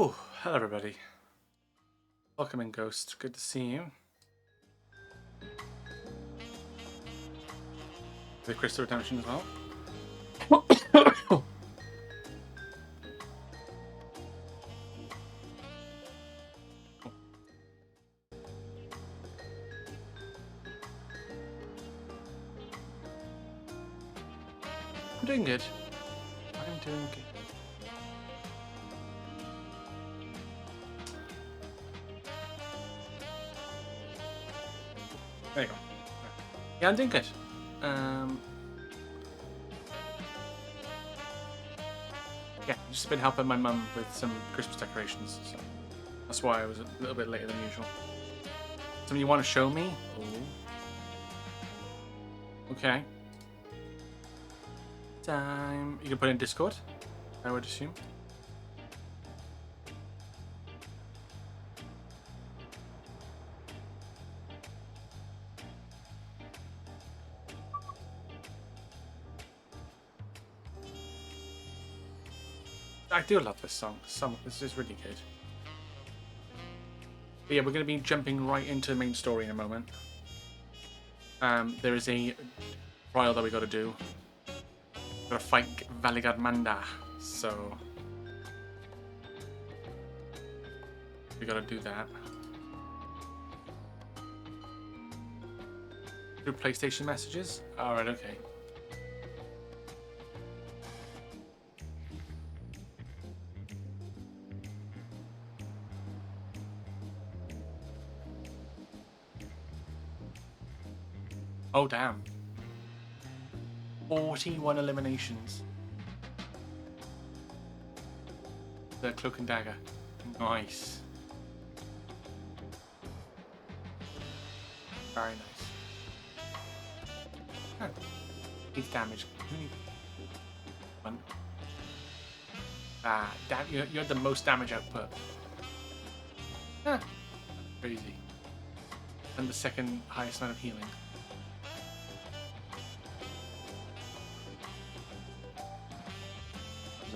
Oh, hello everybody. Welcome in, Ghost. Good to see you. The Crystal Redemption as well. I'm doing good. I'm doing good. There you go. Yeah, I'm doing good. Yeah, just been helping my mum with some Christmas decorations, so that's why I was a little bit later than usual. Something you want to show me? Oh. Okay. Time. You can put it in Discord, I would assume. I do love this song. This is really good. But yeah, we're going to be jumping right into the main story in a moment. There is a trial that we got to do. Got to fight Valigarmanda, so we got to do that. Through PlayStation messages. All right, okay. Oh, damn. 41 eliminations. The Cloak and Dagger. Nice. Very nice. Huh. Needs damage. One. Ah, damn, you had the most damage output. Huh. Crazy. And the second highest amount of healing.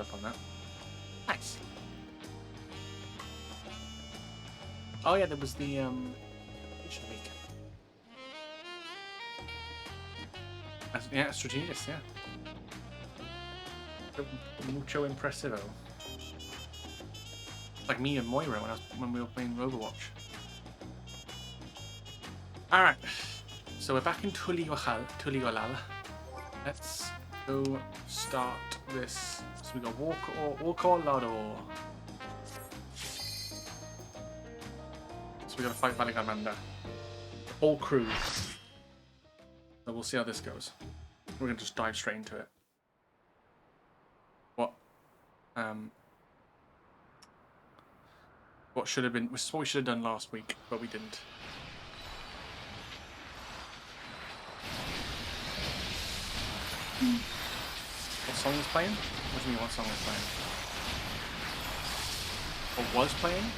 Up on that. Nice. Oh yeah, there was the week. Yeah, Strategist, yeah. Mucho impressivo. Like me and Moira when we were playing Overwatch. Alright. So we're back in Tuligolal. Let's go start this. So we got walk or Lado. So we gotta fight Valigarmanda. The whole crew. So we'll see how this goes. We're gonna just dive straight into it. What should have been, this is what we should have done last week, but we didn't. What song was playing? What do you mean, what song was playing? Or was playing?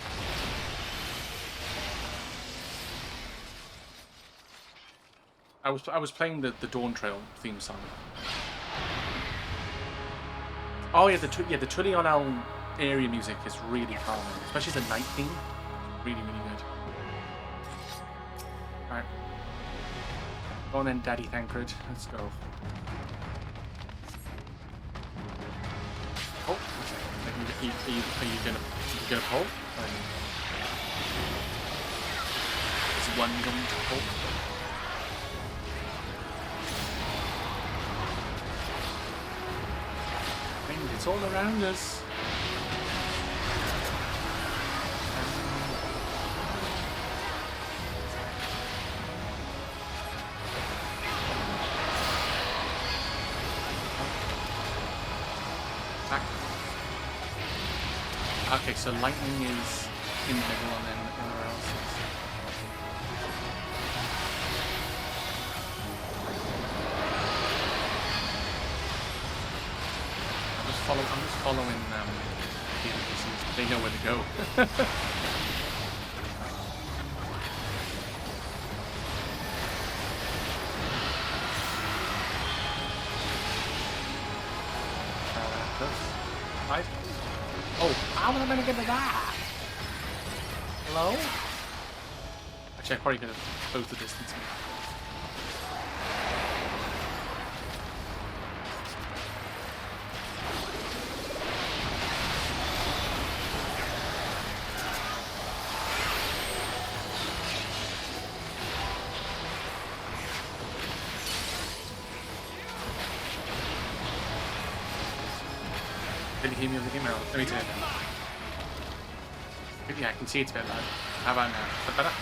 I was playing the Dawntrail theme song. Oh yeah, the Tully on Elm area music is really calming, especially the night theme. Really, really good. Alright. Go on then, Daddy Thancred. Let's go. Oh, are you gonna pull? Is one going to pull? And it's all around us. Okay, so lightning is in the middle and then everywhere else is... I'm just following the NPCs. They know where to go. Five. Oh, how am I going to get to that? Hello? Actually, I probably could have closed the distance. Can you hear me on the game now? Let me turn it down. Yeah, I can see it's a bit loud. How about now? Is that better?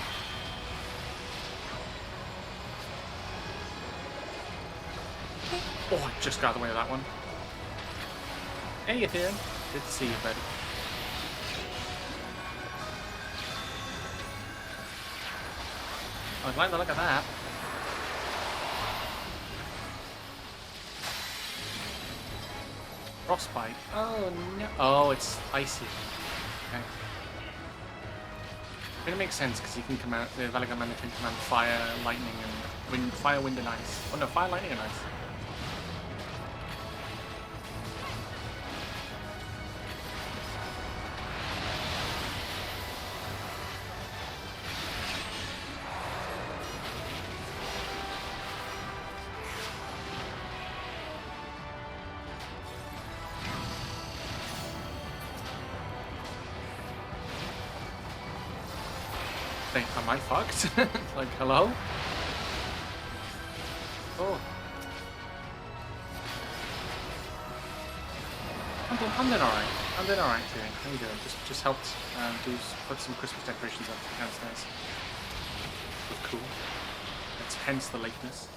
Oh, I just got out of the way of that one. Hey, Ethan. Good to see you, buddy. I like the look of that. Frostbite. Oh, no. Oh, it's icy. Okay. It makes sense because you can command, the Valagaman can command fire, lightning, and wind, fire, wind, and ice. Oh no, fire, lightning, and ice. Am I fucked? Like, hello? Oh. I'm doing alright. I'm doing alright today. How you doing? Just helped put some Christmas decorations up downstairs. Looks cool. That's hence the lateness.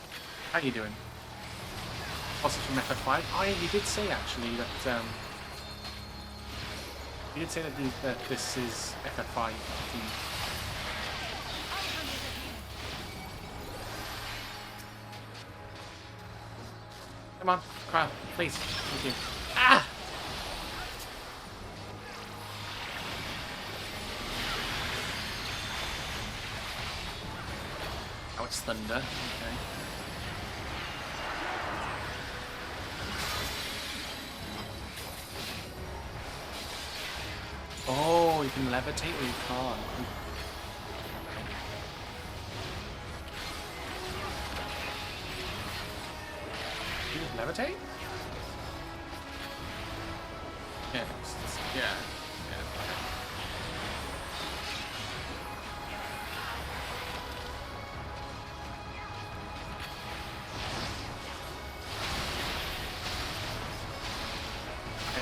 How you doing? Also from FF5? Oh yeah, you did say actually that you did say that this is FF5 themed. Come on, crowd, please. Thank you. Ah! Oh, it's thunder. Okay. Oh, you can levitate or you can't. You just levitate? Yeah, yeah.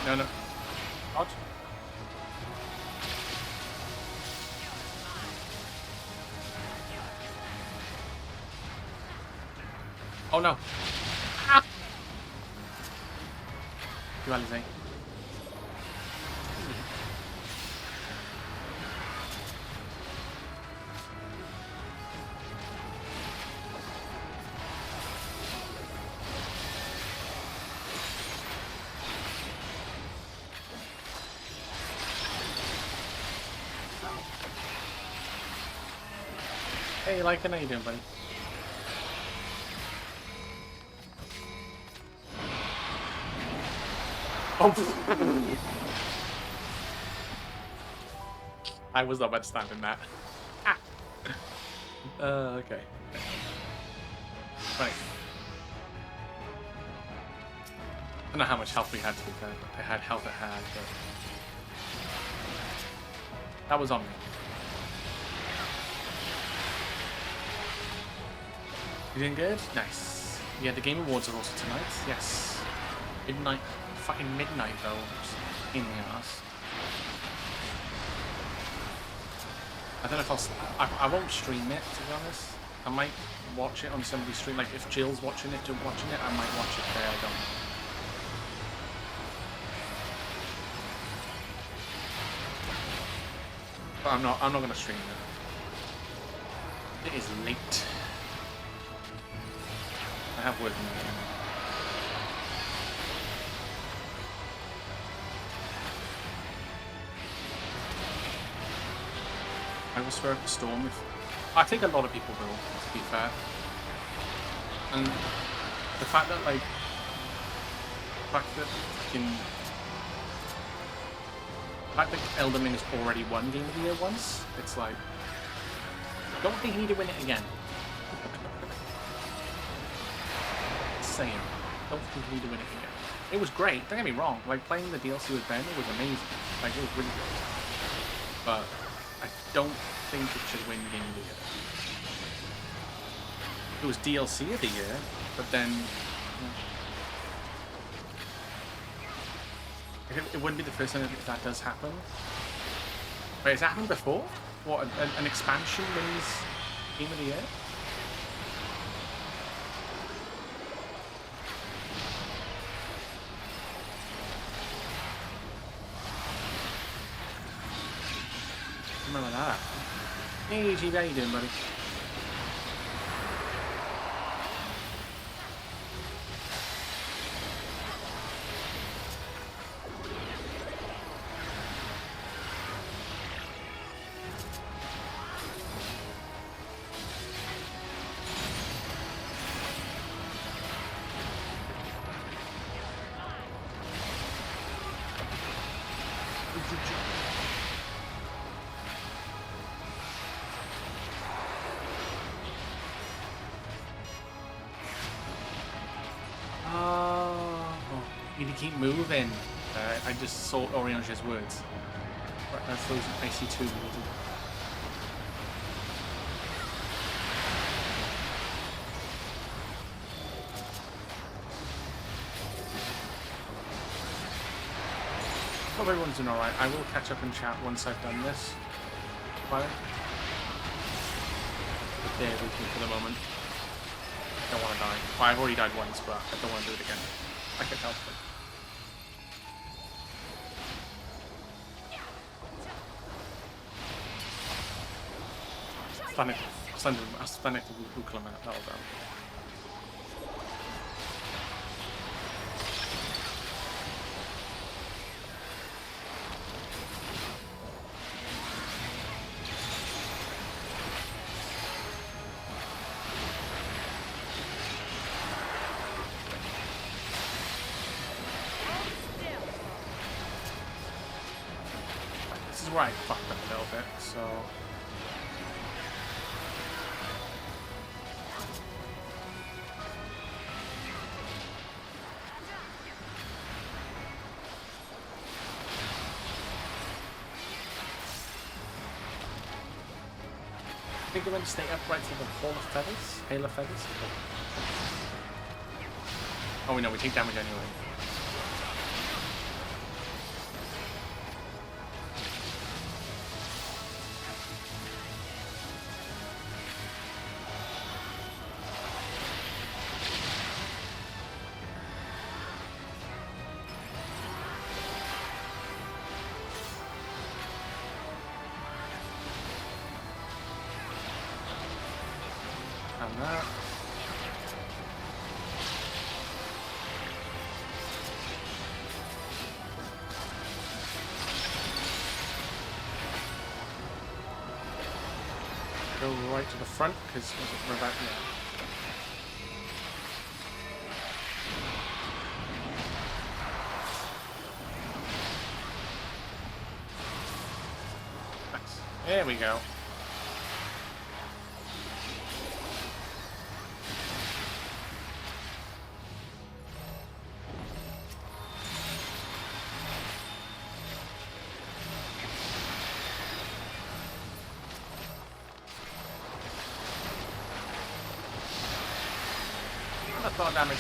Okay, no. Dodge. Oh no. Ah! Dualism. Hey, Lycan, how you doing, buddy? Oh. I was not about to stand in that. Ah. Okay. Right. I don't know how much health we had to be fair, but I had health at hand, but that was on me. You doing good? Nice. Yeah, the Game Awards are also tonight. Yes. Midnight. Fucking midnight though. Just in the ass. I don't know if I won't stream it, to be honest. I might watch it on somebody's stream. Like if Jill's watching it, I might watch it there. I don't know. But I'm not gonna stream it. It is late. I have work in the game. I will swear at the storm if... I think a lot of people will, to be fair. And the fact that, like... The fact that fucking... fact that Elden Ring has already won Game of the Year once, it's like, don't think you need to win it again. Saying, don't think you need to win it again. It was great, don't get me wrong, like playing the DLC with Ben, it was amazing. Like, it was really good. But I don't think it should win Game of the Year. It was DLC of the year, but then it wouldn't be the first time if that does happen. Wait, has that happened before? What, an expansion wins Game of the Year? Remember that? Hey, GB, how you doing, buddy? Keep moving. I just saw Oriange's words. That's those icy too. Hope everyone's doing alright. I will catch up in chat once I've done this. Fire. But there we go for the moment. I don't want to die. Well, I've already died once, but I don't want to do it again. I can help it. Stannek Uklam that'll go. This is where I fucked up a little bit, so I think I'm going to stay upright for the Hall of Feathers? Hail of Feathers? Oh, no, we take damage anyway. That. Go right to the front because we're about here. Nice. There we go. Thought damage.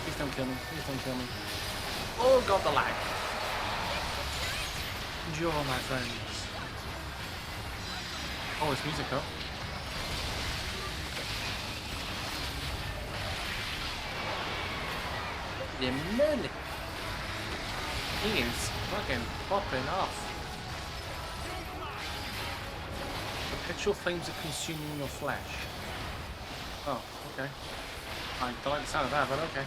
Please don't kill me. Please don't kill me. Oh god, the lag. Endure, my friends. Oh, it's music though. The minute he is fucking popping off. Perpetual flames are consuming your flesh. Oh, okay. I don't like the sound of that, but okay.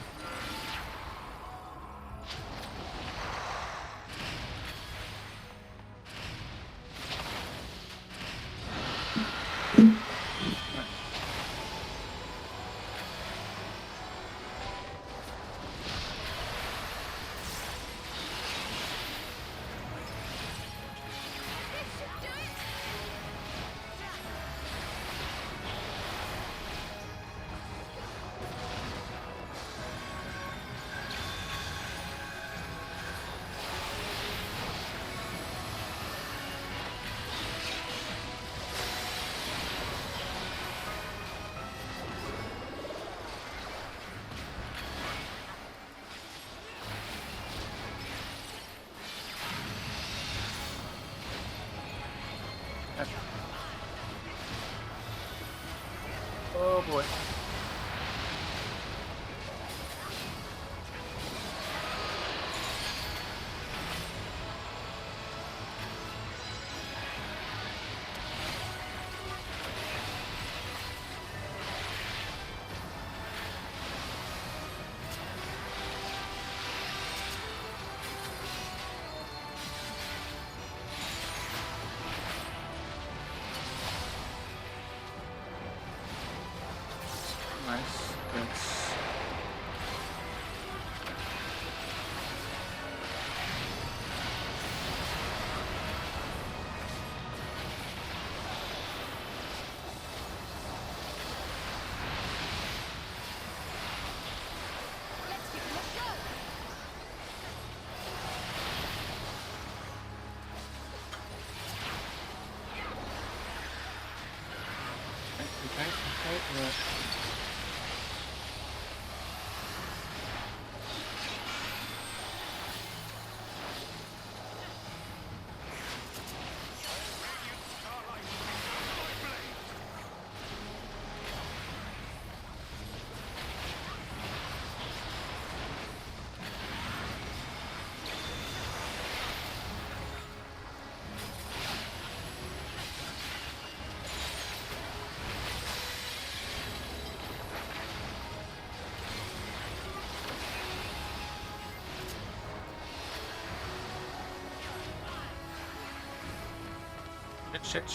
Oh boy. Nice. Good. Okay. Right. Shit.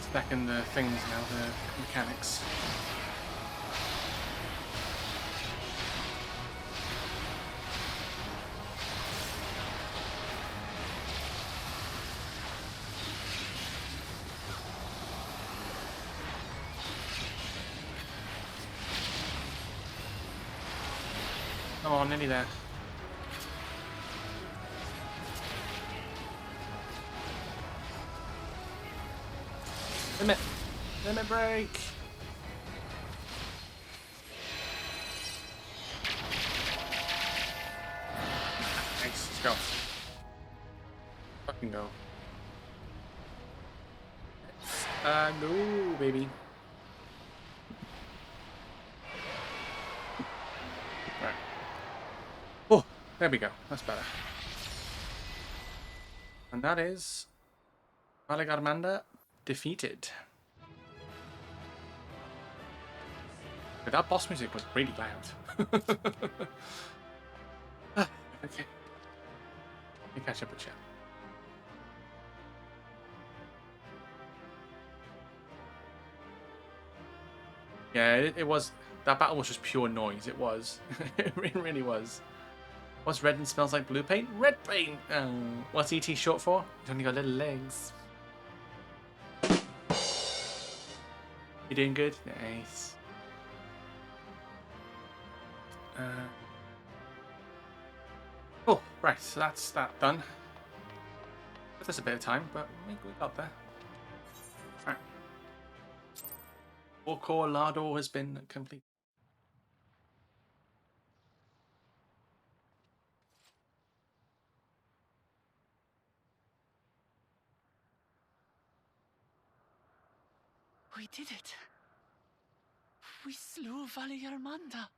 Stacking the things now, the mechanics. Come on, nearly there. Limit break. Nice, let's go. Fucking go. Go, baby. Right. Oh, there we go. That's better. And that is Malagarmanda defeated. But that boss music was really loud. Okay. Let me catch up with you. Yeah, it was. That battle was just pure noise. It was. It really was. What's red and smells like blue paint? Red paint! What's ET short for? He's only got little legs. You doing good? Nice. Oh, right, so that's that done. Took us a bit of time, but we got there. Right. 4-core Lardo has been complete. did it. We slew Valiarmanda.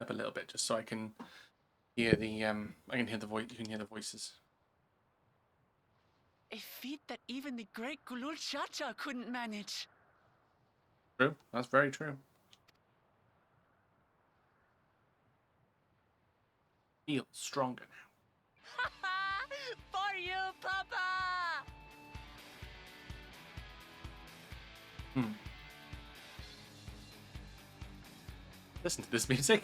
Up a little bit, just so I can hear the I can hear the voice. You can hear the voices. A feat that even the great Gulul Chacha couldn't manage. True. That's very true. Feel stronger now. For you, Papa! Listen to this music.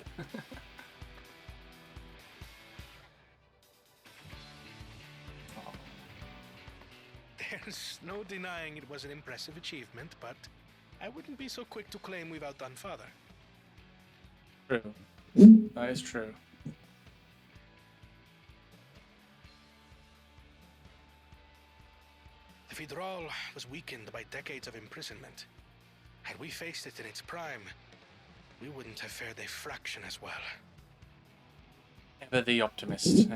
There's no denying it was an impressive achievement, but I wouldn't be so quick to claim we've outdone Father. True. That is true. The Federal was weakened by decades of imprisonment. Had we faced it in its prime, we wouldn't have fared a fraction as well. Ever the optimist,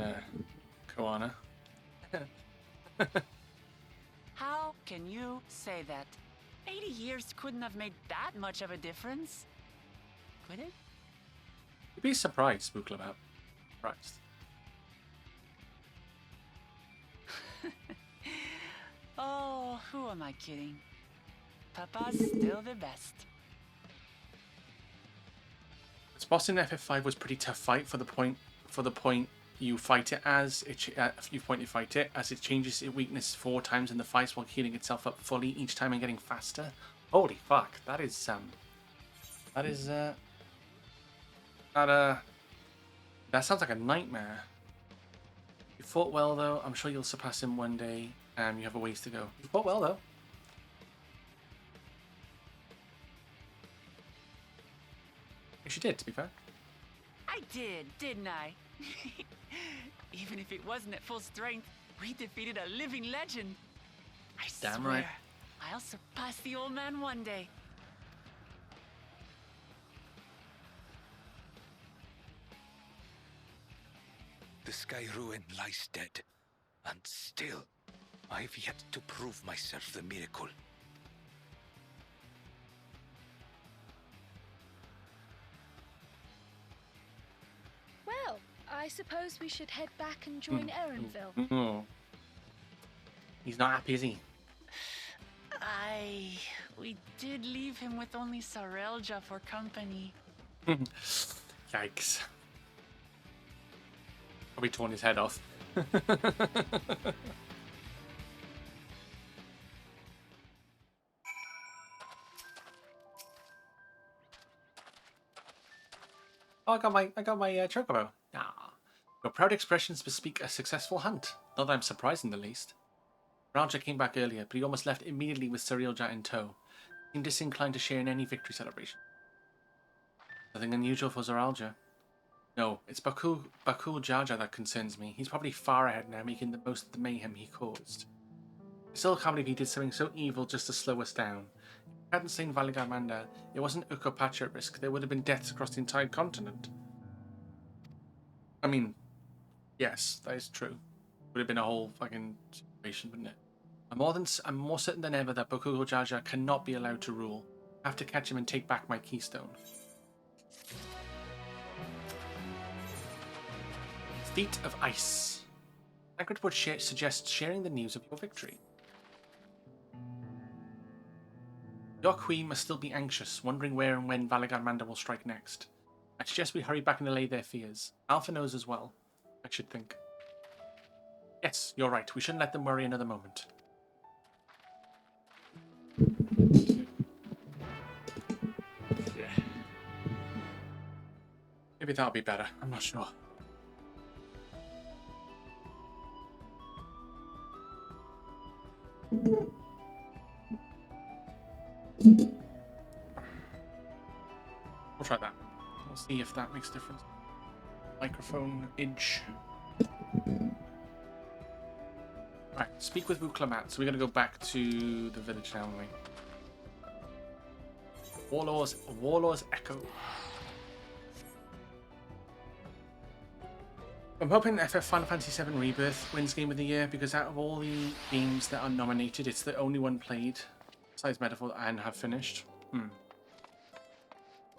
Koana. How can you say that? 80 years couldn't have made that much of a difference. Could it? You'd be surprised, Spooklebat. Surprised. Oh, who am I kidding? Papa's still the best. This boss in FF5 was pretty tough fight for the point you fight it as it changes its weakness 4 times in the fight while healing itself up fully each time and getting faster. Holy fuck, that sounds like a nightmare. You fought well though. I'm sure you'll surpass him one day. You have a ways to go. You fought well though. Yes, you did, to be fair. I did, didn't I? Even if it wasn't at full strength, we defeated a living legend. I Damn swear, right. I'll surpass the old man one day. The Skyruin lies dead, and still, I've yet to prove myself the miracle. Well, I suppose we should head back and join Erenville. Oh. He's not happy, is he? We did leave him with only Sarelja for company. Yikes. Probably torn his head off. Oh, I got my chocobo. Ah. Your proud expressions bespeak a successful hunt. Not that I'm surprised in the least. Ralja came back earlier, but he almost left immediately with Cerealja in tow. He seemed disinclined to share in any victory celebration. Nothing unusual for Zaralja. No, it's Bakul Jaja that concerns me. He's probably far ahead now, making the most of the mayhem he caused. I still can't believe he did something so evil just to slow us down. If he hadn't slain Valigarmanda, it wasn't Ukopacha at risk. There would have been deaths across the entire continent. I mean, yes, that is true. Would have been a whole fucking situation, wouldn't it? I'm more certain than ever that Bakul Jaja cannot be allowed to rule. I have to catch him and take back my keystone. Feet of Ice. Tancred would suggest sharing the news of your victory. Your queen must still be anxious, wondering where and when Valigarmanda will strike next. I suggest we hurry back and allay their fears. Alpha knows as well, I should think. Yes, you're right. We shouldn't let them worry another moment. Yeah. Maybe that'll be better. I'm not sure. We'll try that. We'll see if that makes a difference. Microphone edge. Right, speak with Vuklamat. So we're going to go back to the village now, aren't we? Warlord's Echo. I'm hoping FF Final Fantasy VII Rebirth wins Game of the Year, because out of all the games that are nominated, it's the only one played, besides Metaphor, and have finished.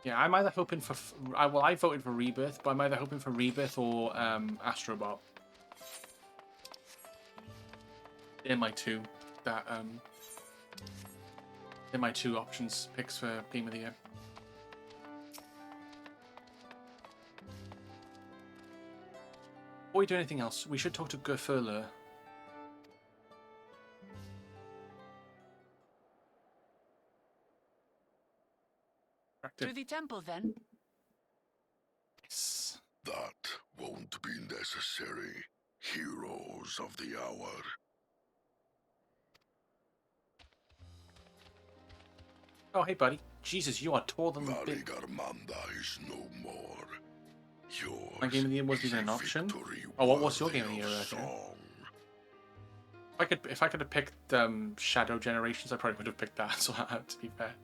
Yeah, I'm either hoping for... I voted for Rebirth, but I'm either hoping for Rebirth or Astrobot. They're my two. They're my two options, picks for Game of the Year. Before we do anything else, we should talk to Gerfurler. To the temple, then. Yes. That won't be necessary, heroes of the hour. Oh, hey, buddy. Jesus, you are taller than the big... Valigarmanda is no more. Yours My Game of the Year wasn't even an option? Oh, what was your Game of the Year? If I could have picked Shadow Generations, I probably would have picked that, so to be fair.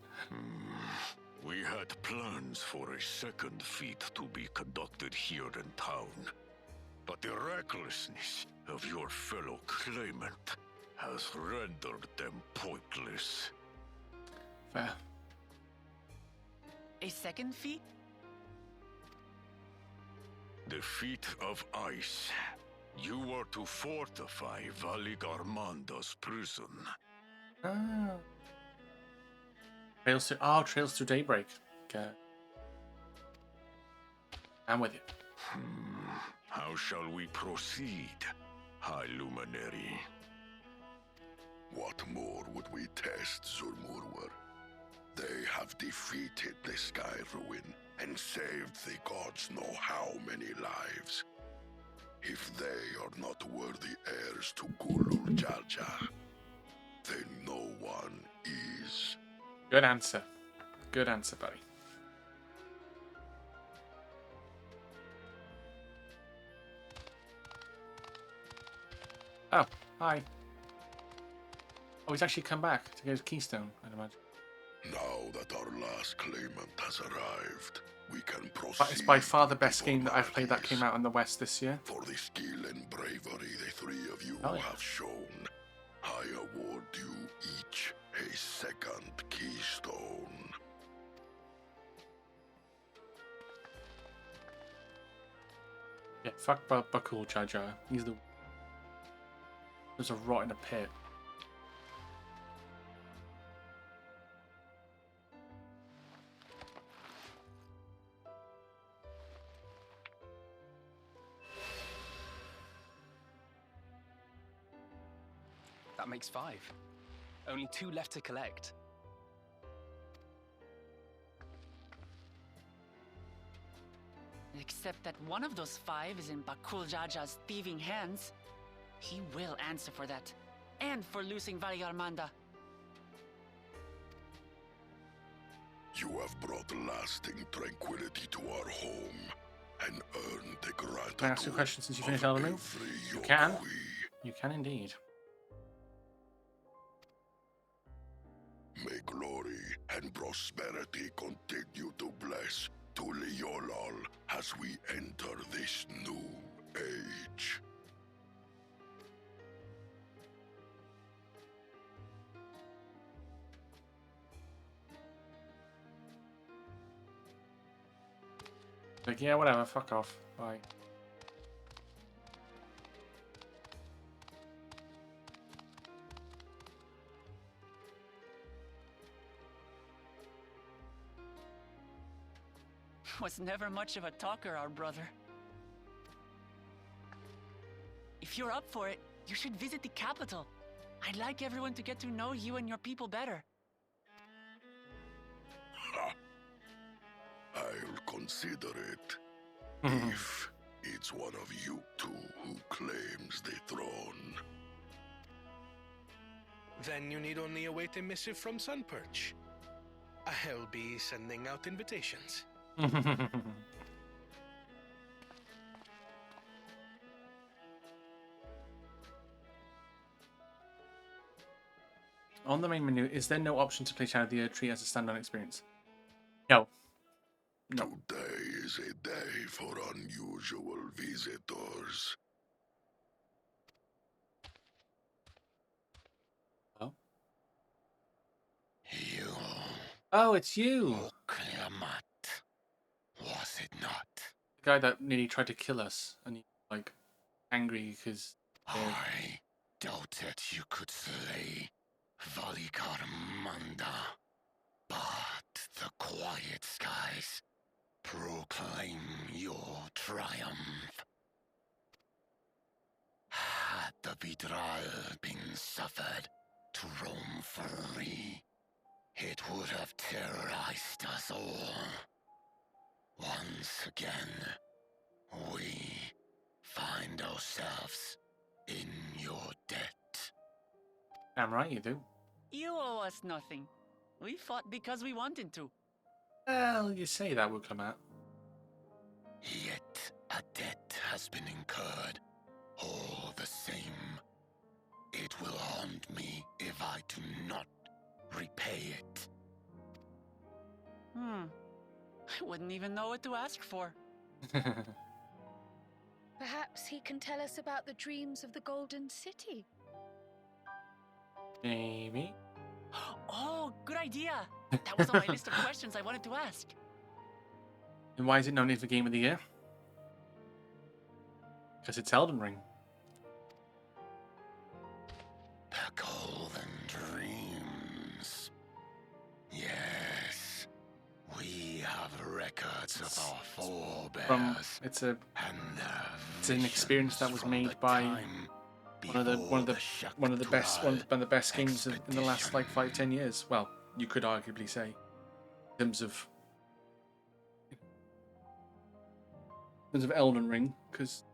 We had plans for a second feat to be conducted here in town, but the recklessness of your fellow claimant has rendered them pointless. Fair. A second feat? The feat of ice. You were to fortify Valigarmanda's prison. Ah. Trails to Daybreak. Okay. I'm with you. How shall we proceed, High Luminary? What more would we test, Zulmurwer? They have defeated the Skyruin and saved the gods know how many lives. If they are not worthy heirs to Gulur Jalja, then no one is. Good answer. Good answer, buddy. Oh, hi. Oh, he's actually come back to get his keystone, I'd imagine. Now that our last claimant has arrived, we can proceed. It's by far the best game that I've played that came out in the West this year. For the skill and bravery the three of you Oh, yeah. have shown, I award you each a second keystone. Yeah, fuck Bakul Jaja. He's the... There's a rot in a pit. That makes 5. Only 2 left to collect. Except that one of those 5 is in Bakul Jaja's thieving hands. He will answer for that. And for losing Valigarmanda. You have brought lasting tranquility to our home and earned the gratitude. Can I ask you a question since you finished of Elden Ring? every You can. Yokui. You can indeed. May glory and prosperity continue to bless Tuliolol as we enter this new age. Like, yeah, whatever, fuck off. Bye. Was never much of a talker, our brother. If you're up for it, you should visit the capital. I'd like everyone to get to know you and your people better. Ha! I'll consider it. If it's one of you two who claims the throne. Then you need only await a missive from Sunperch. I'll be sending out invitations. On the main menu, is there no option to play Shadow of the Erd Tree as a standalone experience? No. No. Today is a day for unusual visitors. Oh. You, Oh, it's you! Oklamat, was it not? The guy that nearly tried to kill us, and he's like angry because I doubted you could slay Valikarmanda, but the quiet skies proclaim your triumph. Had the Vidral been suffered to roam free, it would have terrorized us all. Once again, we find ourselves in your debt. damn right you do. You owe us nothing. We fought because we wanted to. Well, you say that would come out. Yet a debt has been incurred. All the same, it will haunt me if I do not repay it. I wouldn't even know what to ask for. Perhaps he can tell us about the dreams of the Golden City. Maybe. Oh, good idea. That was on my list of questions I wanted to ask. And why is it nominated for Game of the Year? Because it's Elden Ring. The Golden Dreams. Yes, we have records of our forebears. It's and an experience that was made by one of the best games in the last like 5-10 years. Well, you could arguably say, in terms of Elden Ring, because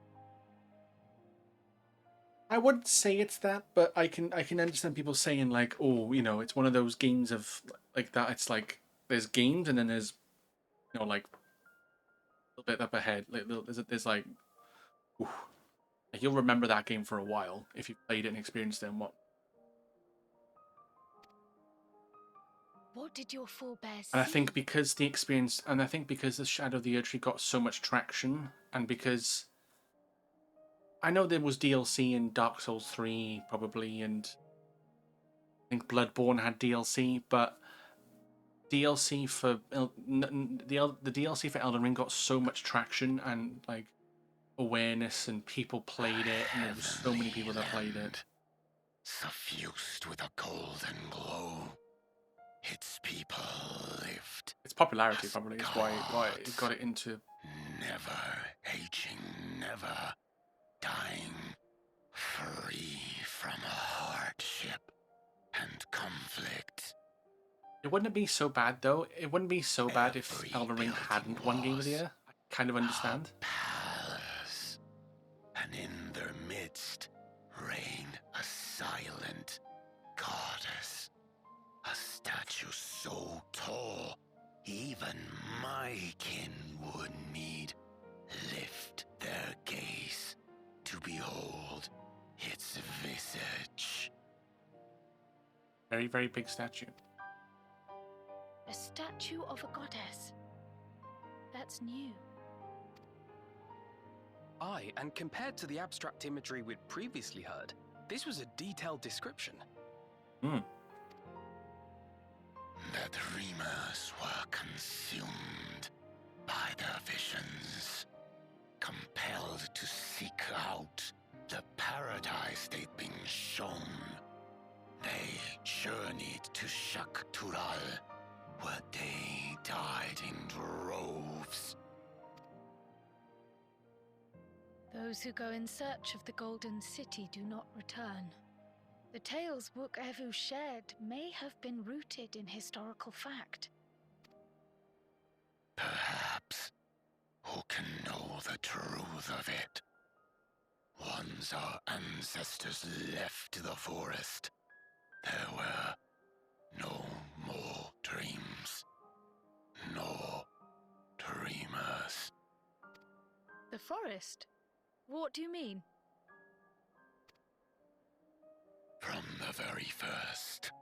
I wouldn't say it's that, but I can understand people saying like, oh, you know, it's one of those games of like that. It's like there's games and then there's, you know, like a little bit up ahead. Like there's like, ooh, like you'll remember that game for a while if you've played it and experienced it. And What did your forebears see? And I think because the experience, and I think because the Shadow of the Erdtree got so much traction, and because I know there was DLC in Dark Souls 3 probably, and I think Bloodborne had DLC, but DLC for the DLC for Elden Ring got so much traction and like awareness, and people played it, and there was so many people that played it. Suffused with a golden glow, its people lived. Its popularity probably is why it got it into. Never aging, never dying, free from hardship and conflict. It wouldn't be so bad though. It wouldn't be so bad if Every Elden Ring hadn't won Game of the Year. I kind of understand. Palace, and in their midst reigned a silent goddess, a statue so tall even my kin would need lift their gaze to behold its visage. Very, very big statue. A statue of a goddess. That's new. Aye, and compared to the abstract imagery we'd previously heard, this was a detailed description. Hmm. The dreamers were consumed by their visions, compelled to seek out the paradise they'd been shown. They journeyed to Shaktural, where they died in droves. Those who go in search of the Golden City do not return. The tales Wook Evu shared may have been rooted in historical fact. Perhaps. Who can know the truth of it? Once our ancestors left the forest, there were no more dreams, no dreamers. The forest? What do you mean? From the very first,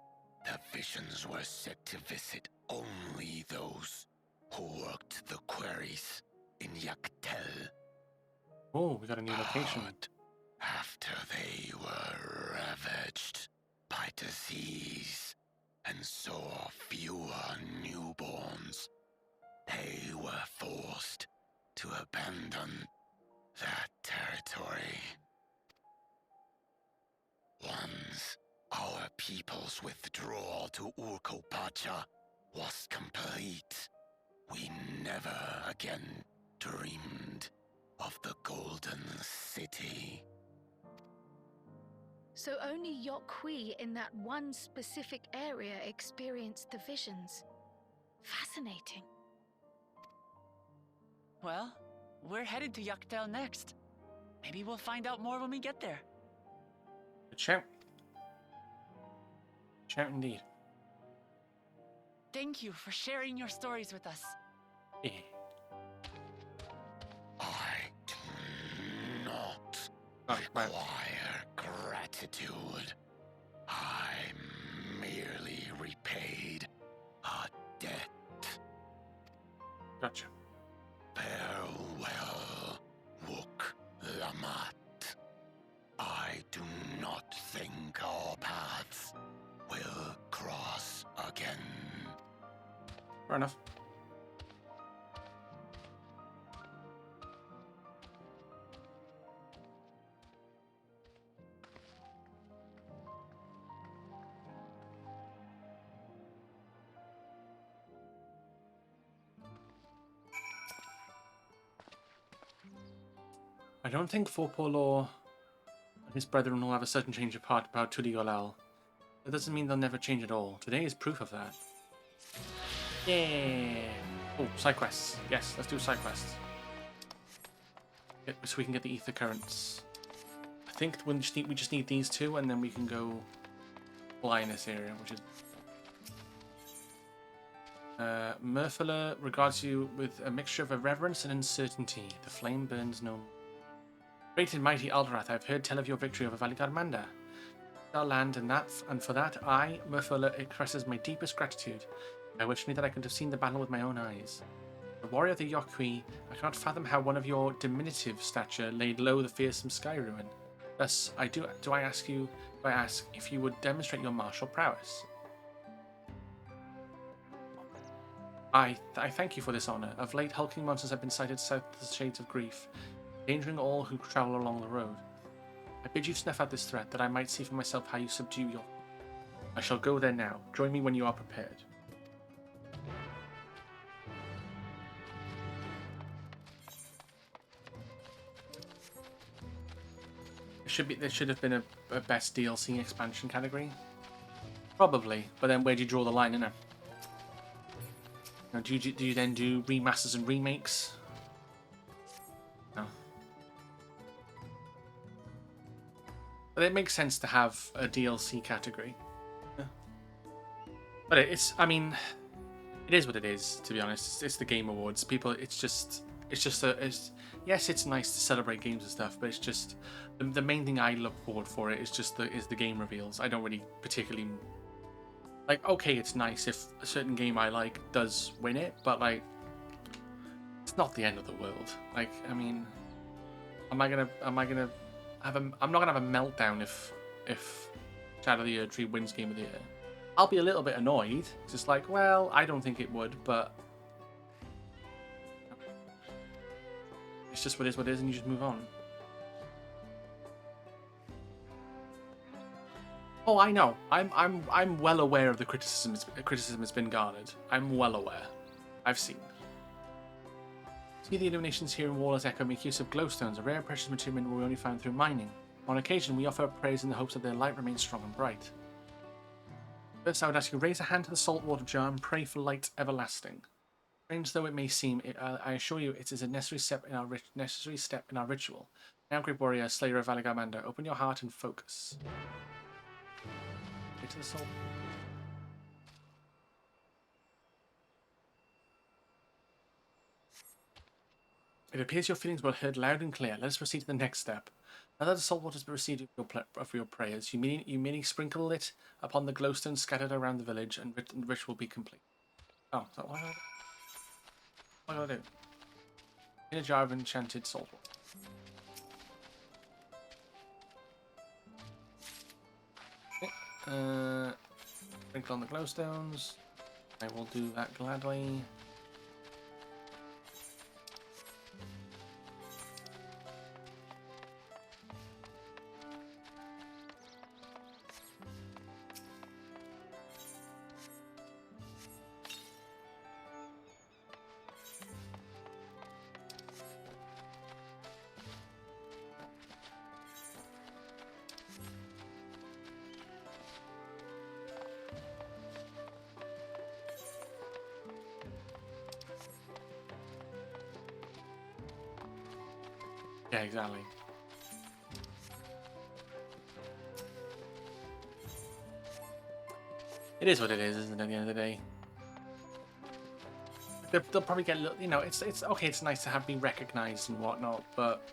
the visions were set to visit only those who worked the quarries in Yaktel. Oh, we got a new location. But after they were ravaged by disease and saw fewer newborns, they were forced to abandon that territory. Once our people's withdrawal to Urkopacha was complete, we never again dreamed of the Golden City. So only Yokhui in that one specific area experienced the visions. Fascinating. Well, we're headed to Yaktel next. Maybe we'll find out more when we get there. Good shout. Shout indeed. Thank you for sharing your stories with us. Yeah. I do not Oh, wow. require gratitude. I merely repaid a debt. Gotcha. Farewell, Wook Lamat. I do not think our paths will cross again. Fair enough. I don't think Forpolor and his brethren will have a sudden change of heart about Tudiolal. That doesn't mean they'll never change at all. Today is proof of that. Yeah. Oh, side quests. Yes, let's do side quests. So we can get the ether currents. I think we just need these two, and then we can go fly in this area, which is. Murfula regards you with a mixture of reverence and uncertainty. The flame burns no more. Great and mighty Aldorath, I've heard tell of your victory over Valigarmanda. Our land, and for that, I, Murfula, expresses my deepest gratitude. I wish me that I could have seen the battle with my own eyes. The warrior of the Yokhui, I cannot fathom how one of your diminutive stature laid low the fearsome Skyruin. Thus, I ask if you would demonstrate your martial prowess. I thank you for this honor. Of late, hulking monsters have been sighted south of the Shades of Grief, endangering all who travel along the road. I bid you snuff out this threat, that I might see for myself how you subdue your... I shall go there now. Join me when you are prepared. There should have been a best DLC expansion category. Probably, but then where do you draw the line, innit? Now, do you then do remasters and remakes? No. But it makes sense to have a DLC category. Yeah. But it is what it is, to be honest. It's the Game Awards. People, yes, it's nice to celebrate games and stuff, but it's just the main thing I look forward for it is the game reveals. I don't really particularly like. Okay, it's nice if a certain game I like does win it, but like, it's not the end of the world. Like, I mean, I'm not gonna have a meltdown if Shadow of the Erdtree wins Game of the Year. I'll be a little bit annoyed. It's just like, well, I don't think it would, but it's just what it is, and you just move on. Oh, I know. I'm well aware of the criticism has been garnered. I'm well aware. I've seen. See the illuminations here in Waller's Echo make use of glowstones, a rare precious material we only found through mining. On occasion, we offer up praise in the hopes that their light remains strong and bright. First, I would ask you raise a hand to the saltwater jar and pray for light everlasting. Strange though it may seem, I assure you it is a necessary step in our ritual. Now, great warrior, slayer of Valigarmanda, open your heart and focus. Get to the salt. It appears your feelings were heard loud and clear. Let us proceed to the next step. Now that the salt water has been received for your prayers, you merely sprinkle it upon the glowstones scattered around the village, and the ritual will be complete. Oh, is that what I heard? What do I do? In a jar of enchanted salt water. Okay. Sprinkle on the glowstones. I will do that gladly. Yeah, exactly. It is what it is, isn't it, at the end of the day? They'll probably get a little, you know, it's okay, it's nice to have me recognized and whatnot, but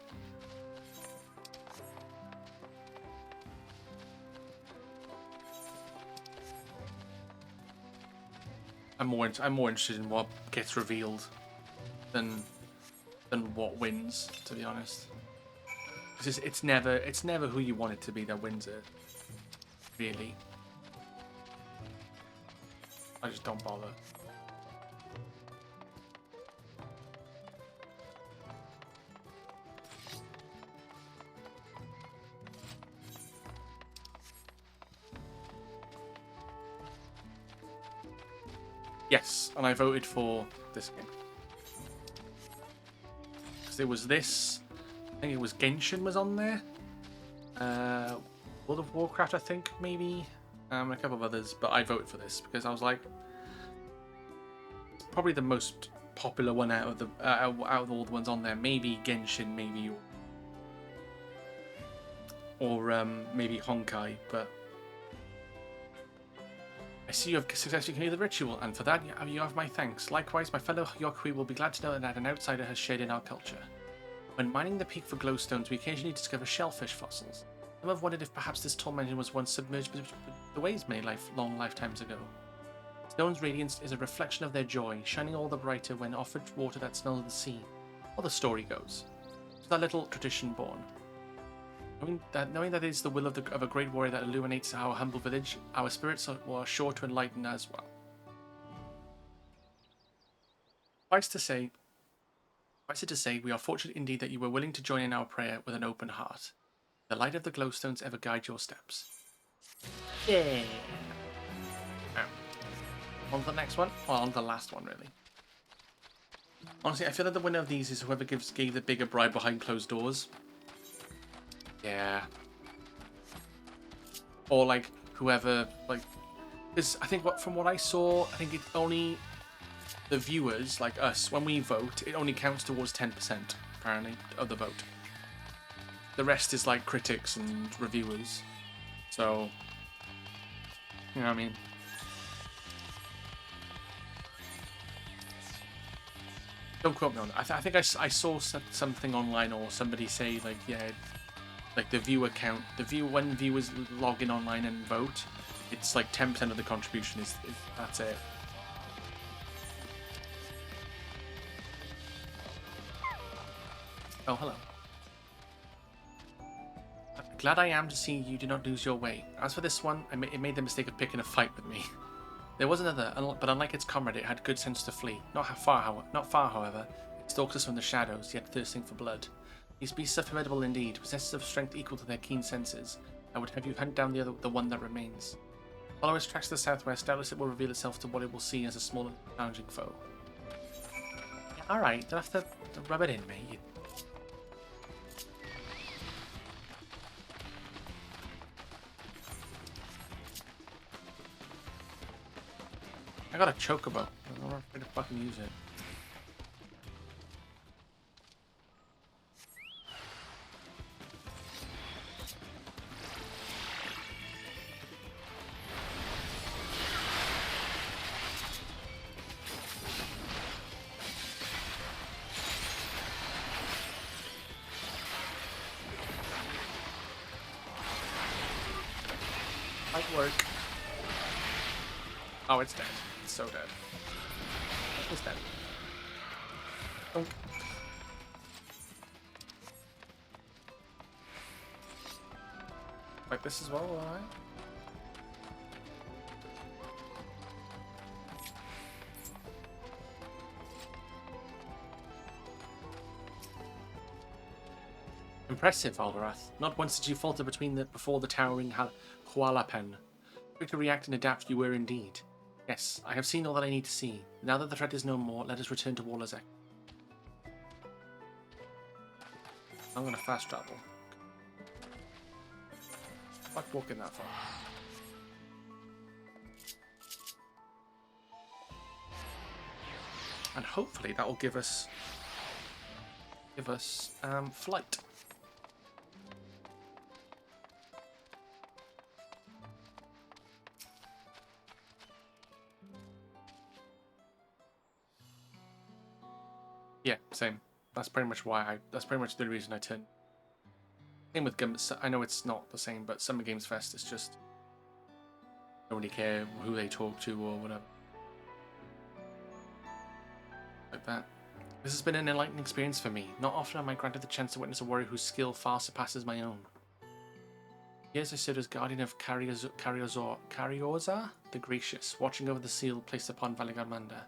I'm more interested in what gets revealed than what wins, to be honest. Because it's never who you want it to be that wins it, really. I just don't bother. Yes, and I voted for this game. Because it was this, I think it was Genshin was on there. World of Warcraft, I think, maybe. A couple of others, but I voted for this because I was like, it's probably the most popular one out of all the ones on there. Maybe Genshin, maybe, or maybe Honkai, but I see you have successfully completed the ritual, and for that you have my thanks. Likewise, my fellow Yokui will be glad to know that an outsider has shared in our culture. When mining the peak for glowstones, we occasionally discover shellfish fossils. Some have wondered if perhaps this tall mountain was once submerged with the waves many long lifetimes ago. Stone's radiance is a reflection of their joy, shining all the brighter when offered water that smells of the sea. Or the story goes. Is that little tradition born? Knowing that it is the will of a great warrior that illuminates our humble village, our spirits are sure to enlighten as well. Suffice it to say, we are fortunate indeed that you were willing to join in our prayer with an open heart. The light of the glowstones ever guide your steps. Yeah. On to the next one. Well, on to the last one, really. Honestly, I feel that the winner of these is whoever gave the bigger bribe behind closed doors. Yeah. Or like whoever, like, because I think from what I saw, I think it's only the viewers, like us, when we vote, it only counts towards 10% apparently of the vote. The rest is like critics and reviewers. So, you know what I mean? Don't quote me on it. I think I saw something online or somebody say like, yeah, like the viewer count, when viewers log in online and vote, it's like 10% of the contribution is that's it. Oh, hello. Glad I am to see you do not lose your way. As for this one, it made the mistake of picking a fight with me. There was another, but unlike its comrade, it had good sense to flee. Not far, however. It stalks us from the shadows, yet thirsting for blood. These beasts are formidable indeed, possessors of strength equal to their keen senses. I would have you hunt down the one that remains. Follow its tracks to the southwest. Doubtless it will reveal itself to what it will see as a small and challenging foe. Yeah, alright, don't have to rub it in, mate. I got a chocobo. I'm not afraid to fucking use it. Might work. Oh, it's dead. It's so dead. It's dead. Oh. Like this as well, alright? Impressive, Alvarath. Not once did you falter before the towering Hualapen. Quick to react and adapt you were indeed. Yes, I have seen all that I need to see. Now that the threat is no more, let us return to Wallazek. I'm gonna fast travel. Fuck walking that far. And hopefully that will give us flight. Yeah, same. That's pretty much that's pretty much the reason I turned. Same with Gum. I know it's not the same, but Summer Games Fest is just don't really care who they talk to or whatever. Like that. This has been an enlightening experience for me. Not often am I granted the chance to witness a warrior whose skill far surpasses my own. Years I stood as guardian of Carioza the Gracious, watching over the seal placed upon Valigarmanda.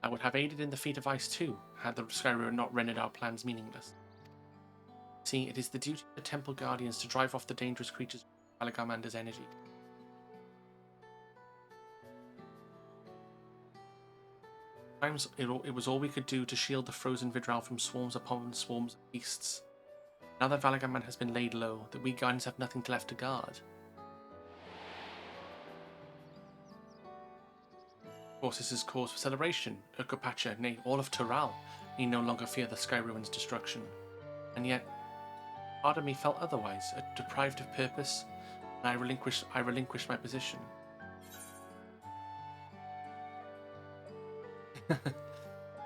I would have aided in the feat of ice too, had the Skyruin not rendered our plans meaningless. See, it is the duty of the temple guardians to drive off the dangerous creatures with Valigarmanda's energy. Sometimes it was all we could do to shield the frozen Vidral from swarms upon swarms of beasts. Now that Valigarmand has been laid low, the we guardians have nothing left to guard. Of course, this is cause for celebration. Urkopacha, nay, all of Tural, need no longer fear the Skyruin's destruction. And yet, part of me felt otherwise, deprived of purpose, and I relinquished my position.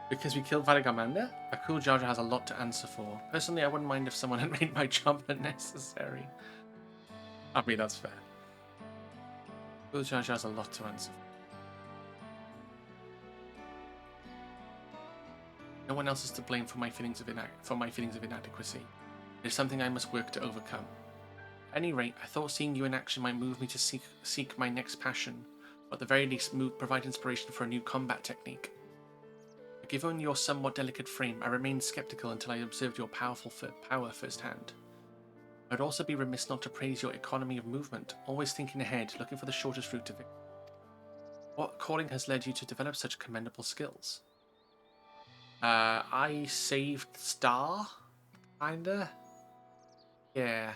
Because we killed Valigarmanda? Akul Jar Jar has a lot to answer for. Personally, I wouldn't mind if someone had made my job unnecessary. I mean, that's fair. Akul Jar Jar has a lot to answer for. No one else is to blame for my feelings of inadequacy. It is something I must work to overcome. At any rate, I thought seeing you in action might move me to seek my next passion, or at the very least provide inspiration for a new combat technique. But given your somewhat delicate frame, I remained skeptical until I observed your power firsthand. I'd also be remiss not to praise your economy of movement, always thinking ahead, looking for the shortest route to victory. What calling has led you to develop such commendable skills? I saved Star, kinda. Yeah,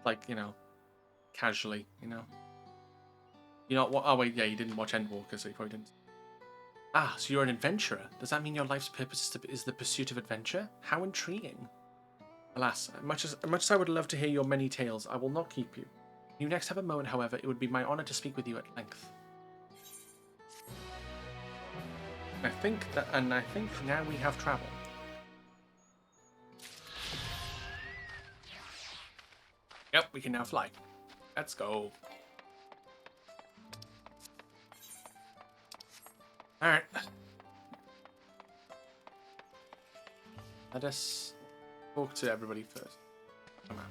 like, you know, casually, you know. You know what? Oh wait, yeah, you didn't watch Endwalker, so you probably didn't. Ah, so you're an adventurer. Does that mean your life's purpose is the pursuit of adventure? How intriguing. Alas, much as I would love to hear your many tales, I will not keep you. If you next have a moment, however, it would be my honor to speak with you at length. I think now we have travel. Yep, we can now fly. Let's go. Alright. Let us talk to everybody first. Come on.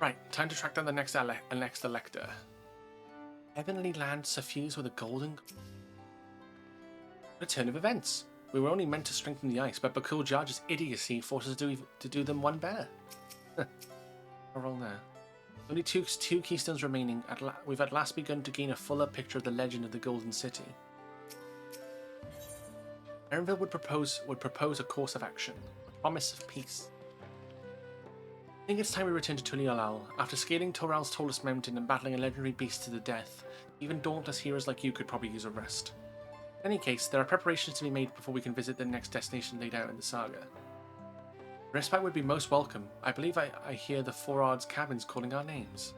Right, time to track down the next elector. Heavenly land suffused with a golden... A turn of events. We were only meant to strengthen the ice, but Bakul Jar's idiocy forced us to do them one better. Wrong there. Only two keystones remaining. We've at last begun to gain a fuller picture of the legend of the Golden City. Erenville would propose a course of action, a promise of peace. I think it's time we return to Tulialal. After scaling Toral's tallest mountain and battling a legendary beast to the death, even dauntless heroes like you could probably use a rest. In any case, there are preparations to be made before we can visit the next destination laid out in the saga. Respite would be most welcome. I believe I hear the Forard's cabins calling our names.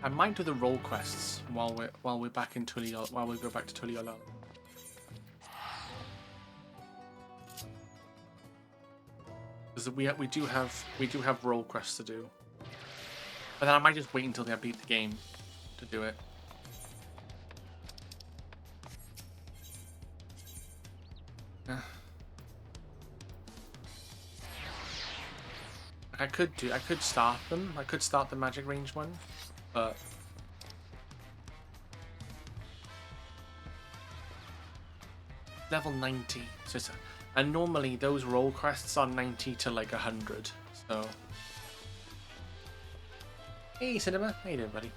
I might do the role quests while we're back in Tulial, while we go back to Tulialal. Because we do have role quests to do. But then I might just wait until I beat the game to do it. I could start them. I could start the magic range one, but level 90. So it's, and normally those role quests are 90 to like 100. So hey Cinema, how you doing, buddy?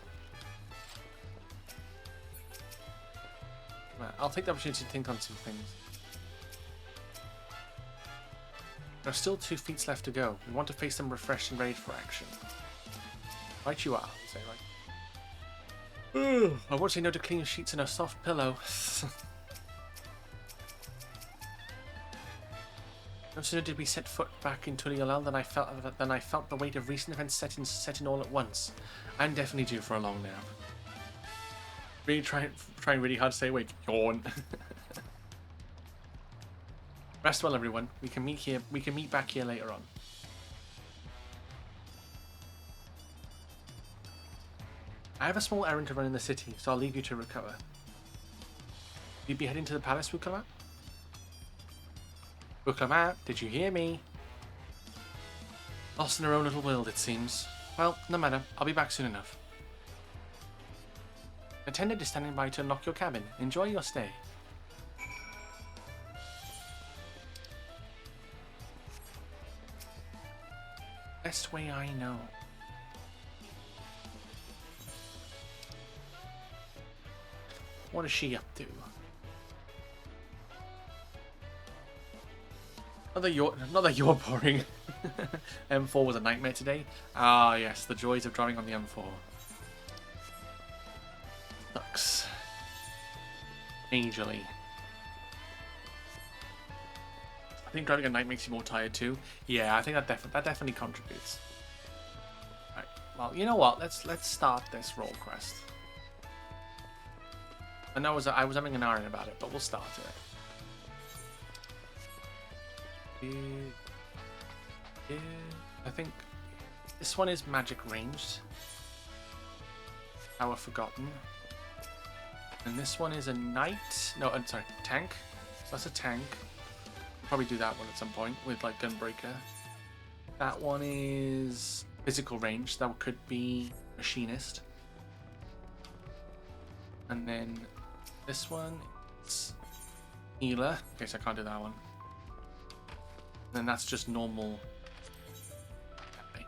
Right, I'll take the opportunity to think on some things. There are still 2 feats left to go. We want to face them refreshed and ready for action. Right you are, say right. I want to say no to clean sheets and a soft pillow. No sooner did we set foot back into Tullialel than I felt the weight of recent events set in all at once. I'm definitely due for a long nap. Really trying really hard to stay awake. Yawn. Rest well, everyone. We can meet back here later on. I have a small errand to run in the city, so I'll leave you to recover. You'd be heading to the palace, Wuklama? Wuklama, did you hear me? Lost in her own little world, it seems. Well, no matter. I'll be back soon enough. Attendant is standing by to unlock your cabin. Enjoy your stay. Best way I know. What is she up to? Not that you're boring. M4 was a nightmare today. Ah, yes, the joys of driving on the M4. Sucks. Majorly. I think driving at night makes you more tired too. Yeah, I think that definitely contributes. Right. Well, you know what? Let's start this role quest. I know I was having an iron about it, but we'll start it. Yeah, I think this one is magic ranged. Power Forgotten. And this one is a knight. No, I'm sorry, tank. So that's a tank. We'll probably do that one at some point with like Gunbreaker. That one is physical range. That could be machinist. And then this one is healer. Okay, so I can't do that one. And then that's just normal. Okay.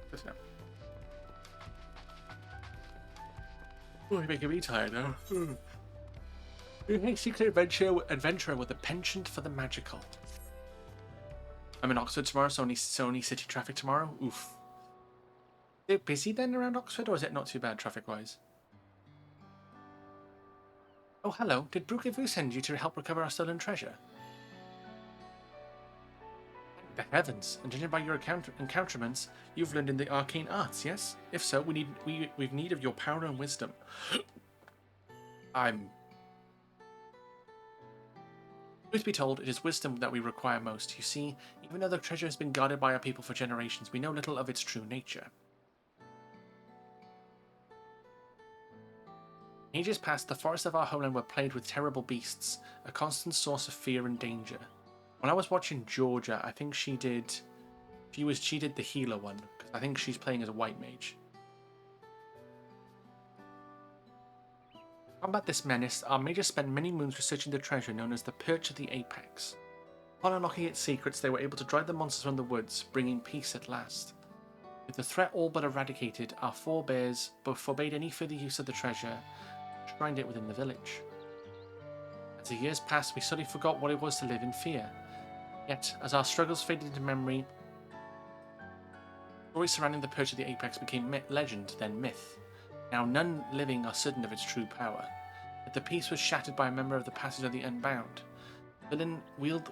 Good to know. Oh, you're making me tired now. You're a secret adventurer with a penchant for the magical. I'm in Oxford tomorrow, so only city traffic tomorrow. Oof. Is it busy then around Oxford, or is it not too bad traffic-wise? Oh, hello. Did Brookhaven send you to help recover our stolen treasure? Thank the heavens. And judging by your encounterments, you've learned in the arcane arts, yes? If so, we've need of your power and wisdom. Truth be told, it is wisdom that we require most. You see, even though the treasure has been guarded by our people for generations, we know little of its true nature. Ages past, the forests of our homeland were plagued with terrible beasts, a constant source of fear and danger. When I was watching Georgia, I think she did the healer one, because I think she's playing as a white mage. To combat this menace, our mages spent many moons researching the treasure known as the Perch of the Apex. Upon unlocking its secrets, they were able to drive the monsters from the woods, bringing peace at last. With the threat all but eradicated, our forebears both forbade any further use of the treasure, enshrined it within the village. As the years passed, we slowly forgot what it was to live in fear. Yet, as our struggles faded into memory, stories surrounding the Perch of the Apex became legend, then myth. Now none living are certain of its true power. But the peace was shattered by a member of the Passage of the Unbound. The villain wheedled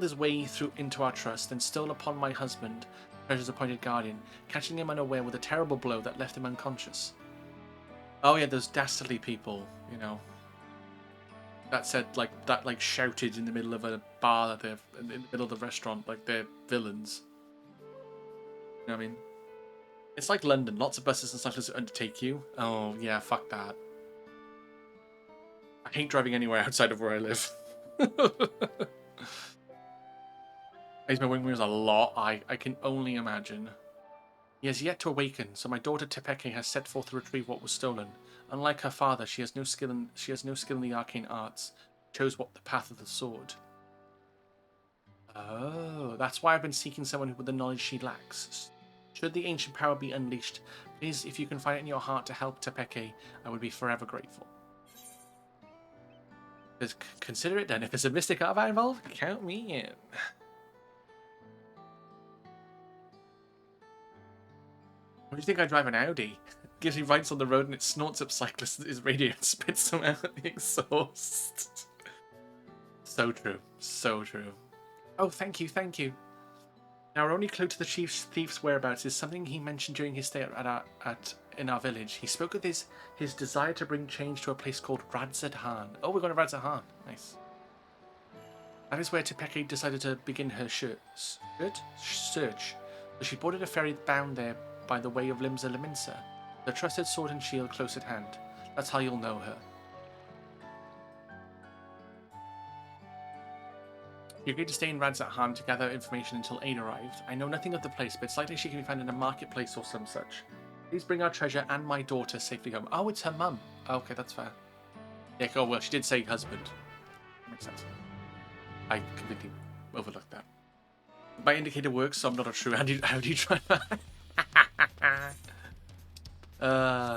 his way into our trust and stole upon my husband, treasure's appointed guardian, catching him unaware with a terrible blow that left him unconscious. Oh yeah, those dastardly people, you know. that said like shouted in the middle of a bar that they're in the middle of the restaurant like they're villains. You know what I mean? It's like London, lots of buses and stuff to undertake you. Oh yeah, fuck that. I hate driving anywhere outside of where I live. I use my wing mirrors a lot. I can only imagine. He has yet to awaken, so my daughter Tepeke has set forth to retrieve what was stolen. Unlike her father, she has no skill in the arcane arts. She chose the path of the sword. Oh, that's why I've been seeking someone with the knowledge she lacks. Should the ancient power be unleashed, please, if you can find it in your heart to help Tepeke, I would be forever grateful. Just consider it done. If there's a mystic art involved, count me in. What do you think? I drive an Audi? Gives me rides on the road and it snorts up cyclists at his radio and spits them out at the exhaust. So true. So true. Oh, thank you, thank you. Now, our only clue to the chief's thief's whereabouts is something he mentioned during his stay in our village. He spoke of his desire to bring change to a place called Radzadhan. Oh, we're going to Radzadhan. Nice. That is where Tepeke decided to begin her search. So she boarded a ferry bound there by the way of Limsa Liminsa, the trusted sword and shield close at hand. That's how you'll know her. You agreed to stay in Radzadhan to gather information until Aid arrived. I know nothing of the place, but it's likely she can be found in a marketplace or some such. Please bring our treasure and my daughter safely home. Oh, it's her mum. Oh, okay, that's fair. Yeah, oh, well, she did say husband. Makes sense. I completely overlooked that. My indicator works, so I'm not a true. How do you try that?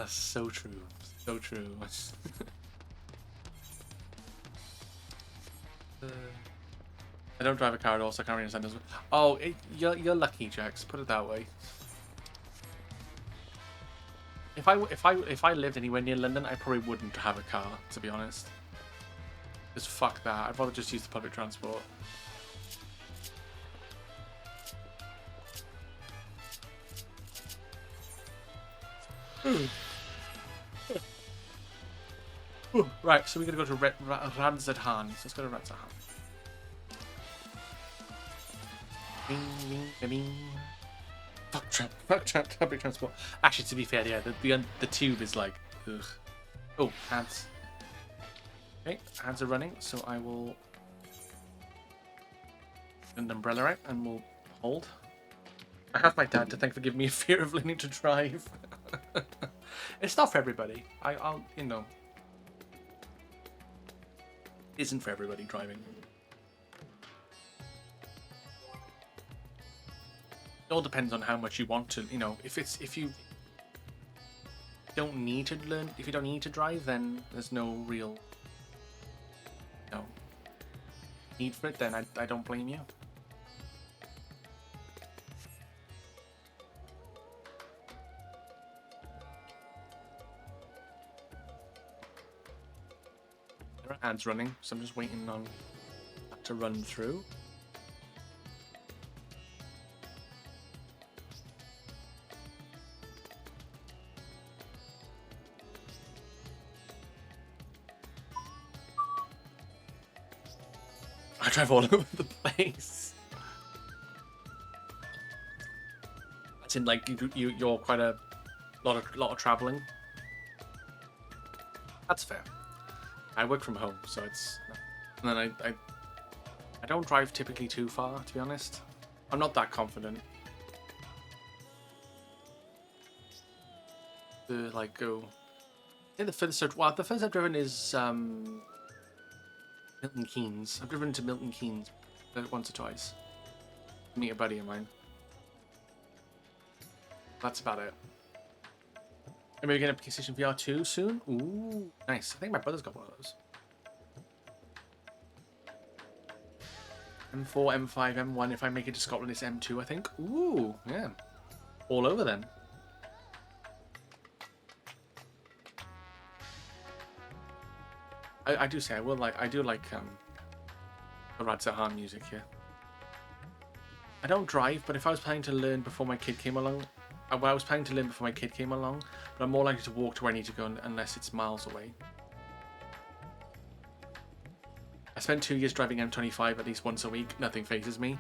So true. So true. I don't drive a car at all, so I can't really understand this. Oh, you're lucky, Jax. Put it that way. If I lived anywhere near London, I probably wouldn't have a car, to be honest. Just fuck that. I'd rather just use the public transport. Right, so we're gonna go to Radzadhan. So let's go to Radzadhan. Bing, bing, bing, bing. Fuck trap, public transport. Actually, to be fair, yeah, the tube is like, ugh. Oh, ads. Okay, ads are running, so I will get an umbrella out and we'll hold. I have my dad to thank for giving me a fear of learning to drive. It's not for everybody. I'll you know, isn't for everybody driving. It all depends on how much you want to, you know, if you don't need to learn, if you don't need to drive, then there's no real, you know, need for it, then I don't blame you. There are ads running, so I'm just waiting on that to run through. I drive all over the place. It's in like you're quite a lot of traveling. That's fair. I work from home, so it's. And then I don't drive typically too far, to be honest. I'm not that confident to like go. I think the furthest I've driven is Milton Keynes. I've driven to Milton Keynes once or twice. Meet a buddy of mine. That's about it. Maybe we're getting a PlayStation VR 2 soon? Ooh, nice. I think my brother's got one of those. M4, M5, M1. If I make it to Scotland, it's M2, I think. Ooh, yeah. All over then. I do say I do like the Radzadhan music here. I don't drive, but if I was planning to learn before my kid came along, I was planning to learn before my kid came along, but I'm more likely to walk to where I need to go unless it's miles away. I spent 2 years driving M25 at least once a week. Nothing phases me.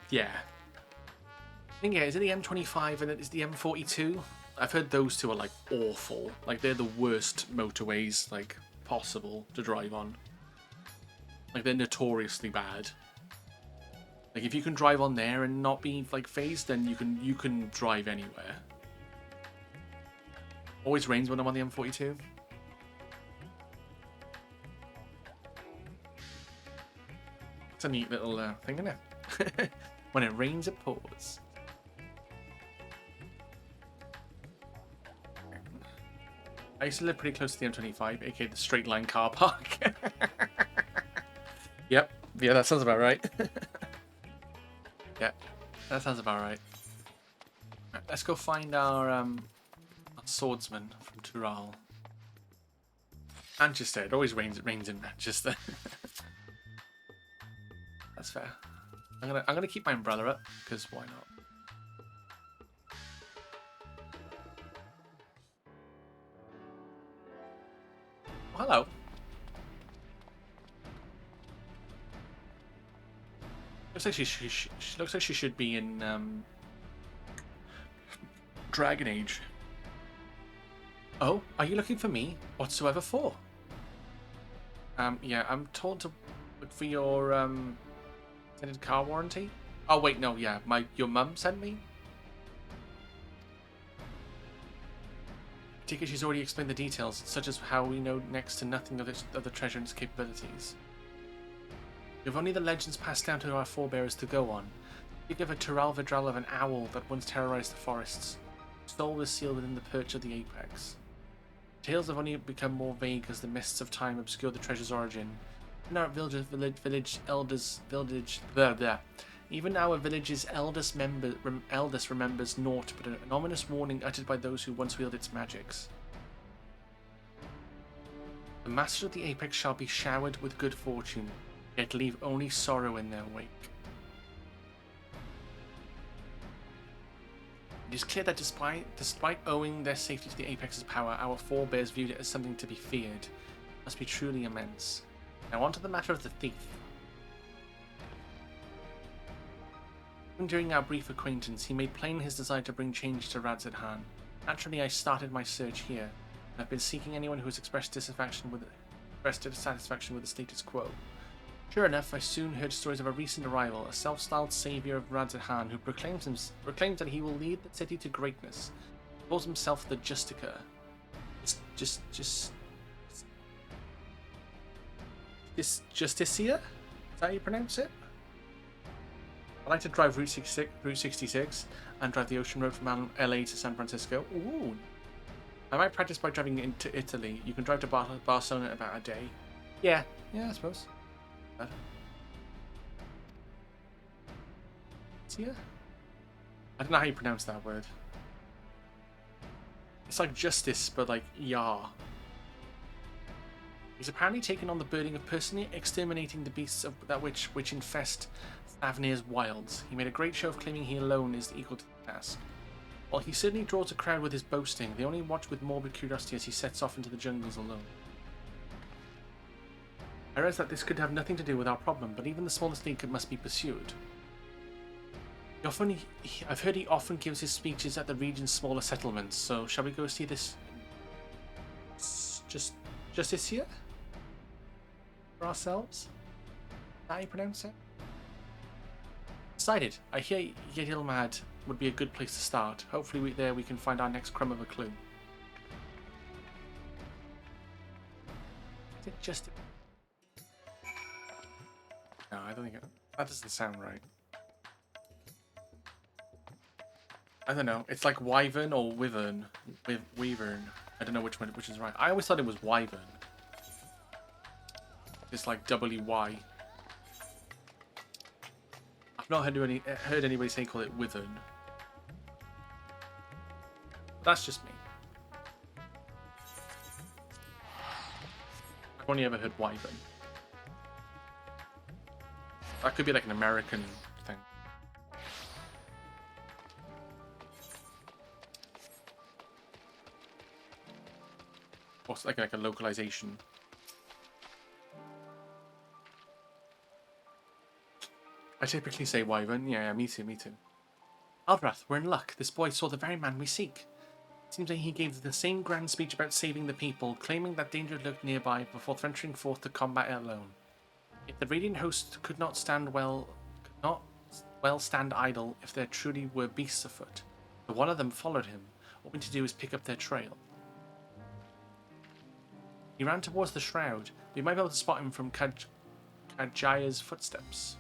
Yeah. I think, yeah, is it the M25 and it's the M42? I've heard those two are, like, awful. Like, they're the worst motorways, like, possible to drive on. Like, they're notoriously bad. Like, if you can drive on there and not be, like, phased, then you can drive anywhere. Always rains when I'm on the M42. It's a neat little thing, isn't it? When it rains, it pours. I used to live pretty close to the M25, aka the straight line car park. Yep. Yeah, that sounds about right. Yeah, that sounds about right. Right, let's go find our swordsman from Tural. Manchester. It always rains in Manchester. That's fair. I'm gonna keep my umbrella up, because why not? Oh, hello. Looks like she looks like she should be in Dragon Age. Oh, are you looking for me? Whatsoever for? Yeah, I'm told to look for your extended car warranty. Oh wait, no, yeah, your mum sent me. I take it she's already explained the details, such as how we know next to nothing of the treasure and its capabilities. We have only the legends passed down to our forebears to go on. We give a Tural Vidral of an owl that once terrorized the forests. Its soul was sealed within the perch of the apex. Tales have only become more vague as the mists of time obscure the treasure's origin. Even our village's eldest remembers naught but an ominous warning uttered by those who once wielded its magics. The masters of the apex shall be showered with good fortune, yet leave only sorrow in their wake. It is clear that despite owing their safety to the Apex's power, our forebears viewed it as something to be feared. It must be truly immense. Now on to the matter of the thief. During our brief acquaintance, he made plain his desire to bring change to Radzidhan. Naturally, I started my search here, and I've been seeking anyone who has expressed dissatisfaction with the status quo. Sure enough, I soon heard stories of a recent arrival, a self-styled savior of Radzidhan who proclaims that he will lead the city to greatness. He calls himself the Justicar. Justicia? Is that how you pronounce it? I like to drive Route 66 and drive the ocean road from LA to San Francisco. Ooh. I might practice by driving into Italy. You can drive to Barcelona in about a day. Yeah, I suppose. Yeah. I don't know how you pronounce that word. It's like justice, but like yah. He's apparently taken on the burden of personally exterminating the beasts which infest Thavnir's wilds. He made a great show of claiming he alone is equal to the task. While he certainly draws a crowd with his boasting, they only watch with morbid curiosity as he sets off into the jungles alone. I realize that this could have nothing to do with our problem, but even the smallest lead must be pursued. I've heard he often gives his speeches at the region's smaller settlements, so shall we go see this Justicia for ourselves? Is that how you pronounce it? Decided. I hear Yedilmad would be a good place to start. Hopefully we can find our next crumb of a clue. Is it just... No, I don't think that doesn't sound right. I don't know. It's like Wyvern or Wyvern. Wyvern. I don't know which is right. I always thought it was Wyvern. It's like W-Y. I've not heard anybody call it Wyvern. That's just me. I've only ever heard Wyvern. That could be like an American thing. Or like a localization. I typically say wyvern. Yeah, me too, me too. Aldrath, we're in luck. This boy saw the very man we seek. It seems like he gave the same grand speech about saving the people, claiming that danger lurked nearby before venturing forth to combat it alone. If the Radiant host could not stand idle if there truly were beasts afoot. So one of them followed him. All we need to do is pick up their trail. He ran towards the shroud. We might be able to spot him from Kajaya's footsteps.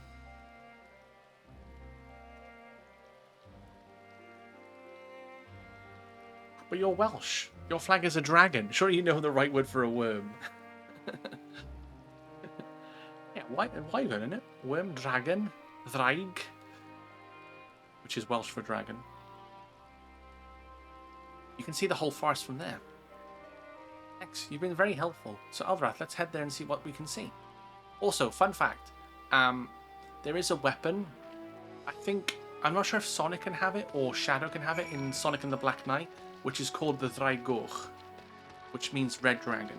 But you're Welsh. Your flag is a dragon. Surely you know the right word for a worm. Yeah, wyvern, isn't it? Worm, dragon, thraig, which is Welsh for dragon. You can see the whole forest from there. Thanks, you've been very helpful. So Aldrath, let's head there and see what we can see. Also, fun fact, there is a weapon. I'm not sure if Sonic can have it or Shadow can have it in Sonic and the Black Knight, which is called the Thraigorch, which means red dragon.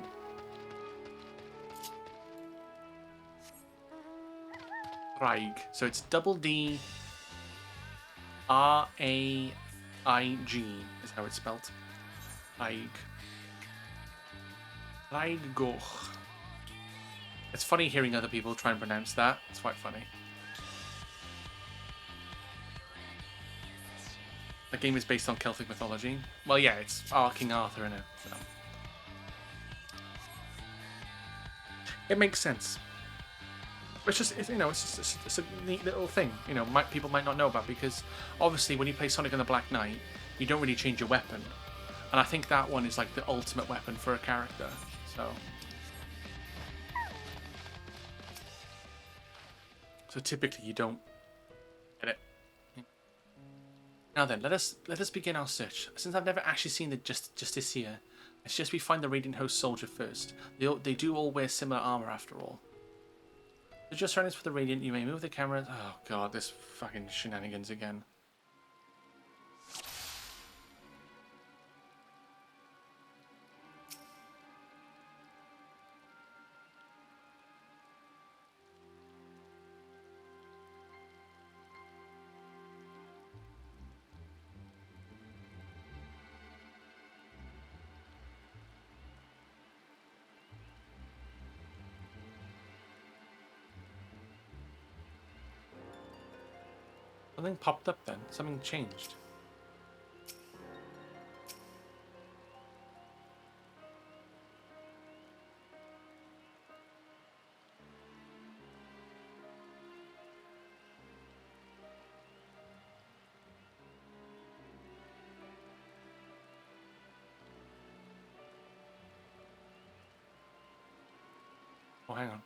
Thraig. So it's double D R-A-I-G is how it's spelled. Thraig. Thraigorch. It's funny hearing other people try and pronounce that. It's quite funny. The game is based on Celtic mythology. Well, yeah, it's King Arthur in it. So. It makes sense. It's just, it's a neat little thing. People might not know about, because obviously when you play Sonic and the Black Knight, you don't really change your weapon, and I think that one is like the ultimate weapon for a character. So typically you don't get it. Now then, let us begin our search. Since I've never actually seen the Justiciar, I suggest we find the Radiant Host soldier first. They do all wear similar armor after all. So just surroundings for the Radiant, you may move the camera. Oh god, this fucking shenanigans again. Something popped up then. Something changed. Oh, hang on.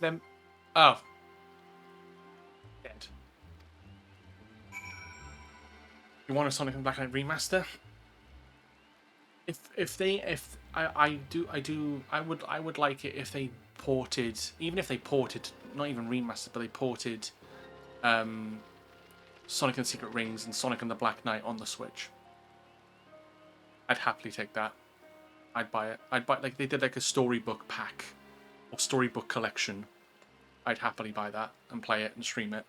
Them. Oh. Dead. You want a Sonic and Black Knight remaster? I would like it if they ported, even if they ported, not even remastered, but they ported Sonic and Secret Rings and Sonic and the Black Knight on the Switch. I'd happily take that. I'd buy it. I'd buy, like they did like a storybook pack or storybook collection. I'd happily buy that and play it and stream it,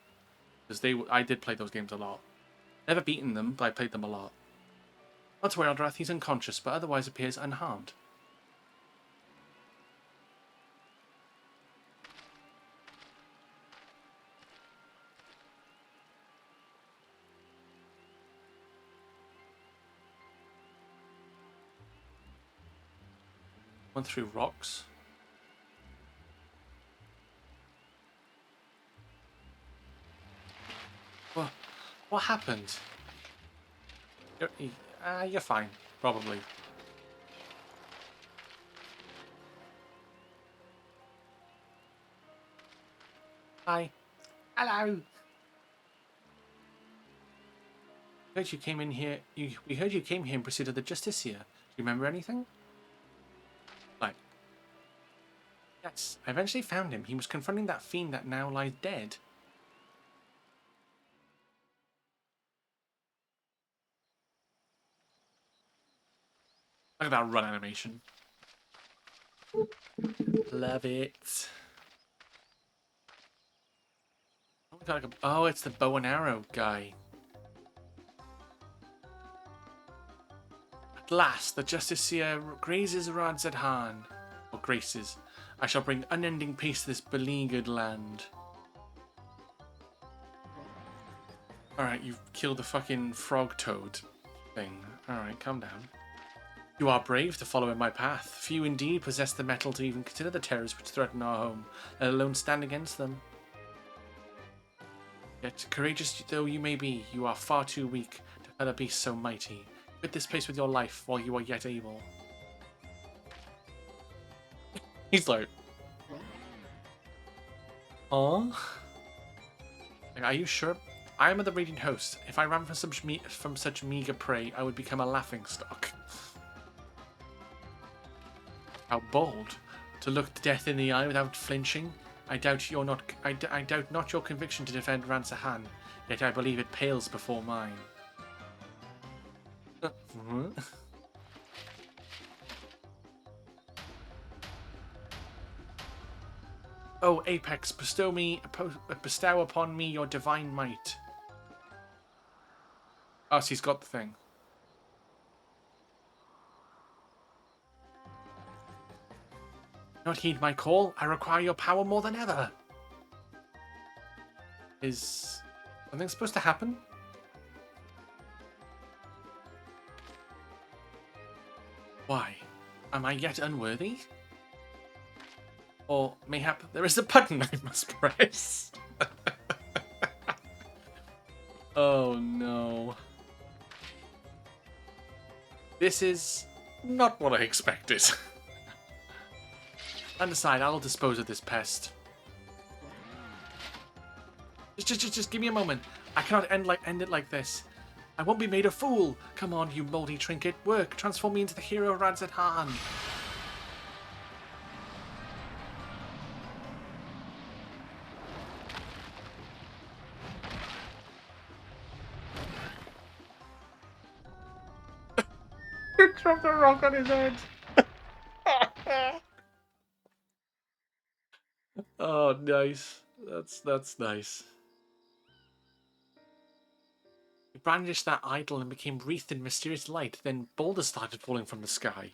because I did play those games a lot. Never beaten them, but I played them a lot. Not to worry, Aldrath, he's unconscious, but otherwise appears unharmed. Went through rocks. What happened? You're fine, probably. Hi. Hello. We heard you came in here. We heard you came here in pursuit of the Justiciar. Do you remember anything? Like, yes, I eventually found him. He was confronting that fiend that now lies dead. Look at that run animation. Love it. Oh, it's the bow and arrow guy. At last, the Justiciar grazes Radzedhan. Or graces. I shall bring unending peace to this beleaguered land. Alright, you've killed the fucking frog toad thing. Alright, calm down. You are brave to follow in my path. Few indeed possess the mettle to even consider the terrors which threaten our home, let alone stand against them. Yet, courageous though you may be, you are far too weak to fell a beast so mighty. Quit this place with your life while you are yet able. He's like, oh, are you sure? I am the radiant host. If I ran from such meager prey, I would become a laughingstock. How bold! To look death in the eye without flinching. I doubt not your conviction to defend Radzedhan, yet I believe it pales before mine. Oh, Apex, bestow upon me your divine might. Oh, so he's got the thing. Not heed my call. I require your power more than ever. Is something supposed to happen? Why? Am I yet unworthy? Or mayhap there is a button I must press. Oh no. This is not what I expected. Underside, I'll dispose of this pest. Just give me a moment. I cannot end it like this. I won't be made a fool. Come on, you moldy trinket. Work. Transform me into the hero Radzedhan. You dropped a rock on his head. Oh, nice. That's nice. He brandished that idol and became wreathed in mysterious light. Then boulders started falling from the sky.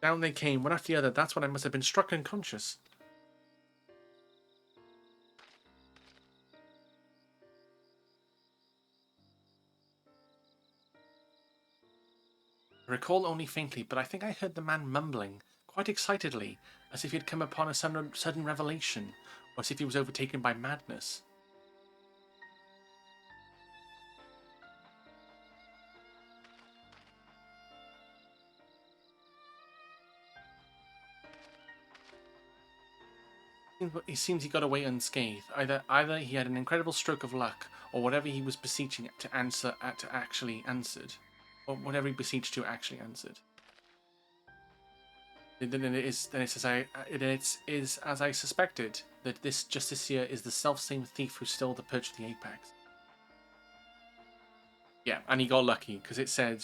Down they came, one after the other. That's when I must have been struck unconscious. I recall only faintly, but I think I heard the man mumbling, quite excitedly, as if he had come upon a sudden revelation, or as if he was overtaken by madness. It seems he got away unscathed. Either he had an incredible stroke of luck, or whatever he was beseeching to actually answered. Or whatever he beseeched to actually answered. Then it is as I suspected, that this Justiciar is the self-same thief who stole the perch of the apex. Yeah, and he got lucky, because it said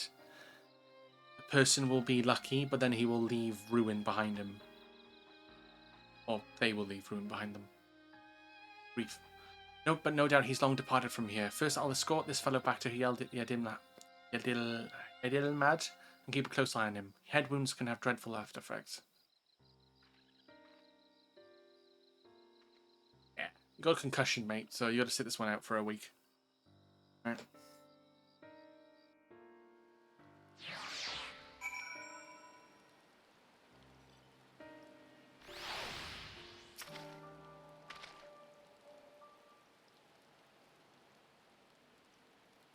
the person will be lucky, but then he will leave ruin behind him. Or they will leave ruin behind them. Grief. No, but no doubt he's long departed from here. First, I'll escort this fellow back to Yadilmad and keep a close eye on him. Head wounds can have dreadful after effects. Yeah, you got a concussion, mate, so you got to sit this one out for a week. Alright.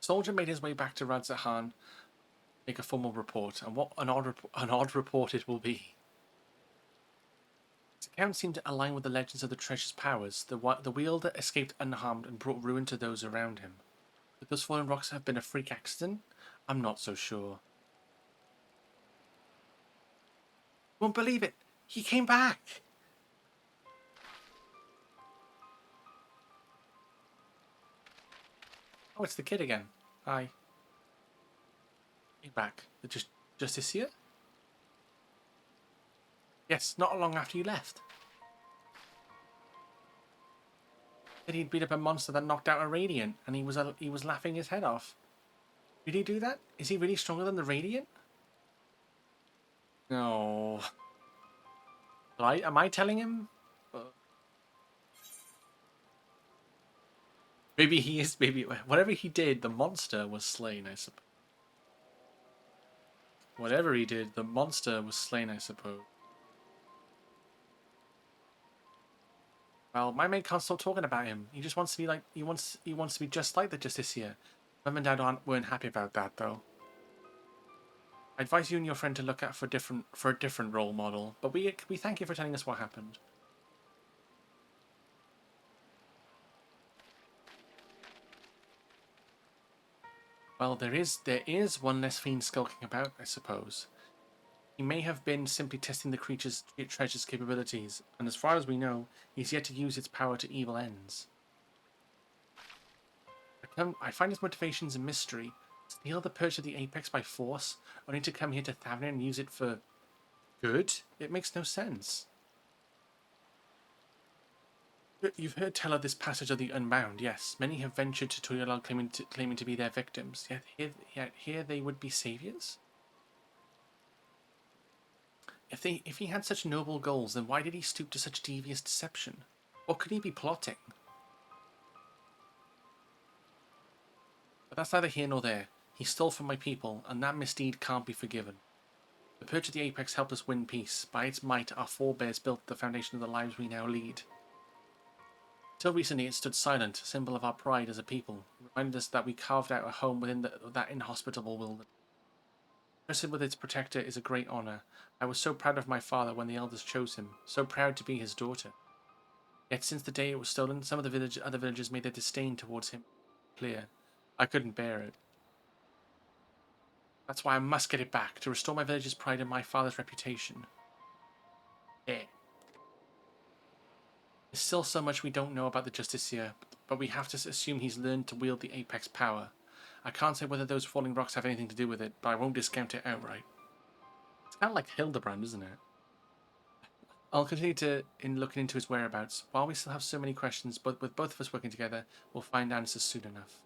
Soldier made his way back to Radzedhan, make a formal report, and what an odd report it will be. His account seemed to align with the legends of the treasure's powers. The wielder escaped unharmed and brought ruin to those around him. Could those fallen rocks have been a freak accident? I'm not so sure. Won't believe it. He came back. Oh, it's the kid again. Hi. He's back. Just Justicia? Yes, not long after you left. Said he'd beat up a monster that knocked out a Radiant, and he was laughing his head off. Did he do that? Is he really stronger than the Radiant? No. Am I telling him? Maybe he is. Maybe whatever he did, the monster was slain, I suppose. Whatever he did, the monster was slain, I suppose. Well, my mate can't stop talking about him. He just wants to be like he wants to be just like the Justicia. Mum and Dad weren't happy about that though. I advise you and your friend to look out for a different role model. But we thank you for telling us what happened. Well, there is one less fiend skulking about, I suppose. He may have been simply testing the creature's treasure's capabilities, and as far as we know, he's yet to use its power to evil ends. I find his motivations a mystery. Steal the perch of the Apex by force, only to come here to Thavner and use it for good? It makes no sense. You've heard tell of this passage of the Unbound, yes. Many have ventured to Tuyalal claiming to be their victims, yet here they would be saviors? If he had such noble goals, then why did he stoop to such devious deception? What could he be plotting? But that's neither here nor there. He stole from my people, and that misdeed can't be forgiven. The Perch of the Apex helped us win peace. By its might, our forebears built the foundation of the lives we now lead. Till recently, it stood silent, a symbol of our pride as a people. It reminded us that we carved out a home within that inhospitable wilderness. Trusted with its protector is a great honour. I was so proud of my father when the elders chose him, so proud to be his daughter. Yet since the day it was stolen, some of the other villagers made their disdain towards him clear. I couldn't bear it. That's why I must get it back, to restore my village's pride and my father's reputation. There's still so much we don't know about the Justiciar, but we have to assume he's learned to wield the Apex power. I can't say whether those falling rocks have anything to do with it, but I won't discount it outright. It's kind of like Hildebrand, isn't it? I'll continue in looking into his whereabouts. While we still have so many questions, but with both of us working together, we'll find answers soon enough.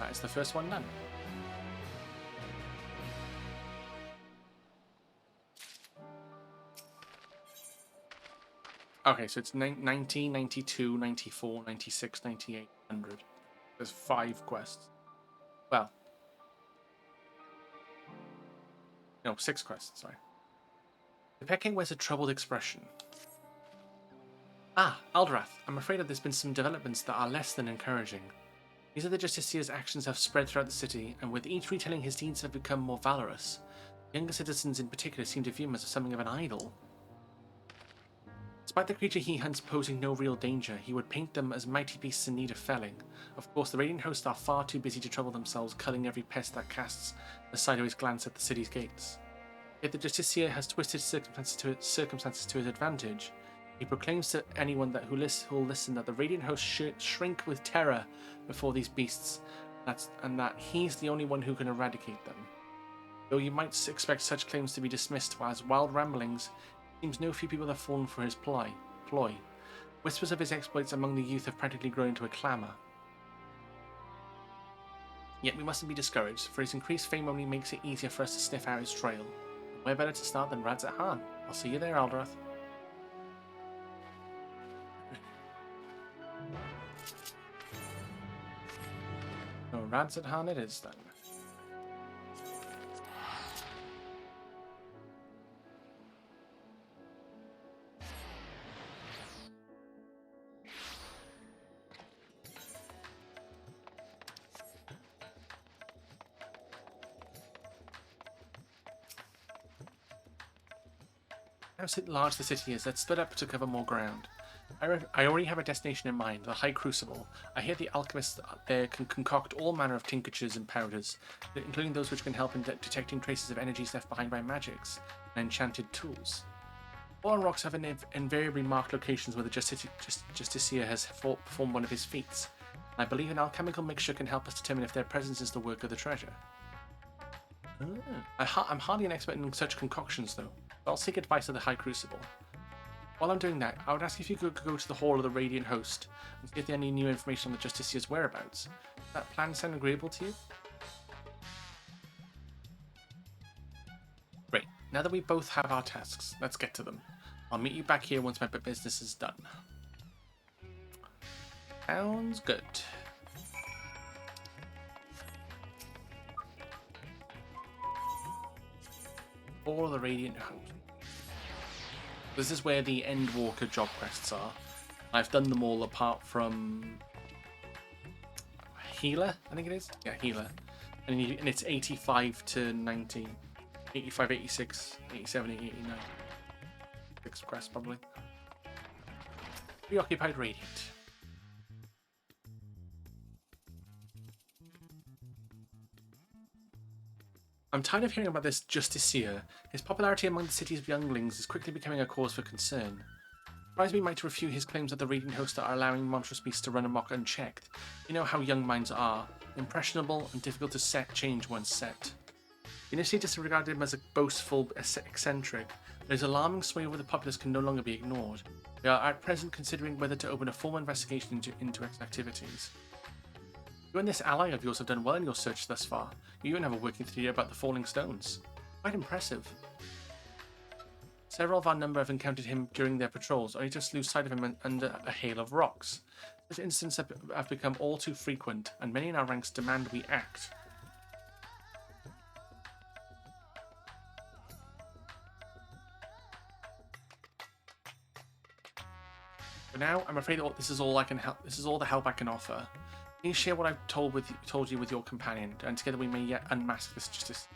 That is the first one done. Okay, so it's 90, 92, 94, 96, 98, 100. There's 5 quests. Well. No, 6 quests, sorry. The Peking wears a troubled expression. Ah, Aldrath, I'm afraid that there's been some developments that are less than encouraging. These are the Justiciar's actions have spread throughout the city, and with each retelling his deeds have become more valorous. Younger citizens in particular seem to view him as something of an idol. Despite the creature he hunts posing no real danger, he would paint them as mighty beasts in need of felling. Of course, the Radiant hosts are far too busy to trouble themselves culling every pest that casts a sideways glance at the city's gates. Yet the Justiciar has twisted circumstances to his advantage. He proclaims to anyone who will listen that the Radiant hosts shrink with terror before these beasts, and that he's the only one who can eradicate them. Though you might expect such claims to be dismissed as wild ramblings, it seems no few people have fallen for his ploy. Whispers of his exploits among the youth have practically grown into a clamour. Yet we mustn't be discouraged, for his increased fame only makes it easier for us to sniff out his trail. Where better to start than Radzat Han? I'll see you there, Aldrath. No, Radzat Han it is then. How large the city is, let's split up to cover more ground. I already have a destination in mind, the High Crucible. I hear the alchemists there can concoct all manner of tinctures and powders, including those which can help in detecting traces of energies left behind by magics and enchanted tools. Fallen rocks have invariably marked locations where the Justiciar has performed one of his feats. I believe an alchemical mixture can help us determine if their presence is the work of the treasure. I'm hardly an expert in such concoctions, though. I'll seek advice of the High Crucible. While I'm doing that, I would ask if you could go to the Hall of the Radiant Host and see if there any new information on the Justiciar's whereabouts. Does that plan sound agreeable to you? Great. Now that we both have our tasks, let's get to them. I'll meet you back here once my business is done. Sounds good. Or the Radiant Host. This is where the Endwalker job quests are. I've done them all apart from Healer, I think it is. Yeah, Healer. And it's 85 to 90. 85, 86, 87, 89. 6 quests probably. Preoccupied Radiant. I'm tired of hearing about this Justiciar. His popularity among the city's younglings is quickly becoming a cause for concern. Surprised me might refute his claims that the Radiant Host are allowing monstrous beasts to run amok unchecked. You know how young minds are. Impressionable and difficult to change once set. Initially disregarded him as a boastful eccentric, but his alarming sway over the populace can no longer be ignored. We are at present considering whether to open a formal investigation into his activities. You and this ally of yours have done well in your search thus far. You even have a working theory about the falling stones. Quite impressive. Several of our number have encountered him during their patrols, only to lose sight of him under a hail of rocks. Such incidents have become all too frequent, and many in our ranks demand we act. For now, I'm afraid this is all I can help. This is all the help I can offer. Can you share what I've told you with your companion, and together we may yet unmask this justice?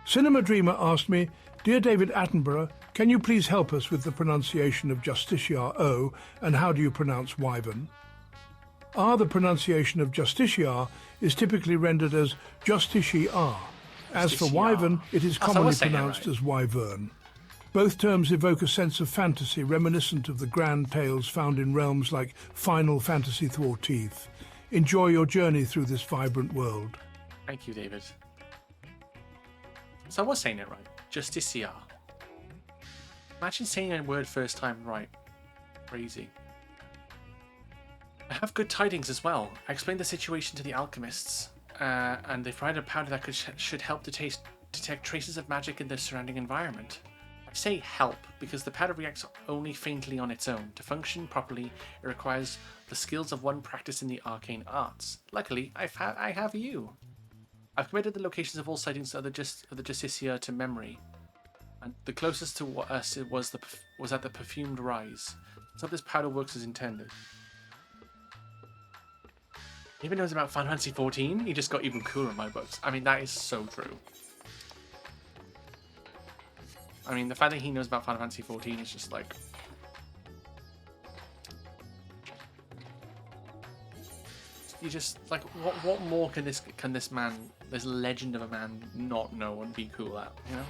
Cinema Dreamer asked me, "Dear David Attenborough, can you please help us with the pronunciation of Justiciar O, and how do you pronounce Wyvern?" The pronunciation of Justiciar is typically rendered as Justiciar. As for Wyvern, it is commonly pronounced as Wyvern. Both terms evoke a sense of fantasy reminiscent of the grand tales found in realms like Final Fantasy XIV. Enjoy your journey through this vibrant world. Thank you, David. So I was saying it right. Justiciar. Imagine saying a word first time right. Crazy. I have good tidings as well. I explained the situation to the alchemists, and they provided a powder that should help detect traces of magic in the surrounding environment. I say help because the powder reacts only faintly on its own. To function properly, it requires the skills of one practiced in the arcane arts. Luckily, I have you. I've committed the locations of all sightings of the Justiciar to memory, and the closest to us was at the Perfumed Rise. So this powder works as intended. He even knows about Final Fantasy XIV. He just got even cooler in my books. I mean, that is so true. I mean, the fact that he knows about Final Fantasy XIV is just like... You just, like, what more can this man, this legend of a man, not know and be cool at, you know?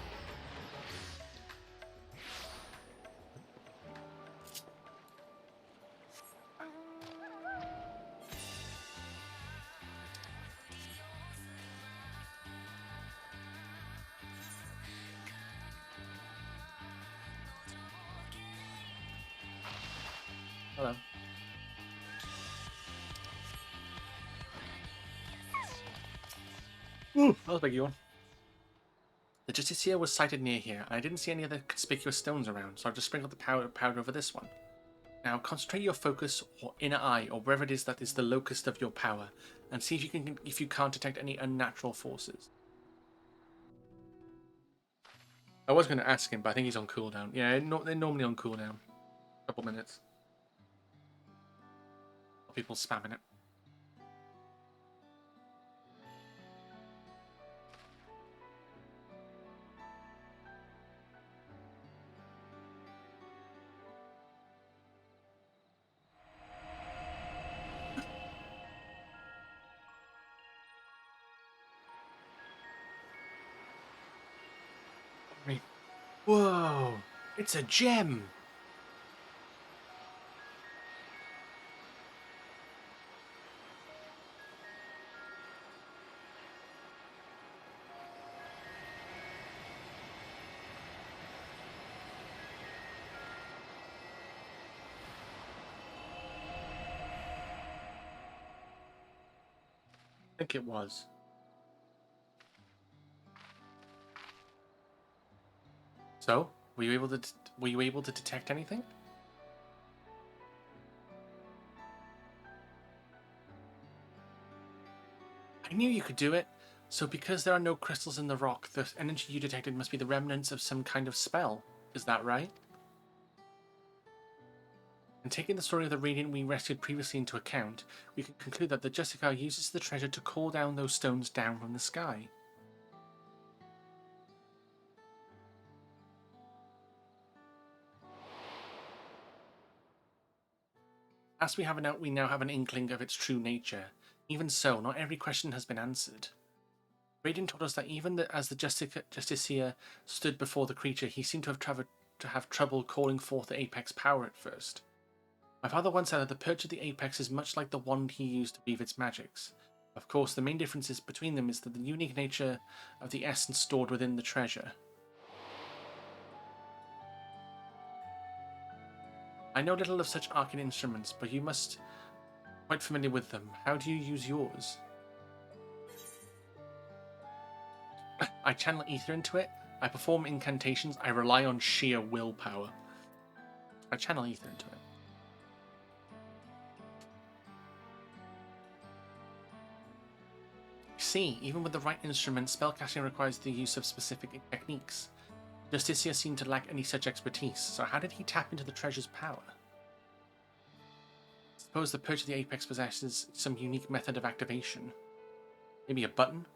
Hello. Ooh, that was a big yawn. The Justiciar was sighted near here, and I didn't see any other conspicuous stones around, so I've just sprinkled the powder over this one. Now concentrate your focus or inner eye, or wherever it is that is the locus of your power, and see if you can't detect any unnatural forces. I was going to ask him, but I think he's on cooldown. Yeah, they're normally on cooldown. A couple minutes. People spamming it. Whoa! It's a gem! I think it was. So, were you able to detect anything? I knew you could do it. So because there are no crystals in the rock, the energy you detected must be the remnants of some kind of spell. Is that right? And taking the story of the Radiant we rescued previously into account, we can conclude that the Justicar uses the treasure to call down those stones down from the sky. As we now have an inkling of its true nature. Even so, not every question has been answered. Radiant told us that even as the Justiciar stood before the creature, he seemed to have trouble calling forth the Apex power at first. My father once said that the perch of the Apex is much like the wand he used to weave its magics. Of course, the main difference between them is that the unique nature of the essence stored within the treasure. I know little of such arcane instruments, but you must be quite familiar with them. How do you use yours? I channel ether into it. I perform incantations. I rely on sheer willpower. I channel ether into it. See, even with the right instrument, spellcasting requires the use of specific techniques. Justiciar seemed to lack any such expertise, so how did he tap into the treasure's power? Suppose the perch of the Apex possesses some unique method of activation. Maybe a button?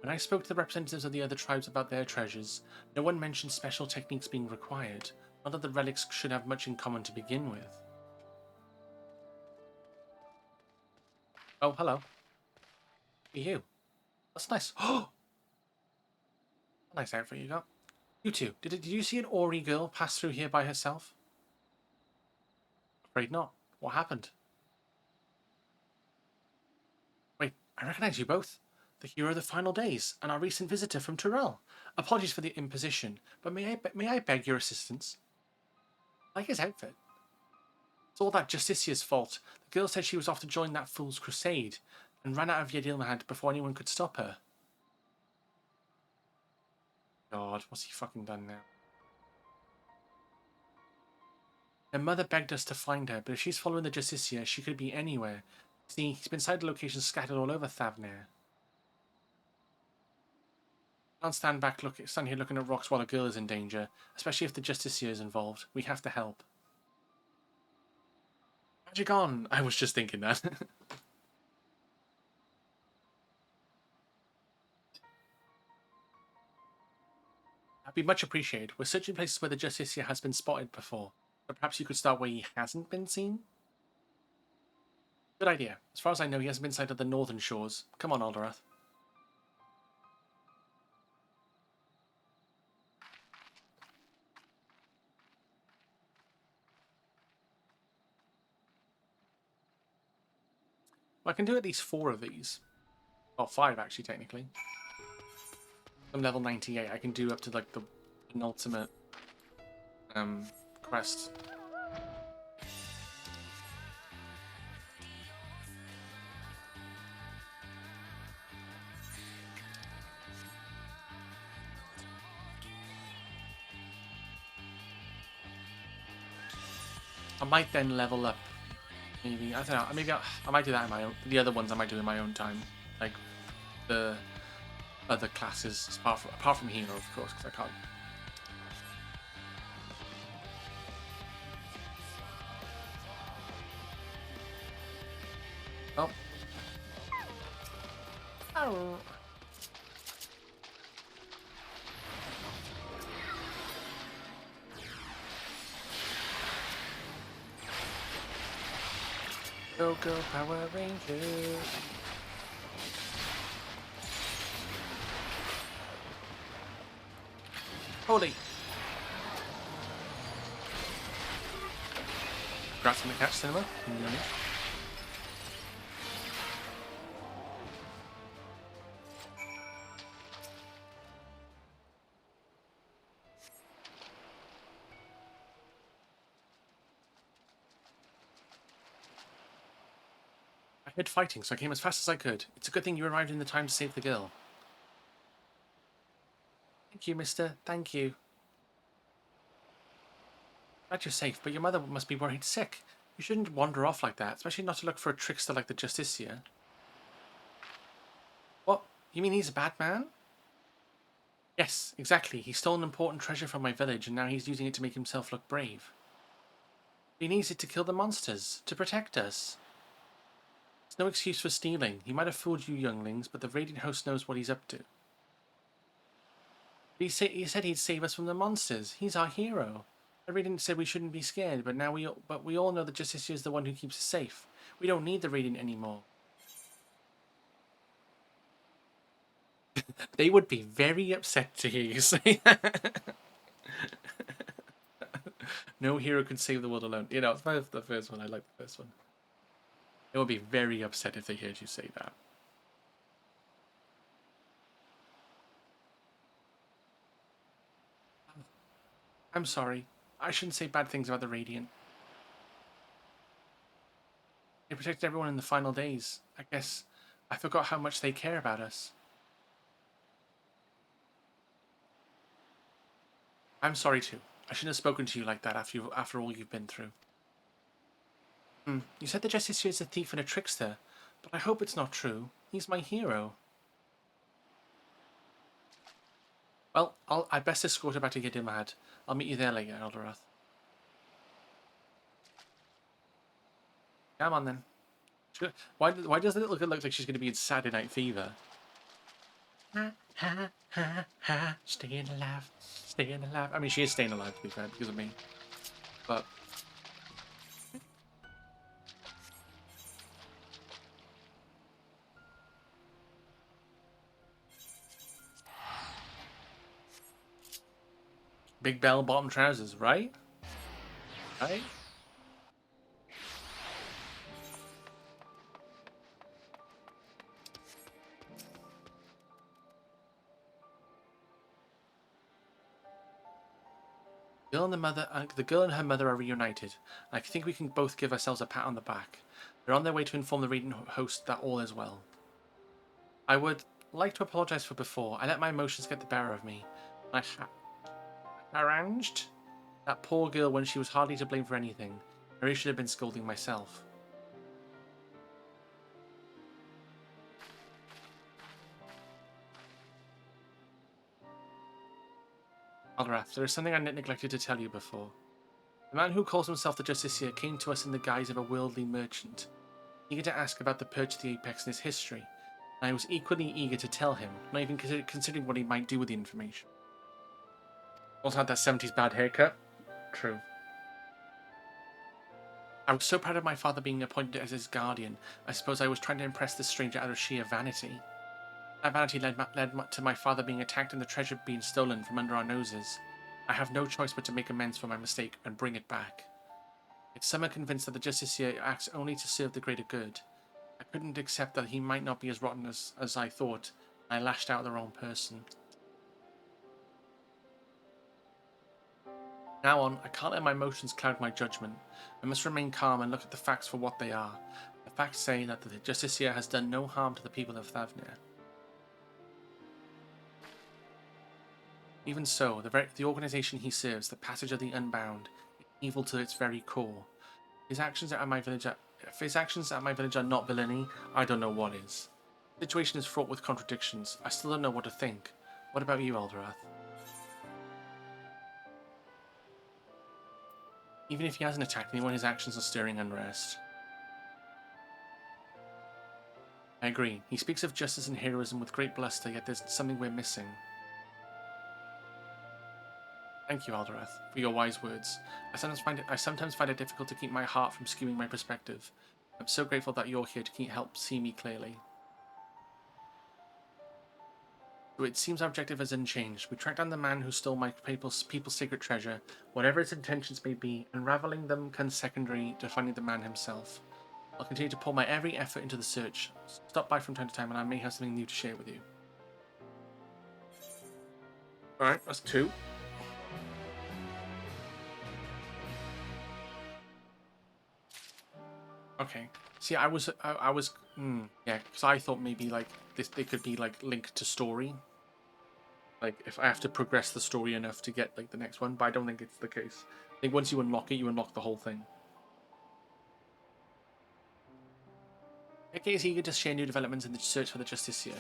When I spoke to the representatives of the other tribes about their treasures, no one mentioned special techniques being required, not that the relics should have much in common to begin with. Oh, hello. You. That's nice. Oh! Nice outfit you got. You two, did you see an Ori girl pass through here by herself? Afraid not. What happened? Wait, I recognize you both. The hero of the final days, and our recent visitor from Tyrell. Apologies for the imposition, but may I beg your assistance? I like his outfit. It's all that Justicia's fault. The girl said she was off to join that fool's crusade, and ran out of Yedilmahad before anyone could stop her. God, what's he fucking done now? Her mother begged us to find her, but if she's following the Justiciar, she could be anywhere. See, he's been sighted locations scattered all over Thavnair. Can't stand here looking at rocks while a girl is in danger, especially if the Justiciar is involved. We have to help. Magic on! I was just thinking that. That'd be much appreciated. We're searching places where the Justiciar has been spotted before, but perhaps you could start where he hasn't been seen? Good idea. As far as I know, he hasn't been sighted at the northern shores. Come on, Alderath. Well, I can do at least 4 of these. Well, 5 actually, technically. I'm level 98. I can do up to like the penultimate quest. I might then level up. Maybe, I don't know, maybe I might do that in my own, the other ones I might do in my own time. Like, the other classes, apart from Hero, of course, because I can't. Oh. Oh. Go Power Rangers. Holy! Congrats on the catch, Cinema. I heard fighting, so I came as fast as I could. It's a good thing you arrived in the time to save the girl. Thank you, mister. Thank you. Glad you're safe, but your mother must be worried sick. You shouldn't wander off like that, especially not to look for a trickster like the Justiciar. What? You mean he's a bad man? Yes, exactly. He stole an important treasure from my village, and now he's using it to make himself look brave. He needs it to kill the monsters, to protect us. There's no excuse for stealing. He might have fooled you younglings, but the Radiant Host knows what he's up to. He said he'd save us from the monsters. He's our hero. The Radiant said we shouldn't be scared, but now we all know that Justiciar is the one who keeps us safe. We don't need the Radiant anymore. They would be very upset to hear you say that. No hero can save the world alone. You know, it's the first one. I like the first one. They would be very upset if they heard you say that. I'm sorry. I shouldn't say bad things about the Radiant. They protected everyone in the final days. I guess I forgot how much they care about us. I'm sorry too. I shouldn't have spoken to you like that after all you've been through. You said the Justiciar is a thief and a trickster, but I hope it's not true. He's my hero. Well, I'd best escort her back to Gidimad. I'll meet you there later, Eldorath. Come on then. Why does it look like she's going to be in Saturday Night Fever? Ha ha ha ha! Staying alive, staying alive. I mean, she is staying alive to be fair because of me, but. Big bell bottom trousers, right? Right? The girl and her mother are reunited. I think we can both give ourselves a pat on the back. They're on their way to inform the Radiant Host that all is well. I would like to apologize for before. I let my emotions get the better of me. I arranged that poor girl when she was hardly to blame for anything. I really should have been scolding myself. Alrath, there is something I neglected to tell you before. The man who calls himself the Justiciar came to us in the guise of a worldly merchant, eager to ask about the Purge of the Apex and its history. And I was equally eager to tell him, not even considering what he might do with the information. Also had that 70s bad haircut. True. I was so proud of my father being appointed as his guardian. I suppose I was trying to impress this stranger out of sheer vanity. That vanity led to my father being attacked and the treasure being stolen from under our noses. I have no choice but to make amends for my mistake and bring it back. Yet some are convinced that the Justiciar acts only to serve the greater good. I couldn't accept that he might not be as rotten as I thought. I lashed out at the wrong person. Now on, I can't let my emotions cloud my judgment. I must remain calm and look at the facts for what they are. The facts say that the Justiciar has done no harm to the people of Thavnir. Even so, the organization he serves, the Passage of the Unbound, is evil to its very core. If his actions at my village are not villainy, I don't know what is. The situation is fraught with contradictions. I still don't know what to think. What about you, Eldorath? Even if he hasn't attacked anyone, his actions are stirring unrest. I agree. He speaks of justice and heroism with great bluster, yet there's something we're missing. Thank you, Aldorath, for your wise words. I sometimes find it difficult to keep my heart from skewing my perspective. I'm so grateful that you're here to help see me clearly. It seems our objective has unchanged. We track down the man who stole my people's secret treasure, whatever his intentions may be. Unraveling them comes secondary to finding the man himself. I'll continue to pour my every effort into the search. Stop by from time to time and I may have something new to share with you. Alright, that's 2. Okay. See, I was, yeah, because I thought maybe like they could be like linked to story. Like if I have to progress the story enough to get like the next one, but I don't think it's the case. I think once you unlock it, you unlock the whole thing. Okay, is eager to share new developments in the search for the Justicia.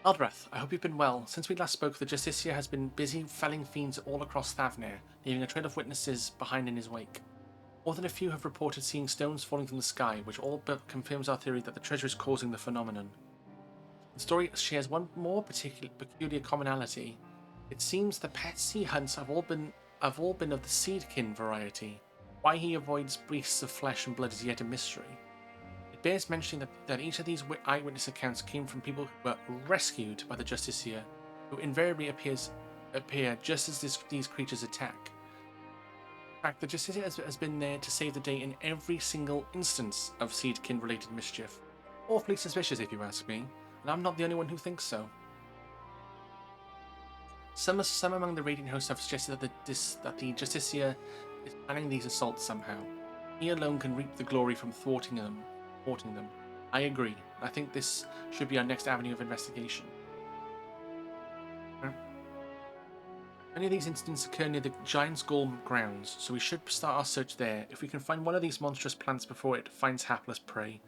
Aldrath, I hope you've been well. Since we last spoke, the Justicia has been busy felling fiends all across Thavnir, leaving a trail of witnesses behind in his wake. More than a few have reported seeing stones falling from the sky, which all but confirms our theory that the treasure is causing the phenomenon. The story shares one more peculiar commonality. It seems the pet sea hunts have all been of the seedkin variety. Why he avoids beasts of flesh and blood is yet a mystery. It bears mentioning that each of these eyewitness accounts came from people who were rescued by the Justicia, who invariably appear just as these creatures attack. In fact, the Justicia has been there to save the day in every single instance of seedkin-related mischief. Awfully suspicious, if you ask me, and I'm not the only one who thinks so. Some among the Radiant hosts have suggested that the Justicia is planning these assaults somehow. He alone can reap the glory from thwarting them. I agree. I think this should be our next avenue of investigation. Many of these incidents occur near the Giant's Golem grounds, so we should start our search there. If we can find one of these monstrous plants before it finds hapless prey,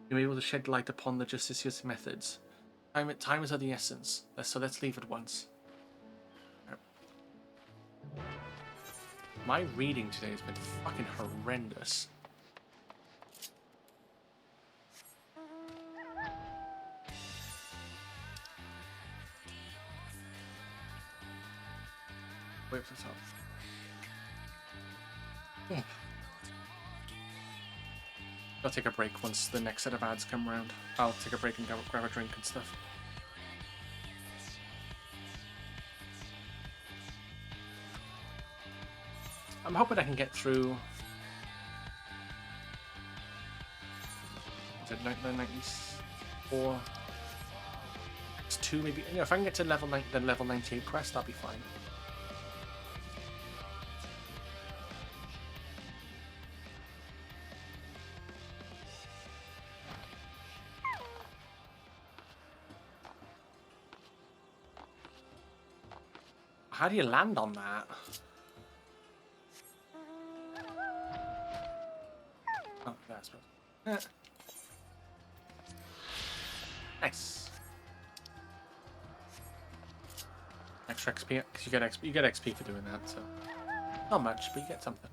we may be able to shed light upon the Justicia's methods. Time is of the essence, so let's leave at once. My reading today has been fucking horrendous. Wait for this up. Yeah. I'll take a break once the next set of ads come around. I'll take a break and grab a drink and stuff. I'm hoping I can get through. Is it 94? It's 2 maybe. You know, if I can get to level 98 quest, that'll be fine. How do you land on that? Oh, that's right. Nice. Extra XP, because you get XP for doing that, so not much, but you get something.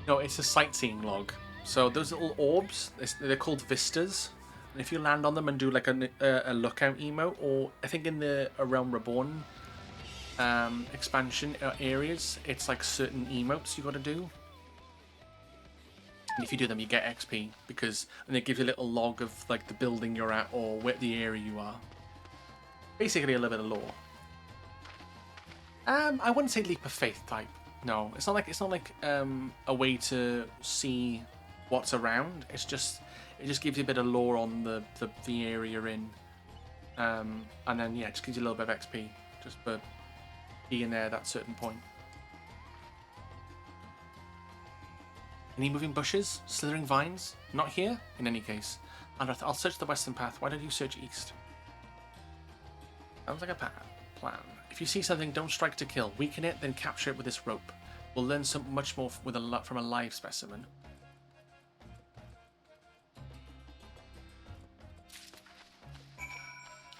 No, it's a sightseeing log. So those little orbs, they're called vistas. And if you land on them and do like a lookout emote, or I think in the A Realm Reborn expansion areas, it's like certain emotes you got to do. And if you do them, you get XP and it gives you a little log of like the building you're at or where the area you are. Basically, a little bit of lore. I wouldn't say leap of faith type. No, it's not like a way to see what's around. It just gives you a bit of lore on the area you're in, and then yeah, it just gives you a little bit of XP just for being there at that certain point. Any moving bushes, slithering vines? Not here. In any case, I'll search the western path. Why don't you search east? Sounds like a plan. If you see something, don't strike to kill. Weaken it, then capture it with this rope. We'll learn so much more from a live specimen.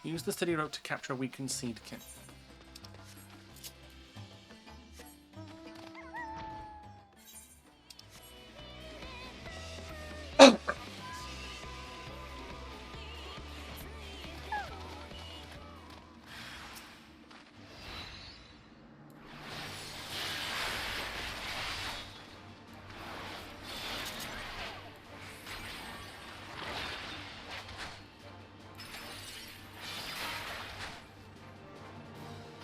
Use the steady rope to capture a weakened seedkin.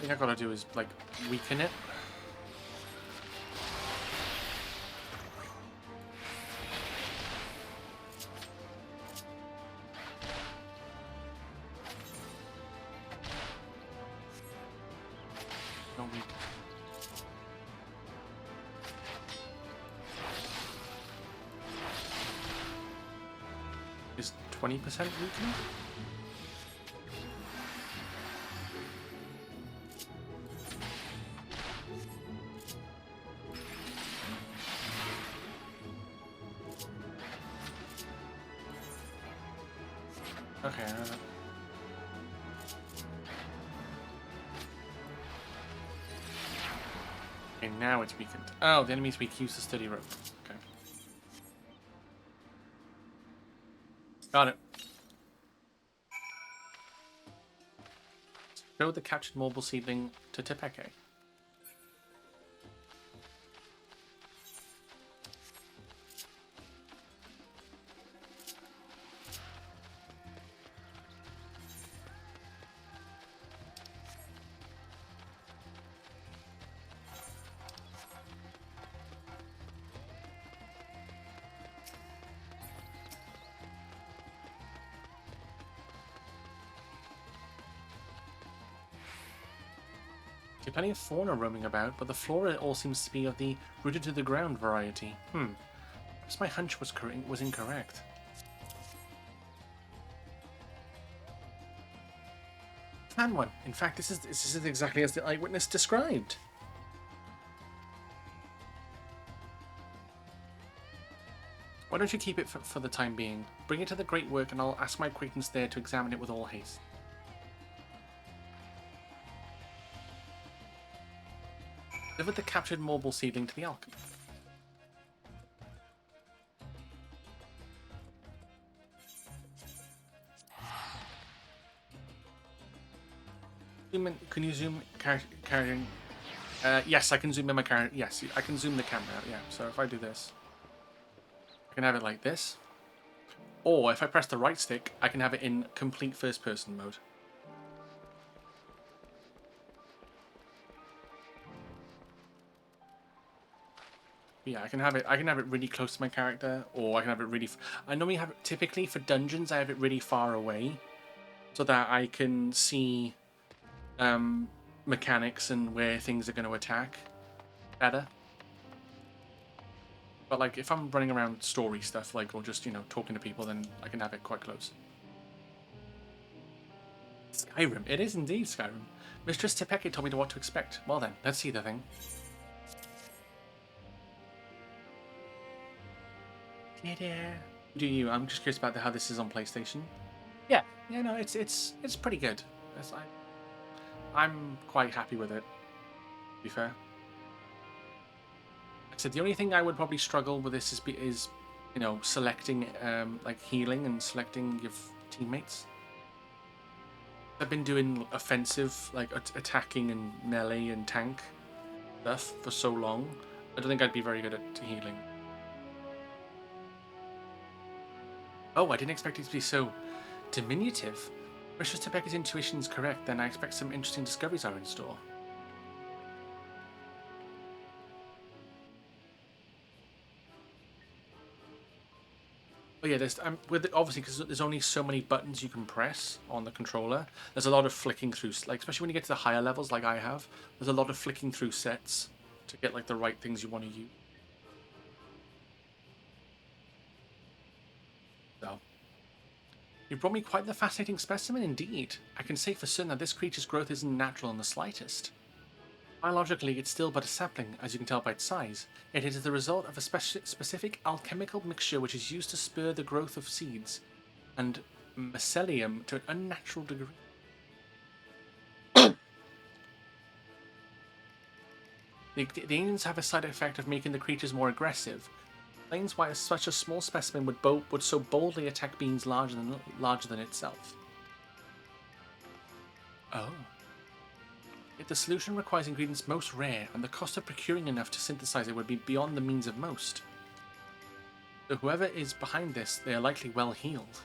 thing I gotta do is, like, weaken it. No weak. Is 20% weakened? Okay. Okay, now it's weakened. Oh, the enemy's weak. Use the sturdy rope. Okay. Got it. Show the captured mobile seedling to Tepeke. See plenty of fauna roaming about, but the flora all seems to be of the rooted to the ground variety. Perhaps my hunch was incorrect. Found one. In fact, this is exactly as the eyewitness described. Why don't you keep it for the time being? Bring it to the Great Work, and I'll ask my acquaintance there to examine it with all haste. Deliver the captured mobile seedling to the alchemist. Can you zoom carrying? Yes, I can zoom in my camera. Yes, I can zoom the camera out. Yeah. So if I do this, I can have it like this. Or if I press the right stick, I can have it in complete first-person mode. Yeah, I can have it really close to my character, or I can have it really. I normally have it typically for dungeons. I have it really far away, so that I can see mechanics and where things are going to attack better. But like, if I'm running around story stuff, like, or just talking to people, then I can have it quite close. Skyrim. It is indeed Skyrim. Mistress Tepeke told me what to expect. Well then, let's see the thing. Do you? I'm just curious about how this is on PlayStation. Yeah, no, it's pretty good. I'm quite happy with it, to be fair. Like I said, the only thing I would probably struggle with this is selecting like healing and selecting your teammates. I've been doing offensive, like attacking and melee and tank stuff for so long. I don't think I'd be very good at healing. Oh, I didn't expect it to be so diminutive. Mistress Tepeke's intuition is correct, then I expect some interesting discoveries are in store. Oh yeah, obviously because there's only so many buttons you can press on the controller. There's a lot of flicking through, like especially when you get to the higher levels, like I have. There's a lot of flicking through sets to get like the right things you want to use. So, you brought me quite the fascinating specimen indeed. I can say for certain that this creature's growth isn't natural in the slightest. Biologically, it's still but a sapling, as you can tell by its size. It is the result of a specific alchemical mixture which is used to spur the growth of seeds and mycelium to an unnatural degree. The aliens have a side effect of making the creatures more aggressive. Explains why such a small specimen would so boldly attack beings larger than itself. Oh. Yet the solution requires ingredients most rare, and the cost of procuring enough to synthesize it would be beyond the means of most. So whoever is behind this, they are likely well healed.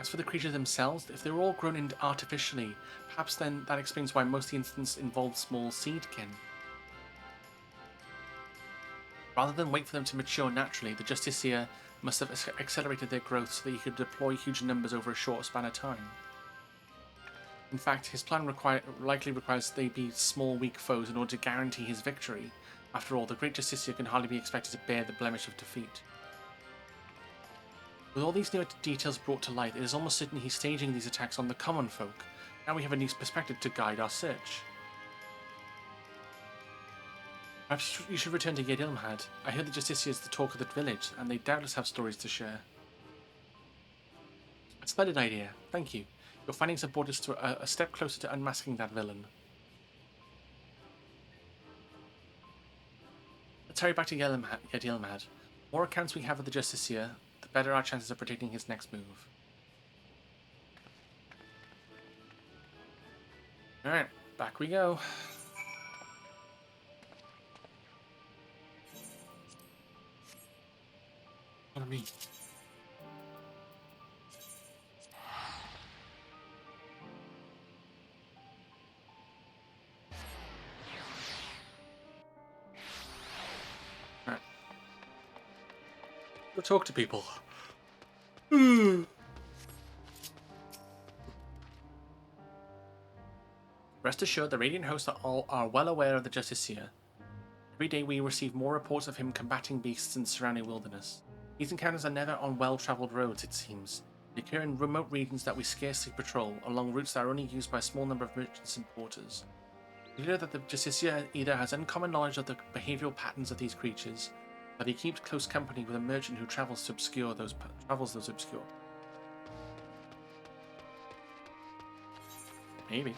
As for the creatures themselves, if they were all grown in artificially, perhaps then that explains why most of the incidents involved small seedkin. Rather than wait for them to mature naturally, the Justicia must have accelerated their growth so that he could deploy huge numbers over a short span of time. In fact, his plan likely requires they be small, weak foes in order to guarantee his victory. After all, the Great Justicia can hardly be expected to bear the blemish of defeat. With all these new details brought to light, it is almost certain he's staging these attacks on the common folk. Now we have a new perspective to guide our search. Perhaps you should return to Yedilmhad. I heard the Justicia is the talk of the village, and they doubtless have stories to share. A splendid idea. Thank you. Your findings have brought us to a step closer to unmasking that villain. Let's hurry back to Yedilmhad. The more accounts we have of the Justicia, the better our chances of predicting his next move. Alright, back we go. What do I mean? Alright. Go talk to people. Rest assured, the Radiant hosts are well aware of the Justicia. Every day we receive more reports of him combating beasts in the surrounding wilderness. These encounters are never on well-travelled roads, it seems. They occur in remote regions that we scarcely patrol, along routes that are only used by a small number of merchants and porters. We know that the Justicia either has uncommon knowledge of the behavioural patterns of these creatures, but he keeps close company with a merchant who travels those obscure. Maybe.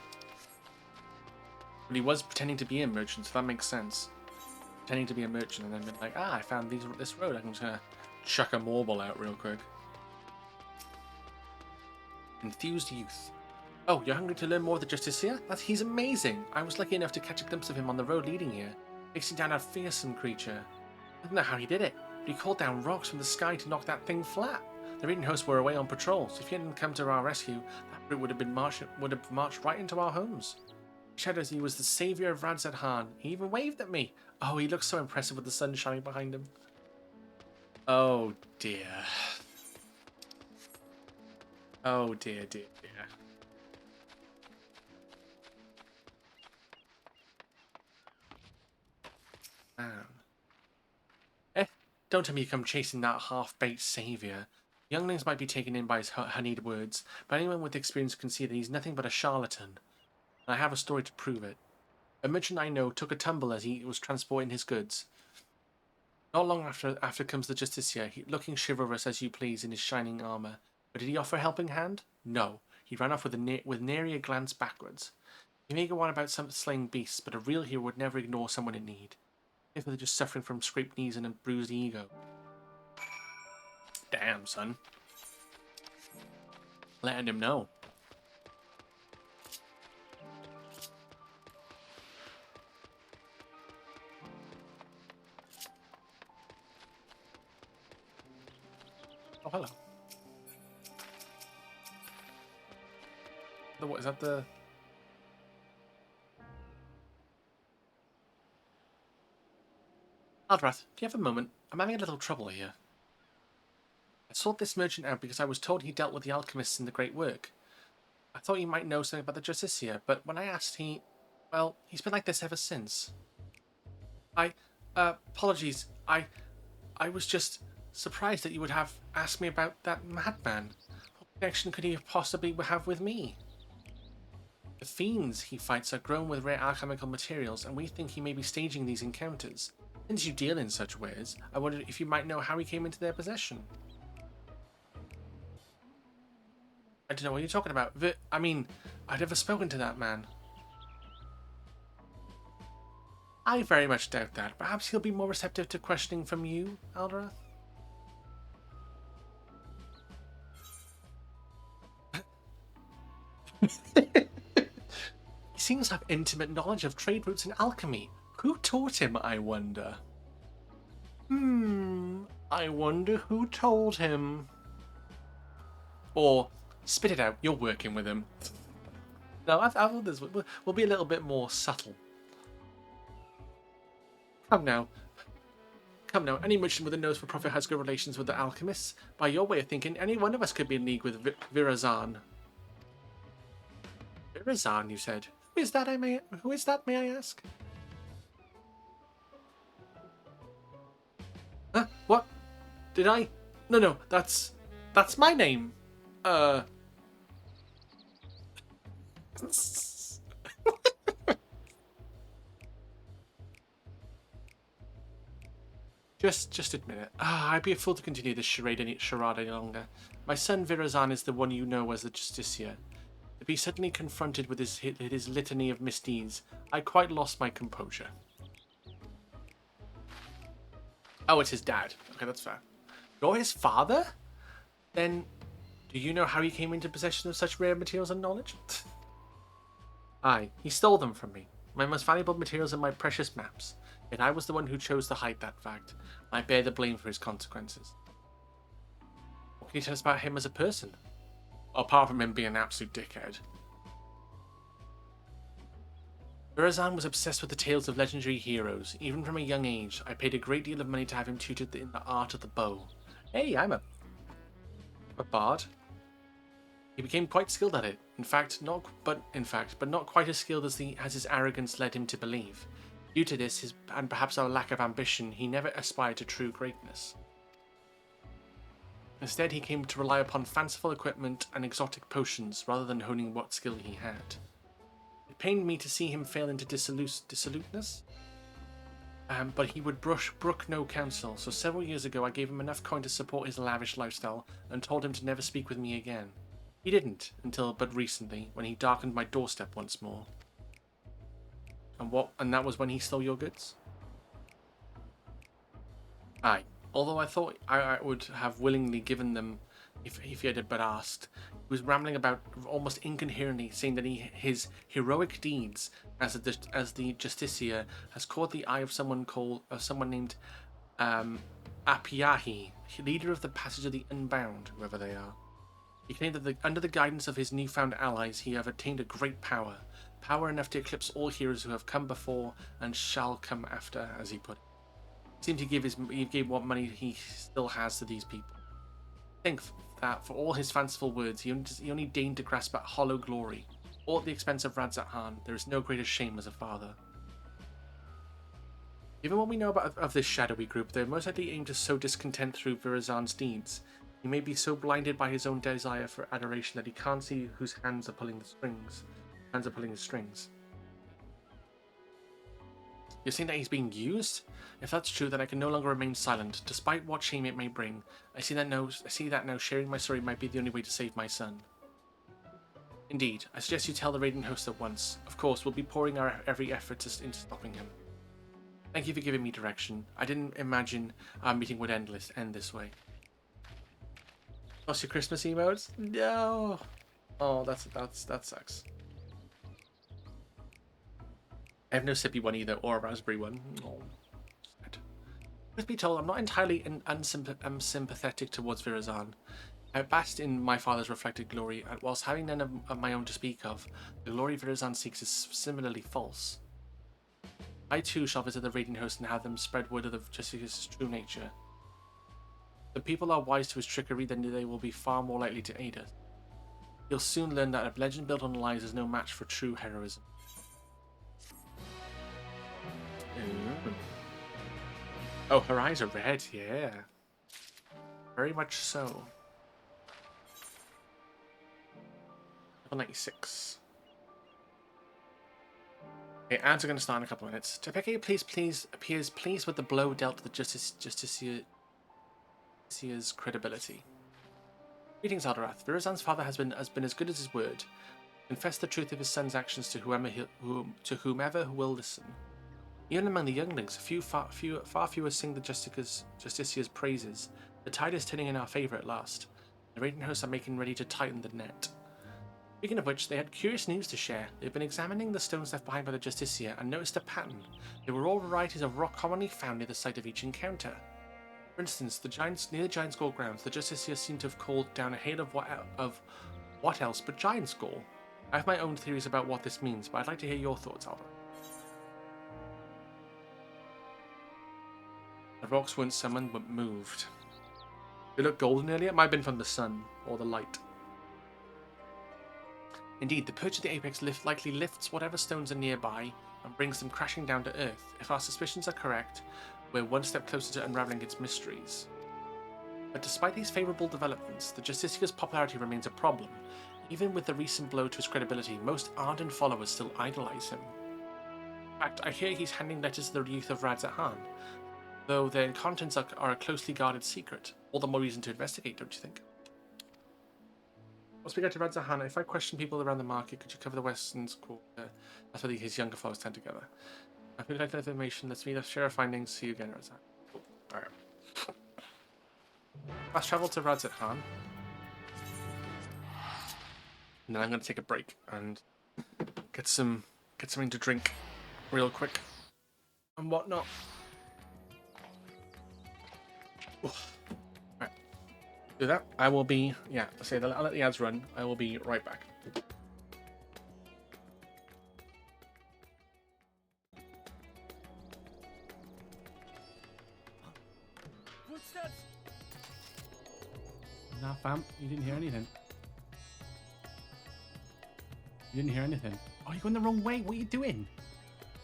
But he was pretending to be a merchant, so that makes sense. Pretending to be a merchant and then been like, I found this road, I'm just gonna chuck a marble out real quick. Enthused youth. Oh, you're hungry to learn more of the Justicia? He's amazing! I was lucky enough to catch a glimpse of him on the road leading here, facing down a fearsome creature. I don't know how he did it, but he called down rocks from the sky to knock that thing flat. The Radiant hosts were away on patrol, so if he hadn't come to our rescue, that brute would have marched right into our homes. He shouted as he was the saviour of Radzad Han. He even waved at me. Oh, he looked so impressive with the sun shining behind him. Oh dear. Oh dear, dear, dear. Man. Don't tell me you come chasing that half-baked saviour. Younglings might be taken in by his honeyed words, but anyone with experience can see that he's nothing but a charlatan. And I have a story to prove it. A merchant I know took a tumble as he was transporting his goods. Not long after comes the Justicia, looking chivalrous as you please in his shining armour. But did he offer a helping hand? No. He ran off with nary a glance backwards. He may go on about some slaying beasts, but a real hero would never ignore someone in need. If they're just suffering from scraped knees and a bruised ego. Damn, son. Letting him know. Oh, hello. What is that? The Aldrath, do you have a moment? I'm having a little trouble here. I sought this merchant out because I was told he dealt with the alchemists in the Great Work. I thought you might know something about the Justicia, but when I asked, he's been like this ever since. Apologies. I was just surprised that you would have asked me about that madman. What connection could he possibly have with me? The fiends he fights are grown with rare alchemical materials, and we think he may be staging these encounters. Since you deal in such wares, I wondered if you might know how he came into their possession. I don't know what you're talking about. I'd never spoken to that man. I very much doubt that. Perhaps he'll be more receptive to questioning from you, Aldrath? He seems to have intimate knowledge of trade routes and alchemy. Who taught him, I wonder? I wonder who told him. Or Spit it out. You're working with him. No, I thought this will be a little bit more subtle. Come now. Come now, any merchant with a nose for profit has good relations with the alchemists. By your way of thinking, any one of us could be in league with Virazan. Virazan, you said. Who is that, may I ask? Huh? What? Did I? No, that's my name. Just admit it. I'd be a fool to continue this charade any longer. My son Virazan is the one you know as the Justiciar. To be suddenly confronted with his litany of misdeeds, I quite lost my composure. Oh, it's his dad. Okay, that's fair. You're his father? Then, do you know how he came into possession of such rare materials and knowledge? Aye, he stole them from me. My most valuable materials are my precious maps. Yet I was the one who chose to hide that fact. I bear the blame for his consequences. What can you tell us about him as a person? Apart from him being an absolute dickhead. Virazan was obsessed with the tales of legendary heroes. Even from a young age, I paid a great deal of money to have him tutored in the art of the bow. Hey, I'm a bard. He became quite skilled at it. But not quite as skilled as his arrogance led him to believe. Due to this, and perhaps our lack of ambition, he never aspired to true greatness. Instead, he came to rely upon fanciful equipment and exotic potions, rather than honing what skill he had. It pained me to see him fail into dissoluteness, but he would brook no counsel, so several years ago I gave him enough coin to support his lavish lifestyle, and told him to never speak with me again. He didn't, until but recently, when he darkened my doorstep once more. And that was when he stole your goods? Aye. Although I thought I would have willingly given them if he had but asked. He was rambling about almost incoherently, saying that his heroic deeds as the Justiciar has caught the eye of someone named Apiahi, leader of the Passage of the Unbound, whoever they are. He claimed that under the guidance of his newfound allies, he have attained a great power. Power enough to eclipse all heroes who have come before and shall come after, as he put it. It seemed he gave what money he still has to these people. Think that, for all his fanciful words, he only deigned to grasp at hollow glory. All at the expense of Radzat Han, there is no greater shame as a father. Given what we know of this shadowy group, they most likely aim to sow discontent through Virazan's deeds. He may be so blinded by his own desire for adoration that he can't see whose hands are pulling the strings. You're saying that he's being used? If that's true, then I can no longer remain silent, despite what shame it may bring. I see that now sharing my story might be the only way to save my son. Indeed, I suggest you tell the Radiant Host at once. Of course, we'll be pouring our every effort into stopping him. Thank you for giving me direction. I didn't imagine our meeting would end this way. Lost your Christmas emotes? No. Oh, that sucks. I have no sippy one either, or a raspberry one. Oh, sad. Truth be told, I'm not entirely unsympathetic towards Virazan. I basked in my father's reflected glory, and whilst having none of my own to speak of, the glory Virazan seeks is similarly false. I too shall visit the Radiant Host and have them spread word of the Justiciar's true nature. If the people are wise to his trickery, then they will be far more likely to aid us. You'll soon learn that a legend built on lies is no match for true heroism. Oh, her eyes are red, yeah. Very much so. Level 96. Okay, ads are going to start in a couple of minutes. Topeke appears pleased with the blow dealt to the Justiciar's credibility. Greetings, Alderath. Virazan's father has been as good as his word. Confess the truth of his son's actions to whomever who will listen. Even among the younglings, far fewer sing the Justiciar's praises. The tide is turning in our favour at last. The Radiant Hosts are making ready to tighten the net. Speaking of which, they had curious news to share. They've been examining the stones left behind by the Justiciar and noticed a pattern. They were all varieties of rock commonly found near the site of each encounter. For instance, near the Giant's Gold grounds, the Justiciar seemed to have called down a hail of What else but giant skull? I have my own theories about what this means, but I'd like to hear your thoughts, Albert. The rocks weren't summoned, but moved. They looked golden earlier. It might have been from the sun or the light. Indeed, the perch of the apex likely lifts whatever stones are nearby and brings them crashing down to earth. If our suspicions are correct, we're one step closer to unraveling its mysteries. But despite these favourable developments, the Justiciar's popularity remains a problem. Even with the recent blow to his credibility, most ardent followers still idolise him. In fact, I hear he's handing letters to the youth of Radzahan, though their contents are a closely guarded secret. All the more reason to investigate, don't you think? Once we get to Radzahan, if I question people around the market, could you cover the Western's quarter? That's where his younger followers tend together. I feel like that information. Let's meet up, share our findings. See you again, Radzahan. Cool. Alright. Fast travel to Radzahan. And then I'm going to take a break and get something to drink real quick and whatnot. Right. Do that. I will be, yeah, I'll let the ads run. I will be right back. Footsteps! Nah, fam, you didn't hear anything. You didn't hear anything. Oh, you're going the wrong way. What are you doing?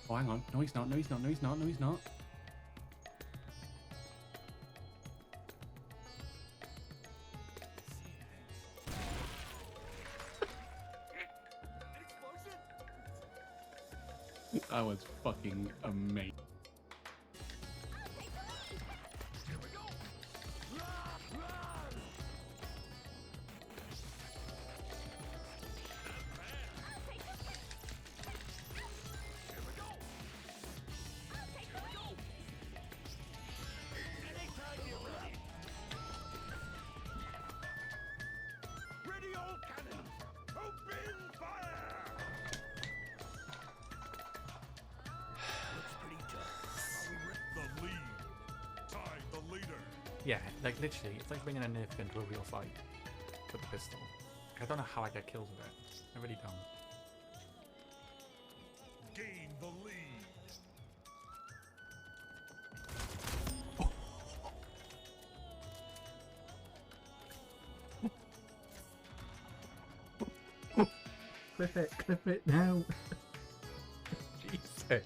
Oh, hang on. No, he's not. No, he's not. No, he's not. No, he's not. That was fucking amazing. Yeah, like literally, it's like bringing a Nerf gun to a real fight with a pistol. I don't know how I get kills with it. I really don't. Gain the lead. Clip it now. Jesus.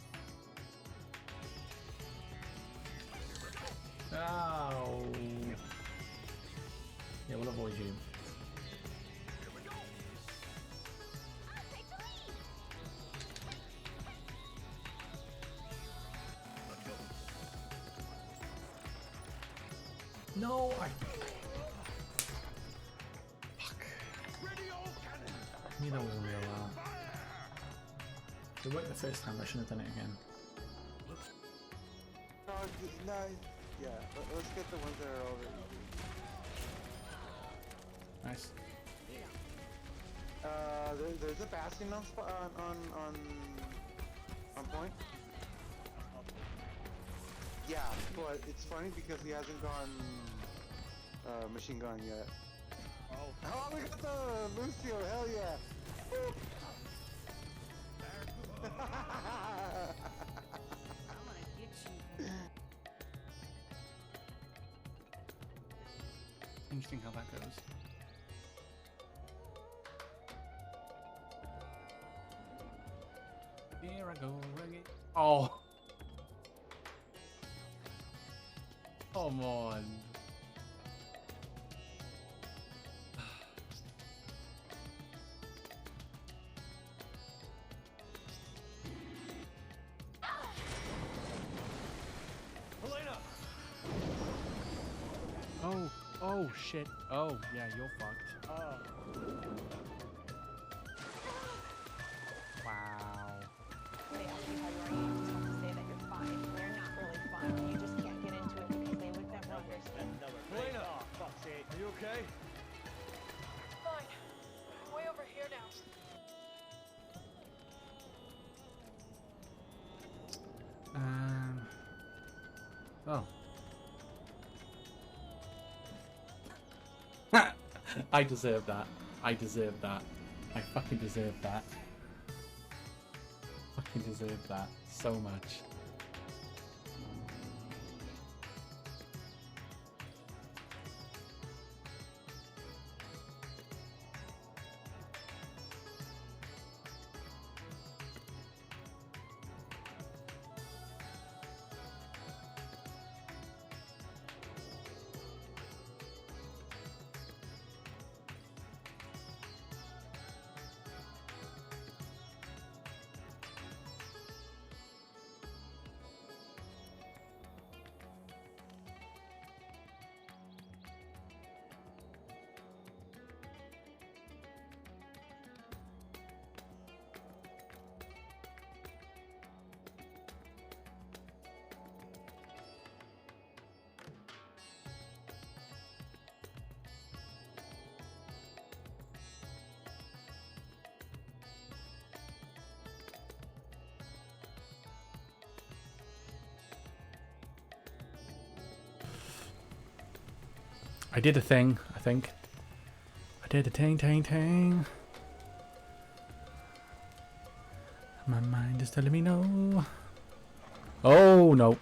Ow. Yeah, we'll avoid you. No, I... Fuck. You know it was real well. It worked the first time, I shouldn't have done it again. No, yeah, let's get the ones that are over easy. Nice. There's a bastion on point. Yeah, but it's funny because he hasn't gone machine gun yet. Oh, we got the Lucio! Hell yeah! Interesting how that goes. Here I go again. Oh. Come on. Oh shit. Oh yeah, you're fucked. Oh. Wow. They ask you how you are, you just have to say that you're fine. They're not really fine. You just can't get into it because they would never understand. Helena! Oh, fuck's sake. Are you okay? Fine. I'm way over here now. Oh. I deserve that. I deserve that. I fucking deserve that. Fucking deserve that so much. I did a thing, I think. I did a ting. My mind is telling me no. Oh, no.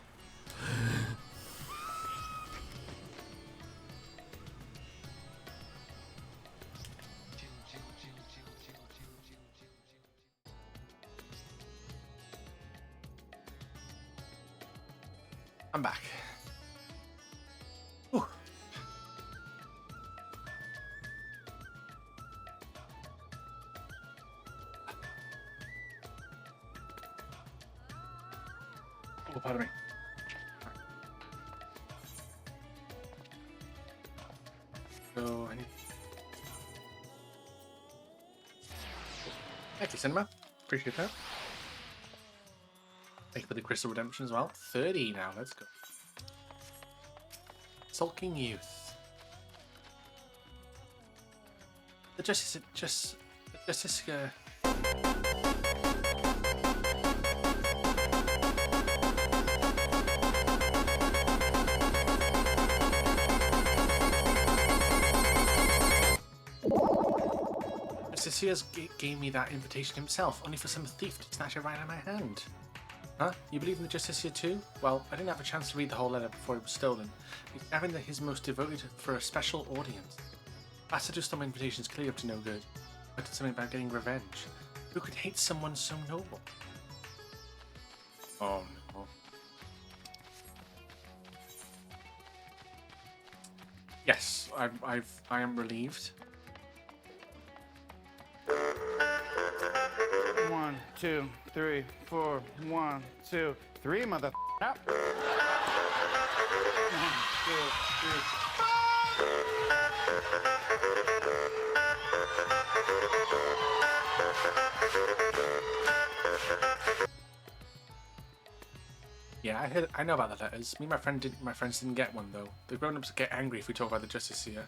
I'm back. Whew. Oh, pardon me. So, I need... Thank you, Cinema. Appreciate that. Thank you for the Crystal Redemption as well. 30 now, let's go. Sulking Youth. The Justicia... Justicia's gave me that invitation himself, only for some thief to snatch it right out of my hand. Huh? You believe in the Justicia too? Well, I didn't have a chance to read the whole letter before it was stolen. He's having his most devoted for a special audience. Bastard who stole my invitation is clearly up to no good. I did something about getting revenge. Who could hate someone so noble? Oh no. Yes, I am relieved. 1, 2, 3, 4. 1, 2, 3, mother. 1, 2, 3. Yeah, I know about the letters. Me and my friends didn't get one though. The grown-ups get angry if we talk about the Justicia.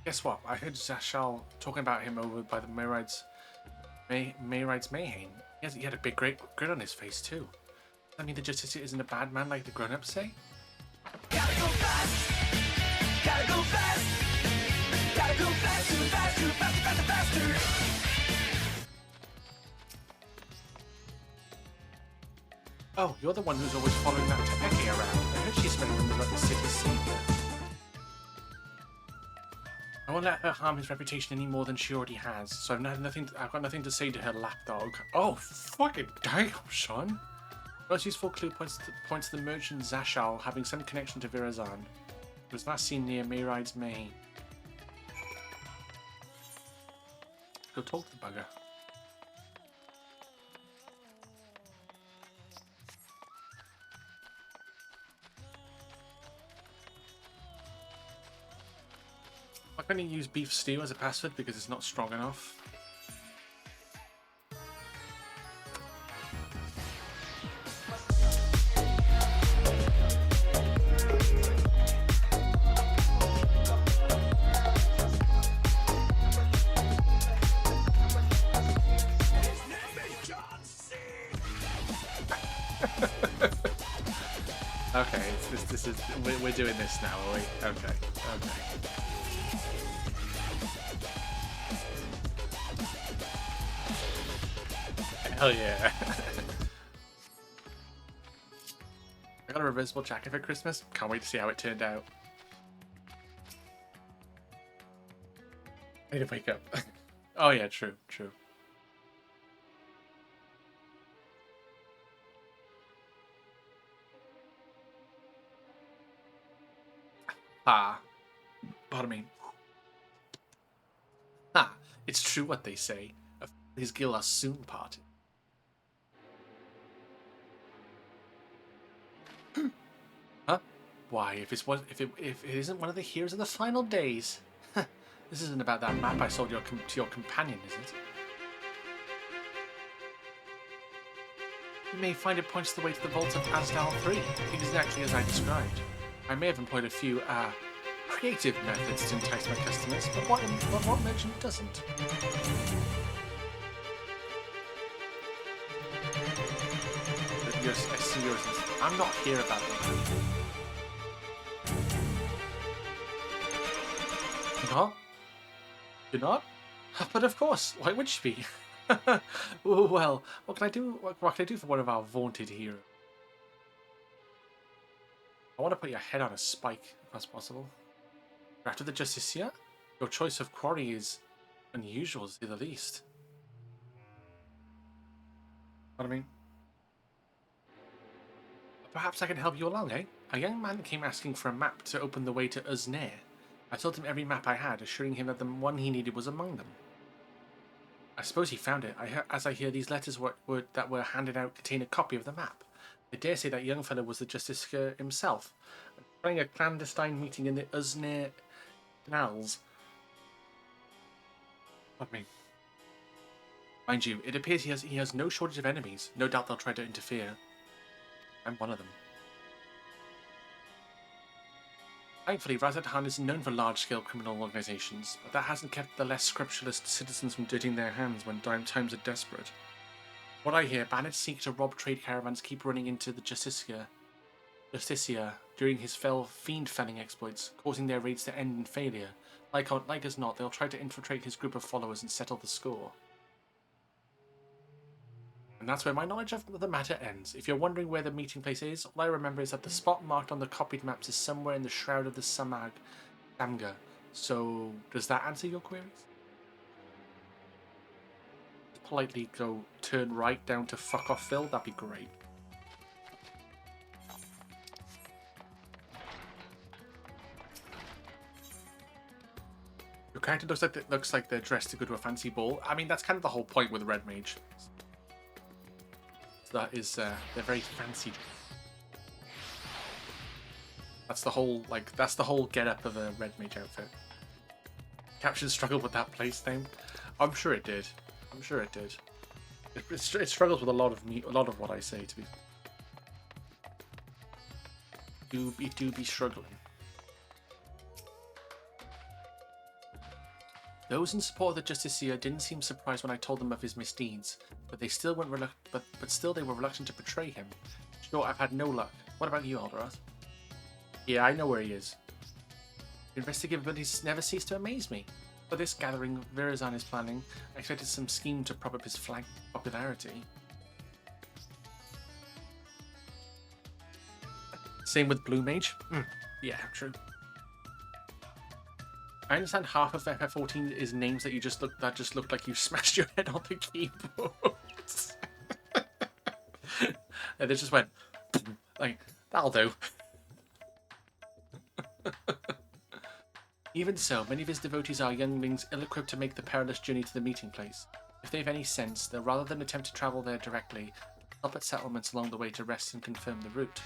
Guess what? I heard Zashal talking about him over by the Mayride's Mayhane. He had a big great grin on his face too. Does that mean the Justicia isn't a bad man like the grown-ups say? Gotta go fast! Gotta go fast! Gotta go fast, too fast, too fast, faster, faster! Oh, you're the one who's always following that Tepeki around. I heard she's spreading rumors about the city's savior. I won't let her harm his reputation any more than she already has, so I've got nothing to say to her lapdog. Oh, fucking damn, son! Most useful clue points to the merchant Zashal having some connection to Virazan. It was last seen near Mayride's May. Go talk to the bugger. I'm not going to use beef stew as a password because it's not strong enough. Okay, this is we're doing this now, are we? Okay. Hell yeah. I got a reversible jacket for Christmas. Can't wait to see how it turned out. I need to wake up. Oh yeah, true. Pardon me. It's true what they say. His guild are soon parted. Huh? Why, if it isn't one of the heroes of the final days. This isn't about that map I sold to your companion, is it? You may find it points the way to the vaults of Asdal 3, exactly as I described. I may have employed a few, creative methods to entice my customers, but what merchant doesn't? I see yours. I'm not here about that. No? You're not? But of course, why would she be? Well, what can I do? What can I do for one of our vaunted heroes? I want to put your head on a spike, if that's possible. After the Justiciar, your choice of quarry is unusual, to say the least. What I mean? Perhaps I can help you along, eh? A young man came asking for a map to open the way to Uznair. I told him every map I had, assuring him that the one he needed was among them. I suppose he found it, as I hear these letters that were handed out contain a copy of the map. I dare say that young fellow was the Justiciar himself, running a clandestine meeting in the Uznair canals. What I mean? Mind you, it appears he has no shortage of enemies. No doubt they'll try to interfere. I'm one of them. Thankfully, Razadhan is known for large-scale criminal organizations, but that hasn't kept the less scrupulous citizens from dirtying their hands when times are desperate. What I hear, bandits seek to rob trade caravans keep running into the Justiciar during his fiend-felling exploits, causing their raids to end in failure. Like as not, they'll try to infiltrate his group of followers and settle the score. And that's where my knowledge of the matter ends. If you're wondering where the meeting place is, all I remember is that the spot marked on the copied maps is somewhere in the Shroud of the Samga. So, does that answer your queries? Politely go turn right down to fuck offville, that'd be great. Your character looks like they're dressed to go to a fancy ball. I mean, that's kind of the whole point with the Red Mage. That is, they're very fancy. That's the whole get-up of a Red Mage outfit. Caption struggled with that place name. I'm sure it did. It struggles with a lot of what I say, to be. It do be struggling. Those in support of the Justiciar didn't seem surprised when I told them of his misdeeds, but they still were reluctant to betray him. Sure, I've had no luck. What about you, Alderoth? Yeah, I know where he is. Investigative abilities never cease to amaze me. For this gathering Virazan is planning, I expected some scheme to prop up his popularity. Same with Blue Mage? Yeah, true. I understand half of FF14 is names that just look like you smashed your head on the keyboard. They just went like, that'll do. Even so, many of his devotees are younglings ill-equipped to make the perilous journey to the meeting place. If they've any sense, they'll rather than attempt to travel there directly, help at settlements along the way to rest and confirm the route.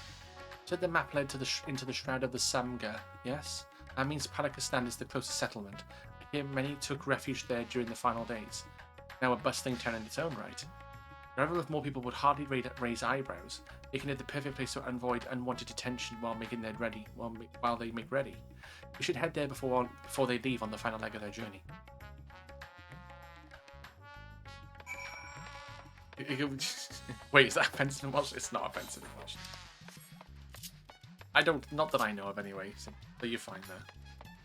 So the map led to into the Shroud of the Samga, yes? That means Palakistan is the closest settlement. I hear many took refuge there during the final days. Now a bustling town in its own right. The arrival of more people would hardly raise eyebrows, making it the perfect place to avoid unwanted attention while they make ready. We should head there before they leave on the final leg of their journey. Wait, is that offensive in Welsh? It's not offensive in Welsh. Not that I know of anyway, so you're fine there.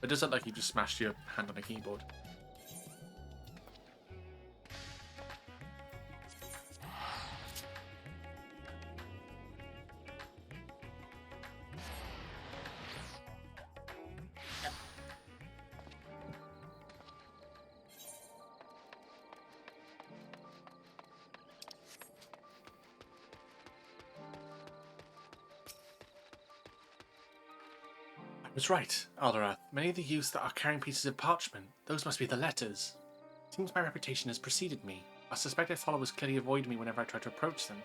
It doesn't look like you just smashed your hand on a keyboard. was right, Alderath. Many of the youths that are carrying pieces of parchment, those must be the letters. It seems my reputation has preceded me. Our suspected followers clearly avoid me whenever I try to approach them.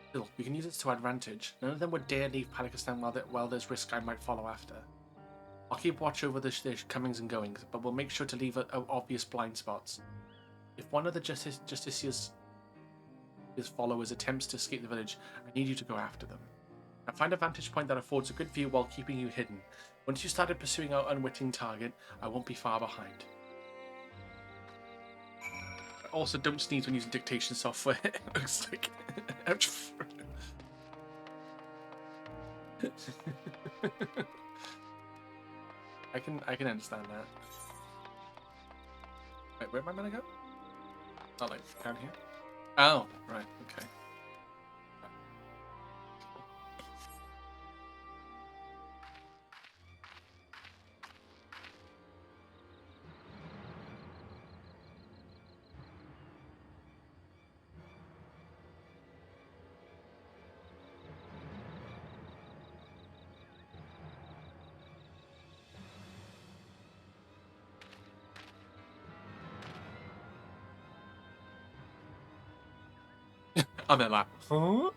Still, we can use it to our advantage. None of them would dare leave Palikistan while there's risk I might follow after. I'll keep watch over their comings and goings, but we'll make sure to leave obvious blind spots. If one of the Justicia's followers attempts to escape the village, I need you to go after them. Now find a vantage point that affords a good view while keeping you hidden. Once you started pursuing our unwitting target, I won't be far behind. Also, don't sneeze when using dictation software. It looks like... I can understand that. Wait, where am I gonna go? Oh, like down here? Oh, right, okay. I'm in like, huh?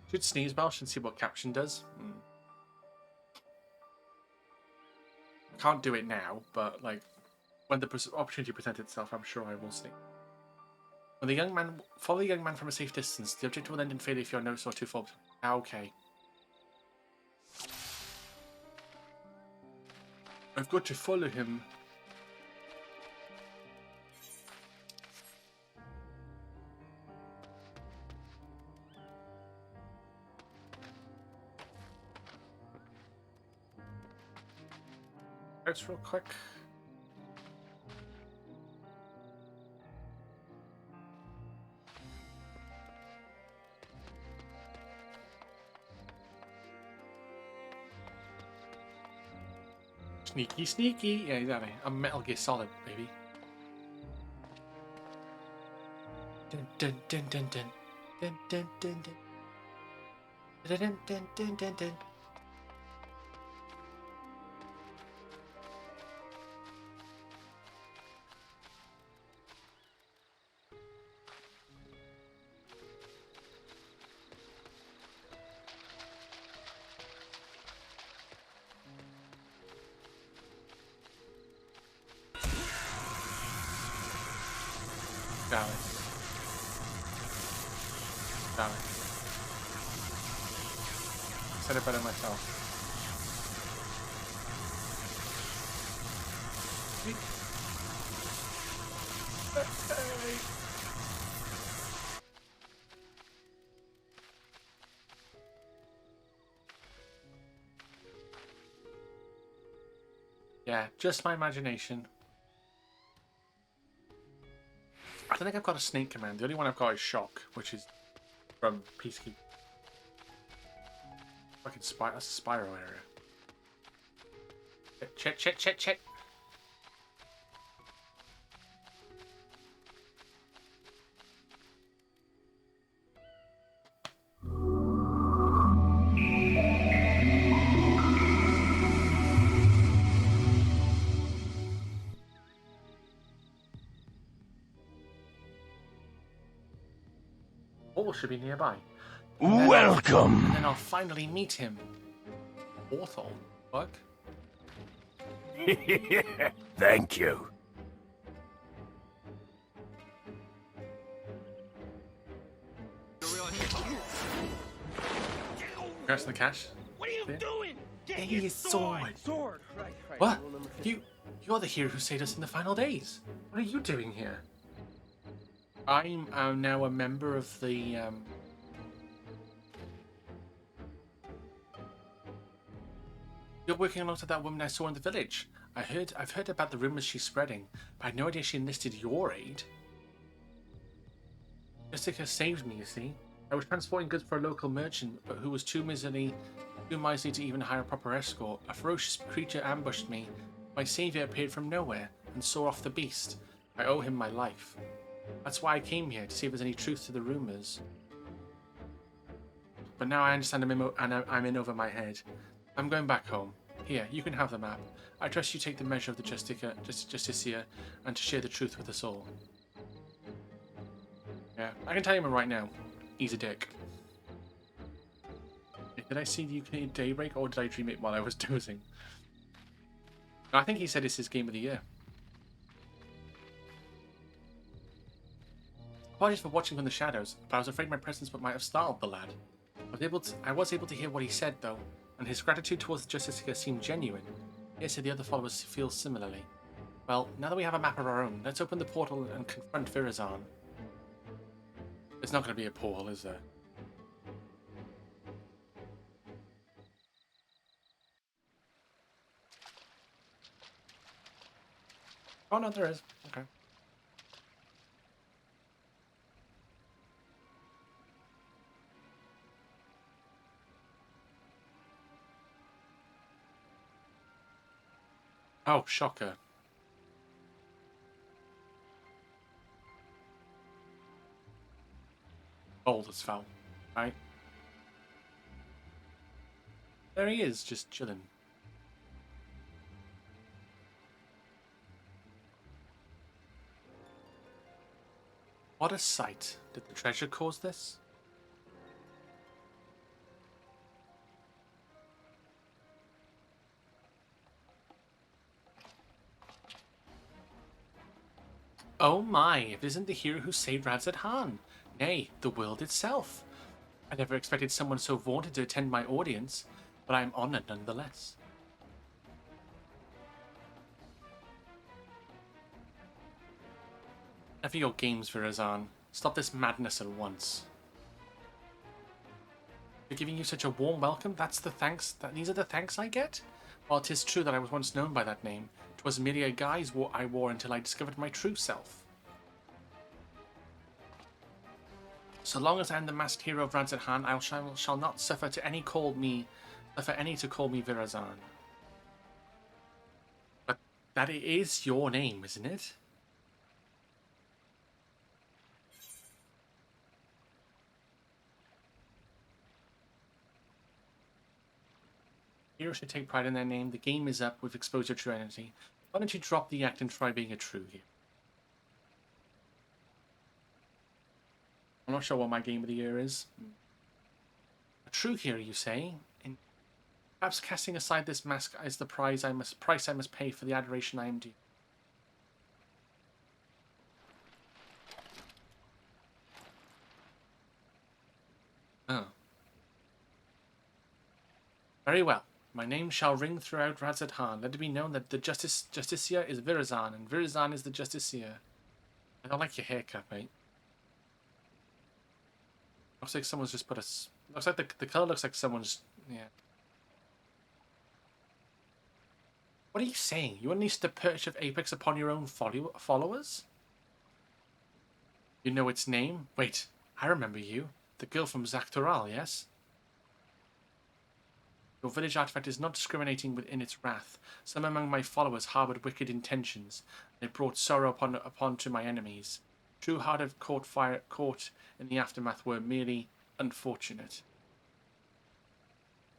Should sneeze Belsh and see what caption does. I can't do it now, but like when the opportunity presents itself, I'm sure I will sneeze. When the young man follow the young man from a safe distance, the objective will end in failure if your notes are too full. Okay. I've got to follow him. Real quick. Sneaky, sneaky. Yeah, exactly. I'm Metal Gear Solid, baby. Dun dun dun dun dun dun dun dun dun dun dun dun dun dun. Got it. Got it. Said it better myself. Yeah, just my imagination. I don't think I've got a snake command. The only one I've got is shock, which is from Peacekeeper. Fucking that's a Spyro area. Check. All should be nearby. Welcome! And then I'll finally meet him. Hawthorne? Fuck? Thank you. Congrats on the cash. What are you doing? Get Hey, your sword! Sword! Right. What? You're the hero who saved us in the final days. What are you doing here? I'm now a member of the You're working alongside that woman I saw in the village. I've heard about the rumors she's spreading, but I had no idea she enlisted your aid. Jessica saved me, you see. I was transporting goods for a local merchant, but who was too miserly to even hire a proper escort. A ferocious creature ambushed me. My savior appeared from nowhere and saw off the beast. I owe him my life. That's why I came here, to see if there's any truth to the rumors. but now I understand I'm in over my head. I'm going back home. Here, you can have the map. I trust you take the measure of the Justicia and to share the truth with us all. Yeah, I can tell you right now. He's a dick. Did I see the UK Daybreak or did I dream it while I was dozing? I think he said it's his game of the year. Apologies for watching from the shadows, but I was afraid my presence might have startled the lad. I was able to hear what he said though, and his gratitude towards the Justicia seemed genuine. Yes, the other followers feel similarly. Well, now that we have a map of our own, let's open the portal and confront Virazan. There's not going to be a portal, is there? Oh no, there is. Okay. Oh, shocker. Bold as fell, right? There he is, just chilling. What a sight. Did the treasure cause this? Oh my, if it isn't the hero who saved Radzat-Han. Nay, the world itself. I never expected someone so vaunted to attend my audience, but I am honored nonetheless. Enough of your games, Virazan. Stop this madness at once. For giving you such a warm welcome, these are the thanks I get? While 'tis true that I was once known by that name, 'twas merely a guise I wore until I discovered my true self. So long as I am the masked hero of Radzat-Han, I shall not suffer any to call me Virazan. But that is your name, isn't it? Heroes should take pride in their name. The game is up. We've exposed your true identity. Why don't you drop the act and try being a true hero? I'm not sure what my game of the year is. A true hero, you say? And perhaps casting aside this mask is the price I must pay for the adoration I am due. Oh. Very well. My name shall ring throughout Radzat-Han. Let it be known that the Justicia is Virazan, and Virazan is the Justicia. I don't like your haircut, mate. Looks like someone's just put a... Looks like the color looks like someone's... Yeah. What are you saying? You unleashed the perch of Apex upon your own followers? You know its name? Wait, I remember you. The girl from Zaktoral, yes? Your village artifact is not discriminating within its wrath. Some among my followers harbored wicked intentions. They brought sorrow upon to my enemies. True heart of caught in the aftermath were merely unfortunate.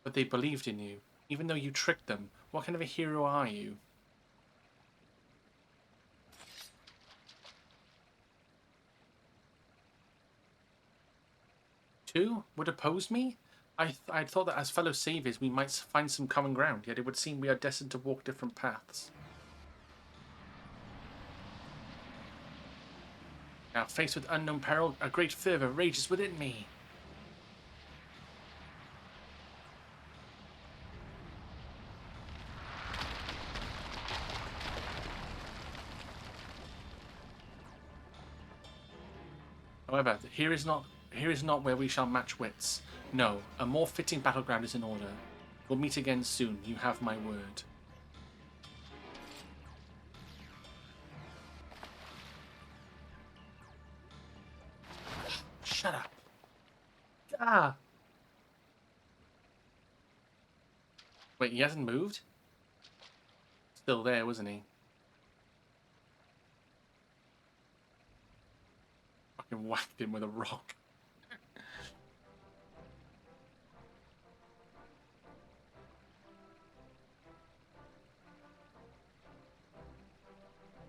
But they believed in you. Even though you tricked them, what kind of a hero are you? Two would oppose me? I thought that as fellow saviors we might find some common ground, yet it would seem we are destined to walk different paths. Now, faced with unknown peril, a great fervor rages within me. However, here is not where we shall match wits. No, a more fitting battleground is in order. We'll meet again soon, you have my word. Shut up. Ah! Wait, he hasn't moved? Still there, wasn't he? Fucking whacked him with a rock.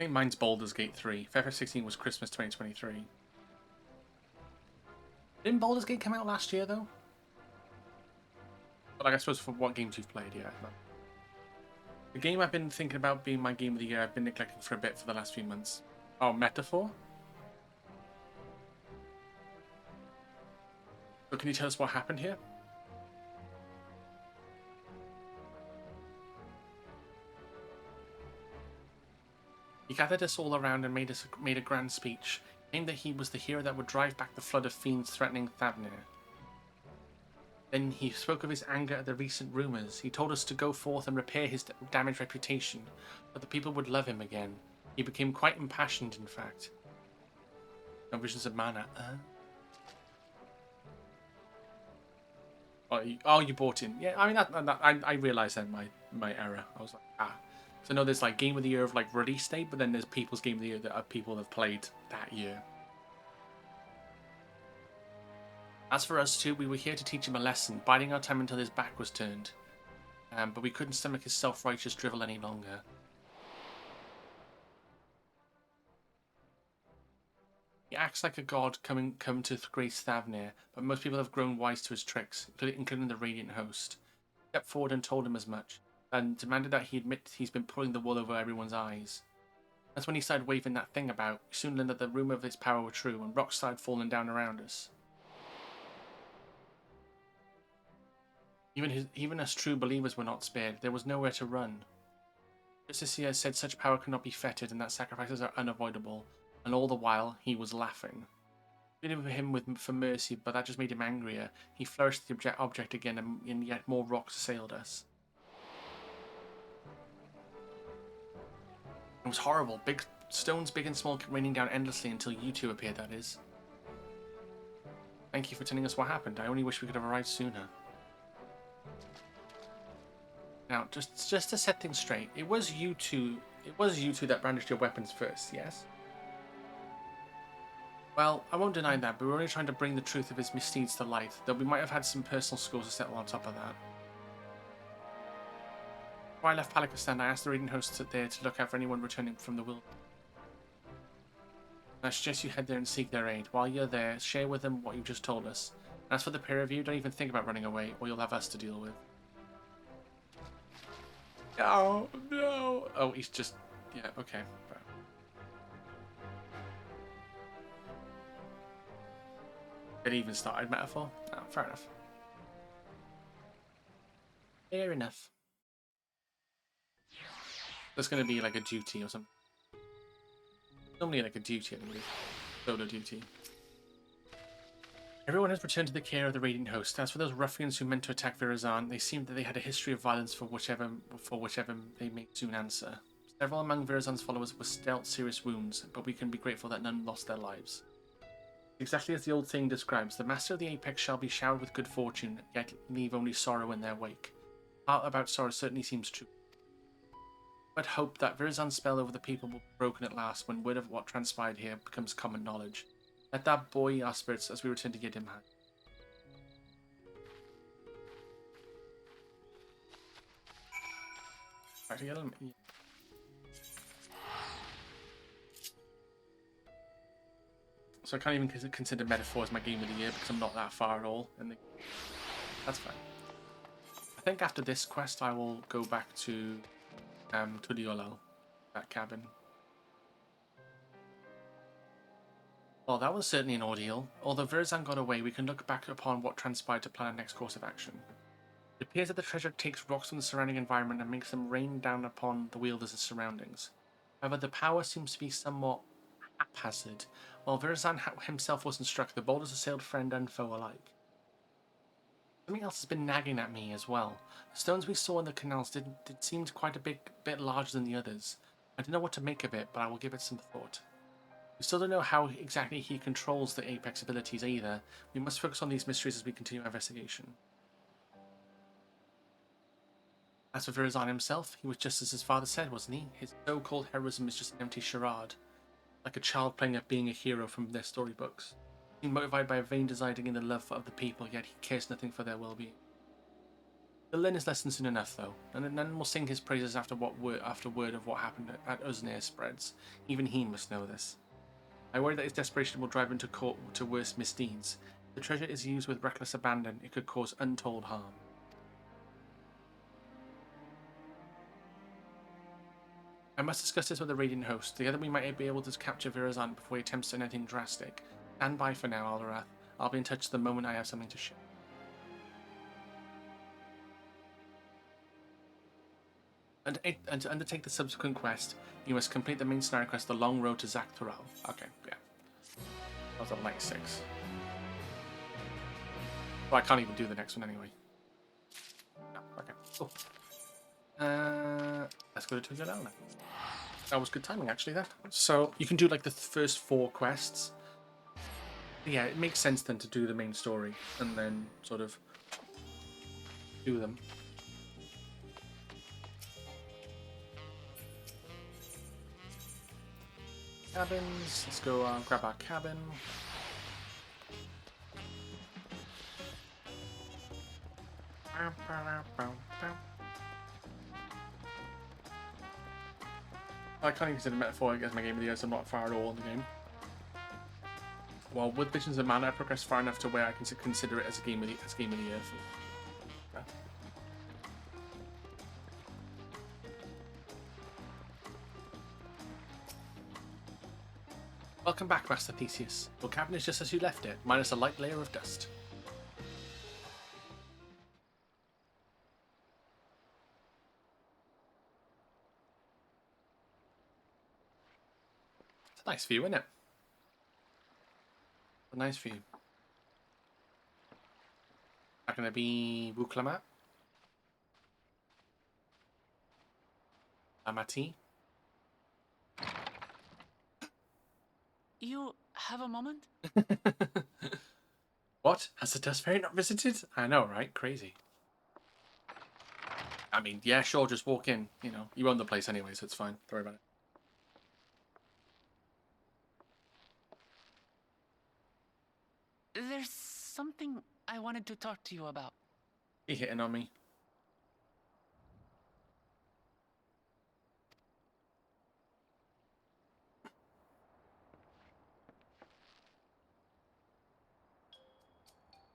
think mine's Baldur's Gate 3. Final Fantasy 16 was Christmas 2023. Didn't Baldur's Gate come out last year, though? But like, I suppose for what games you've played, yeah. The game I've been thinking about being my game of the year, I've been neglecting for a bit for the last few months. Oh, Metaphor? So can you tell us what happened here? He gathered us all around and made a grand speech, claimed that he was the hero that would drive back the flood of fiends threatening Thavnir. Then he spoke of his anger at the recent rumours. He told us to go forth and repair his damaged reputation, but the people would love him again. He became quite impassioned, in fact. No visions of mana. Oh, you bought in. Yeah, I mean, I realised then my error. I was like, ah. So I know there's like Game of the Year of like release date, but then there's people's Game of the Year that are people that have played that year. As for us two, we were here to teach him a lesson, biding our time until his back was turned. But we couldn't stomach his self-righteous drivel any longer. He acts like a god come to grace Thavnir, but most people have grown wise to his tricks, including the Radiant Host. He stepped forward and told him as much, and demanded that he admit he's been pulling the wool over everyone's eyes. That's when he started waving that thing about. We soon learned that the rumour of his power were true, and rocks started falling down around us. Even us true believers were not spared. There was nowhere to run. Justicia said such power could not be fettered, and that sacrifices are unavoidable. And all the while, he was laughing. We pleaded with him for mercy, but that just made him angrier. He flourished the object again, and yet more rocks assailed us. It was horrible. Big stones, big and small, kept raining down endlessly until you two appeared, that is. Thank you for telling us what happened. I only wish we could have arrived sooner. Now, just to set things straight, it was you two that brandished your weapons first, yes? Well, I won't deny that, but we were only trying to bring the truth of his misdeeds to light, though we might have had some personal scores to settle on top of that. Before I left Palikistan, I asked the Radiant Host there to look out for anyone returning from the wilderness. I suggest you head there and seek their aid. While you're there, share with them what you just told us. And as for the pair of you, don't even think about running away, or you'll have us to deal with. Oh, no! Oh, he's just... Yeah, okay. It even started Metaphor? Oh, fair enough. Fair enough. There's going to be like a duty or something. Normally like a duty, I believe. Solo duty. Everyone has returned to the care of the Radiant Host. As for those ruffians who meant to attack Virazan, they seemed that they had a history of violence for whichever they may soon answer. Several among Virazan's followers were dealt serious wounds, but we can be grateful that none lost their lives. Exactly as the old saying describes, the master of the Apex shall be showered with good fortune, yet leave only sorrow in their wake. Part about sorrow certainly seems true. But hope that Virazan's spell over the people will be broken at last when word of what transpired here becomes common knowledge. Let that buoy our spirits as we return to Yidimhan. Back together? Yeah. So I can't even consider Metaphor as my game of the year because I'm not that far at all. That's fine. I think after this quest I will go back to Tudiolel, that cabin. Well, that was certainly an ordeal. Although Virazan got away, we can look back upon what transpired to plan our next course of action. It appears that the treasure takes rocks from the surrounding environment and makes them rain down upon the wielders' surroundings. However, the power seems to be somewhat haphazard. While Virazan himself wasn't struck, the boulders assailed friend and foe alike. Something else has been nagging at me as well. The stones we saw in the canals seemed quite a bit larger than the others. I don't know what to make of it, but I will give it some thought. We still don't know how exactly he controls the Apex abilities either. We must focus on these mysteries as we continue our investigation. As for Virazan himself, he was just as his father said, wasn't he? His so-called heroism is just an empty charade. Like a child playing at being a hero from their storybooks. He's motivated by a vain desire to gain the love of the people, yet he cares nothing for their well-being. He'll learn his lesson soon enough, though, and then we'll sing his praises after word of what happened at Uznir spreads. Even he must know this. I worry that his desperation will drive him to worse misdeeds. If the treasure is used with reckless abandon, it could cause untold harm. I must discuss this with the Radiant Host. Together we might be able to capture Virazant before he attempts anything drastic. Stand by for now, Alderath. I'll be in touch the moment I have something to share. And to undertake the subsequent quest, you must complete the main scenario quest, The Long Road to Zaktural. Okay, yeah. That was a light 6. Well, I can't even do the next one anyway. No, okay, cool. Let's go to Tujalal now. That was good timing, actually, that. So, you can do, like, the first 4 quests. Yeah, it makes sense then to do the main story and then sort of do them. Cabins. Let's go grab our cabin. I can't even consider Metaphor as my game of the year, so I'm not far at all in the game. Well, with Visions of Mana, I progressed far enough to where I can consider it as a game of the year. Yeah. Welcome back, Master Theseus. Your cabin is just as you left it, minus a light layer of dust. It's a nice view, isn't it? A nice view. Not going to be Wuklamat. Amati. You have a moment? What? Has the Dust Fairy not visited? I know, right? Crazy. I mean, yeah, sure, just walk in. You know, you own the place anyway, so it's fine. Don't worry about it. There's something I wanted to talk to you about. You hitting on me?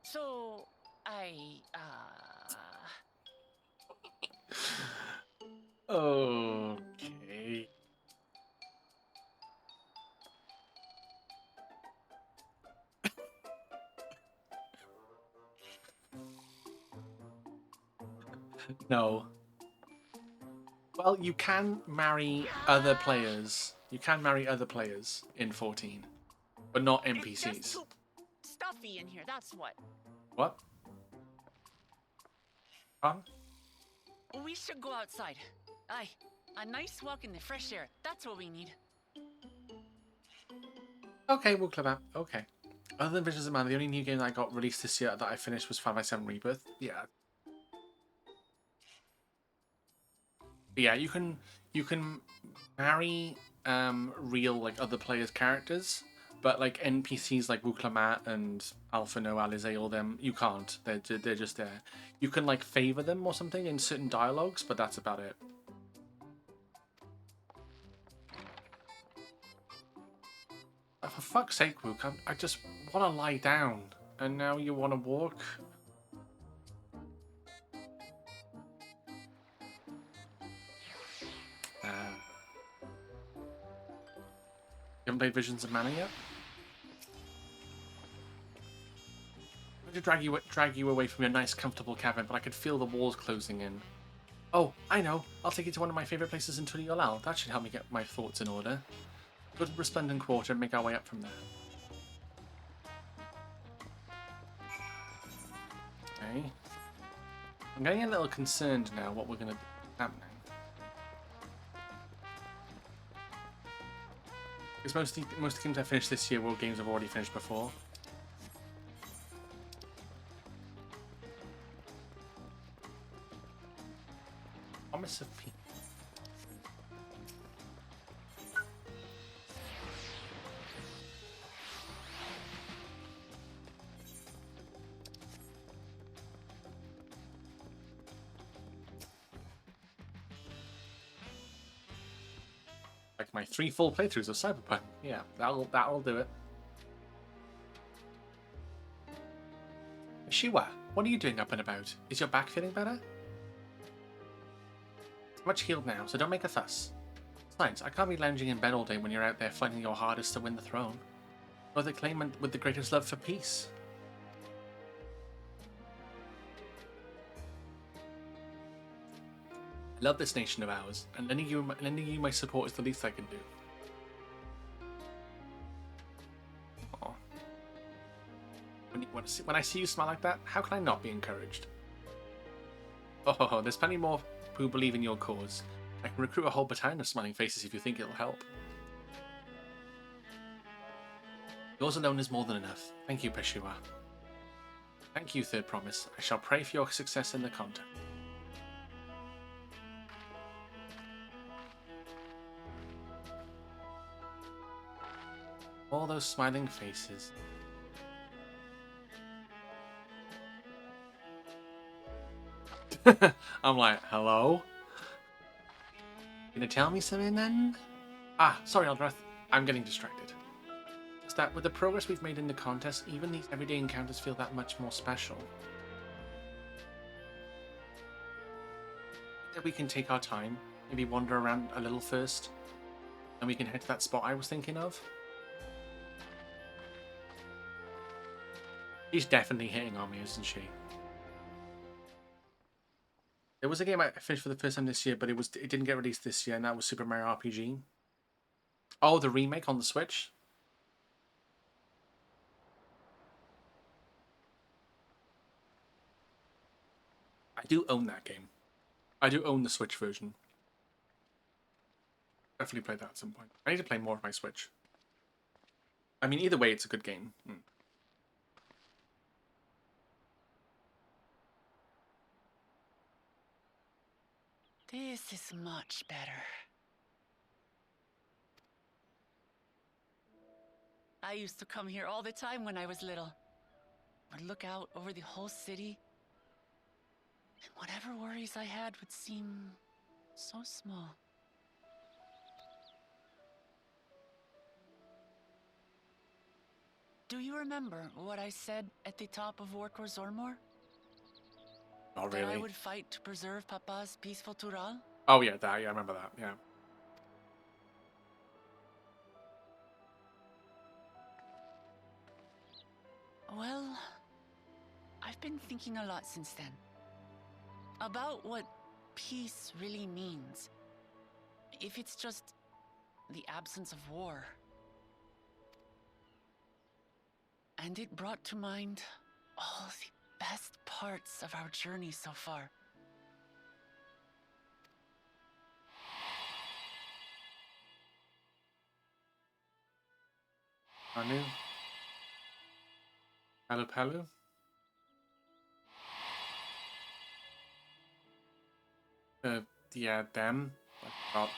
So, Okay. No. Well, you can marry other players. You can marry other players in 14, but not It's just NPCs. too stuffy in here, that's what. What? Huh? We should go outside. Aye, a nice walk in the fresh air. That's what we need. Okay, we'll club out. Okay. Other than Visions of Mana, the only new game that I got released this year that I finished was Final Fantasy XIV Rebirth. Yeah. But yeah, you can marry real like other players' characters, but like NPCs like Wuklamat and Alphino, Alize, all them, you can't. They're just there. You can like favor them or something in certain dialogues, but that's about it. For fuck's sake, Wook, I just want to lie down, and now you want to walk? You haven't played Visions of Mana yet? I'm going to drag you away from your nice, comfortable cabin, but I could feel the walls closing in. Oh, I know. I'll take you to one of my favourite places in Tujalal. That should help me get my thoughts in order. Go to the Resplendent Quarter and make our way up from there. Okay. I'm getting a little concerned now what we're going to do happening. Because most of the games I finished this year were games I've already finished before. Promise of Peace. Like my 3 full playthroughs of Cyberpunk. Yeah, that'll do it. Shiwa, what are you doing up and about? Is your back feeling better? It's much healed now, so don't make a fuss. Besides, I can't be lounging in bed all day when you're out there fighting your hardest to win the throne. You're the claimant with the greatest love for peace. I love this nation of ours, and lending you my support is the least I can do. Aww. When I see you smile like that, how can I not be encouraged? Oh, there's plenty more who believe in your cause. I can recruit a whole battalion of smiling faces if you think it'll help. Yours alone is more than enough. Thank you, Peshua. Thank you, Third Promise. I shall pray for your success in the contest. All those smiling faces. I'm like, hello? Gonna tell me something then? Ah, sorry, Aldrath. I'm getting distracted. It's that with the progress we've made in the contest, even these everyday encounters feel that much more special. That we can take our time, maybe wander around a little first, and we can head to that spot I was thinking of. She's definitely hitting on me, isn't she? There was a game I finished for the first time this year, but it didn't get released this year, and that was Super Mario RPG. Oh, the remake on the Switch? I do own that game. I do own the Switch version. Definitely play that at some point. I need to play more of my Switch. I mean, either way, it's a good game. This is much better. I used to come here all the time when I was little. I'd look out over the whole city, and whatever worries I had would seem so small. Do you remember what I said at the top of Warkor Zormor? Not That I really. would fight to preserve Papa's peaceful Tural? Oh yeah, that. Yeah, I remember that. Yeah. Well, I've been thinking a lot since then. About what peace really means. If it's just the absence of war. And it brought to mind all the best parts of our journey so far. Anu? Palu Palu? Yeah, them. I forgot.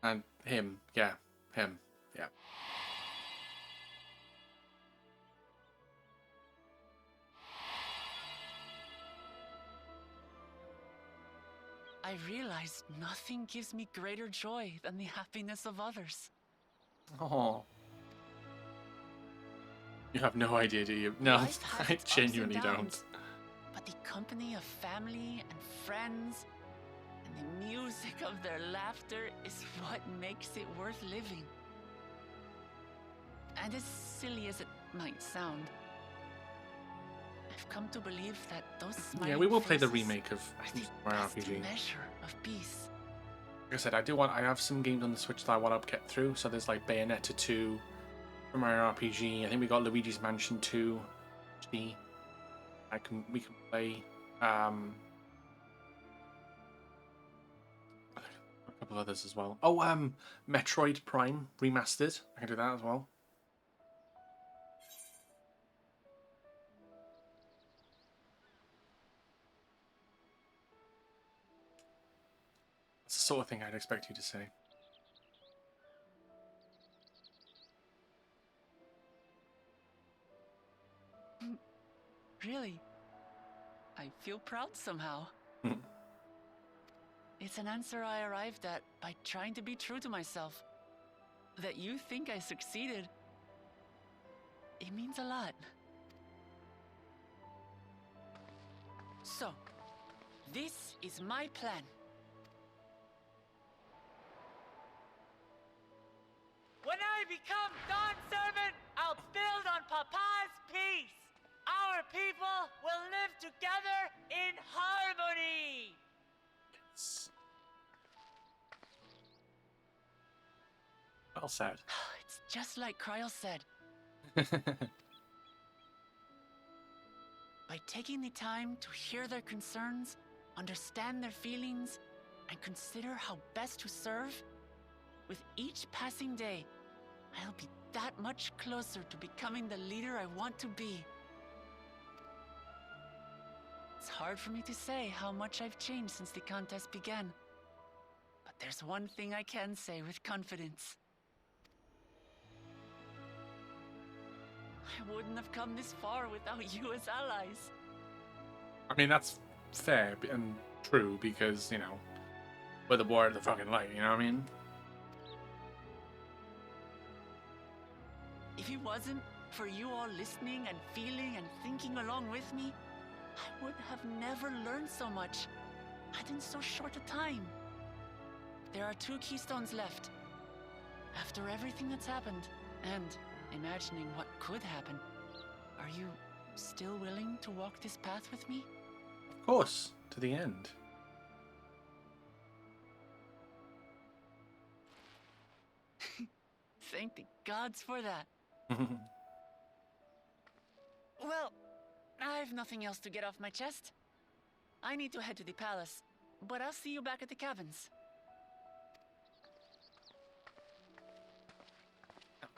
And him. Yeah, him. Yeah. I realized nothing gives me greater joy than the happiness of others. Oh. You have no idea, do you? No, Life has I its ups and genuinely downs, don't. But the company of family and friends and the music of their laughter is what makes it worth living. And as silly as it might sound, I've come to believe that those smiling Yeah, we will play the faces remake of are the Mario best RPG. measure of peace. Like I said, I have some games on the Switch that I want to get through. So there's like Bayonetta 2, Mario RPG. I think we got Luigi's Mansion 2. We can play a couple of others as well. Oh, Metroid Prime Remastered. I can do that as well. That's the sort of thing I'd expect you to say. Really, I feel proud somehow. It's an answer I arrived at by trying to be true to myself. That you think I succeeded, it means a lot. So, this is my plan. When I become Dawn Servant, I'll build on Papa's peace. Our people will live together in harmony. Well said. It's just like Kryl said. By taking the time to hear their concerns, understand their feelings, and consider how best to serve, with each passing day, I'll be that much closer to becoming the leader I want to be. It's hard for me to say how much I've changed since the contest began. But there's one thing I can say with confidence. I wouldn't have come this far without you as allies. I mean, that's fair and true because, you know, we're the board of the fucking light, you know what I mean? If it wasn't for you all listening and feeling and thinking along with me, I would have never learned so much, and in so short a time. There are 2 keystones left. After everything that's happened, and imagining what could happen, are you still willing to walk this path with me? Of course, to the end. Thank the gods for that. Well, I've nothing else to get off my chest. I need to head to the palace, but I'll see you back at the cabins.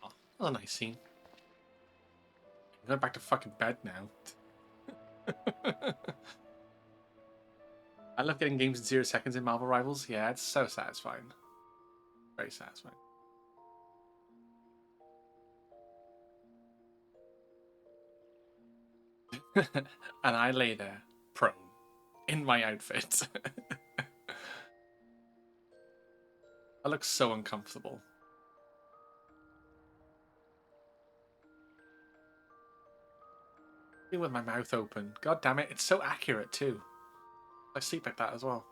Oh, that was a nice scene. I'm going back to fucking bed now. I love getting games in 0 seconds in Marvel Rivals. Yeah, it's so satisfying. Very satisfying. And I lay there, prone, in my outfit. I look so uncomfortable. With my mouth open. God damn it, it's so accurate too. I sleep like that as well.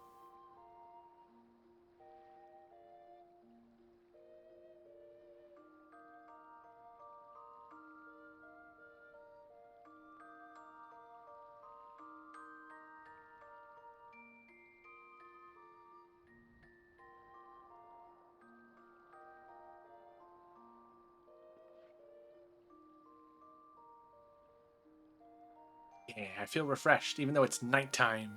Yeah, I feel refreshed, even though it's nighttime.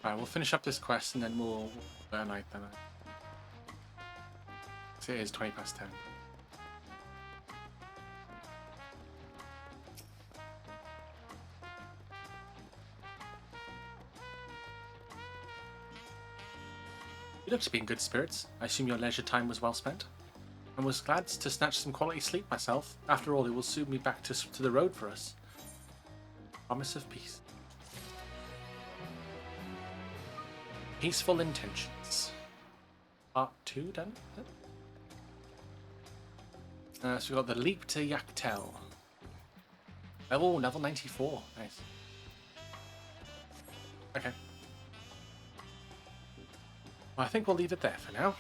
Alright, we'll finish up this quest and then we'll go at night then. So it is 20 past 10. You look to be in good spirits. I assume your leisure time was well spent. I was glad to snatch some quality sleep myself. After all, it will soon be back to the road for us. Promise of peace. Peaceful intentions. Part 2 done? So we've got the leap to Yaktel. Oh, level 94. Nice. Okay. Well, I think we'll leave it there for now.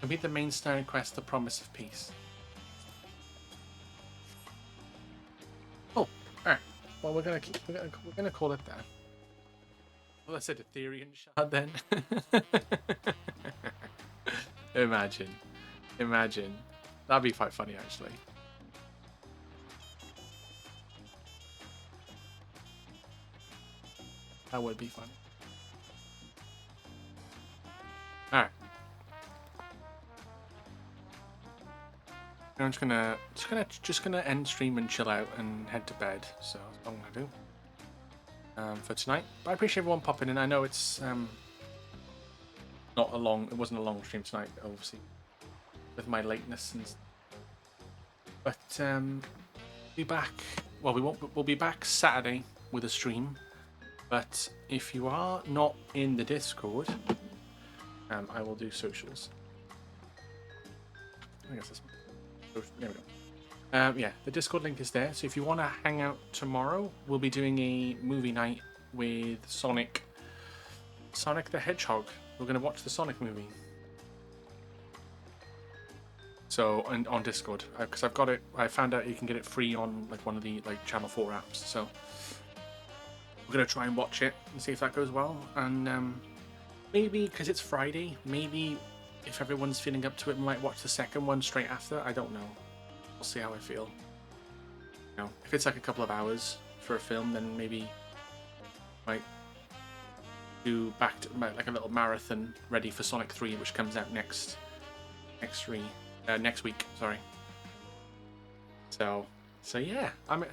Complete the main story quest, The Promise of Peace. Oh, alright. Well, we're gonna call it there. Well, I said Ethereum shard then. Imagine. That'd be quite funny, actually. That would be fun. Alright. I'm just gonna end stream and chill out and head to bed. So that's what I'm gonna do for tonight. But I appreciate everyone popping in. I know it's not a long. It wasn't a long stream tonight, obviously, with my lateness and. But be back. Well, we won't. We'll be back Saturday with a stream. But if you are not in the Discord, I will do socials. I guess that's. There we go. Yeah, the Discord link is there. So if you want to hang out tomorrow, we'll be doing a movie night with Sonic the Hedgehog. We're going to watch the Sonic movie. So on Discord, because I've got it. I found out you can get it free on like one of the like Channel 4 apps. So we're going to try and watch it and see if that goes well. And maybe because it's Friday, maybe. If everyone's feeling up to it, we might watch the second one straight after. I don't know. We'll see how I feel. You know, if it's like a couple of hours for a film, then maybe might do like a little marathon ready for Sonic 3, which comes out next week. Sorry. So yeah, I'm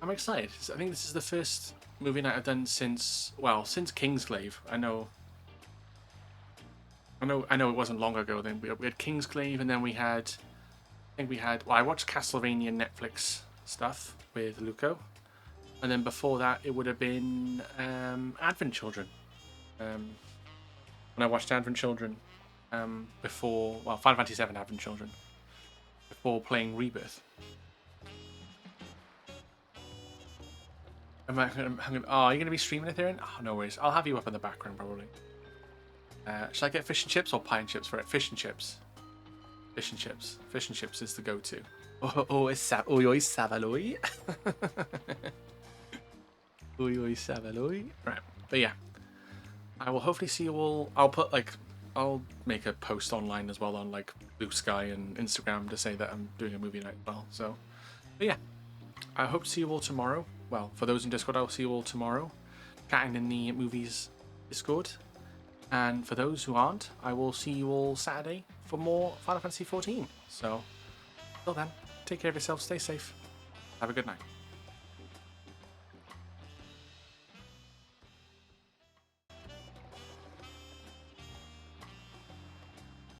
excited. I think this is the first movie night I've done since Kingsglaive. I know it wasn't long ago. Then we had Kingsglaive, and then I watched Castlevania Netflix stuff with Luco, and then before that it would have been Advent Children. When I watched Advent Children before, Final Fantasy XIV Advent Children, before playing Rebirth. Are you going to be streaming it, Theron? Oh, no worries. I'll have you up in the background probably. Should I get fish and chips or pie and chips for it? Fish and chips. Fish and chips. Fish and chips is the go-to. Savaloi. Savaloi. Right. But yeah. I will hopefully see you all. I'll make a post online as well on like Blue Sky and Instagram to say that I'm doing a movie night as well. So, but yeah. I hope to see you all tomorrow. Well, for those in Discord, I'll see you all tomorrow. Chatting in the movies Discord. And for those who aren't, I will see you all Saturday for more Final Fantasy XIV. So, until then, take care of yourself, stay safe, have a good night.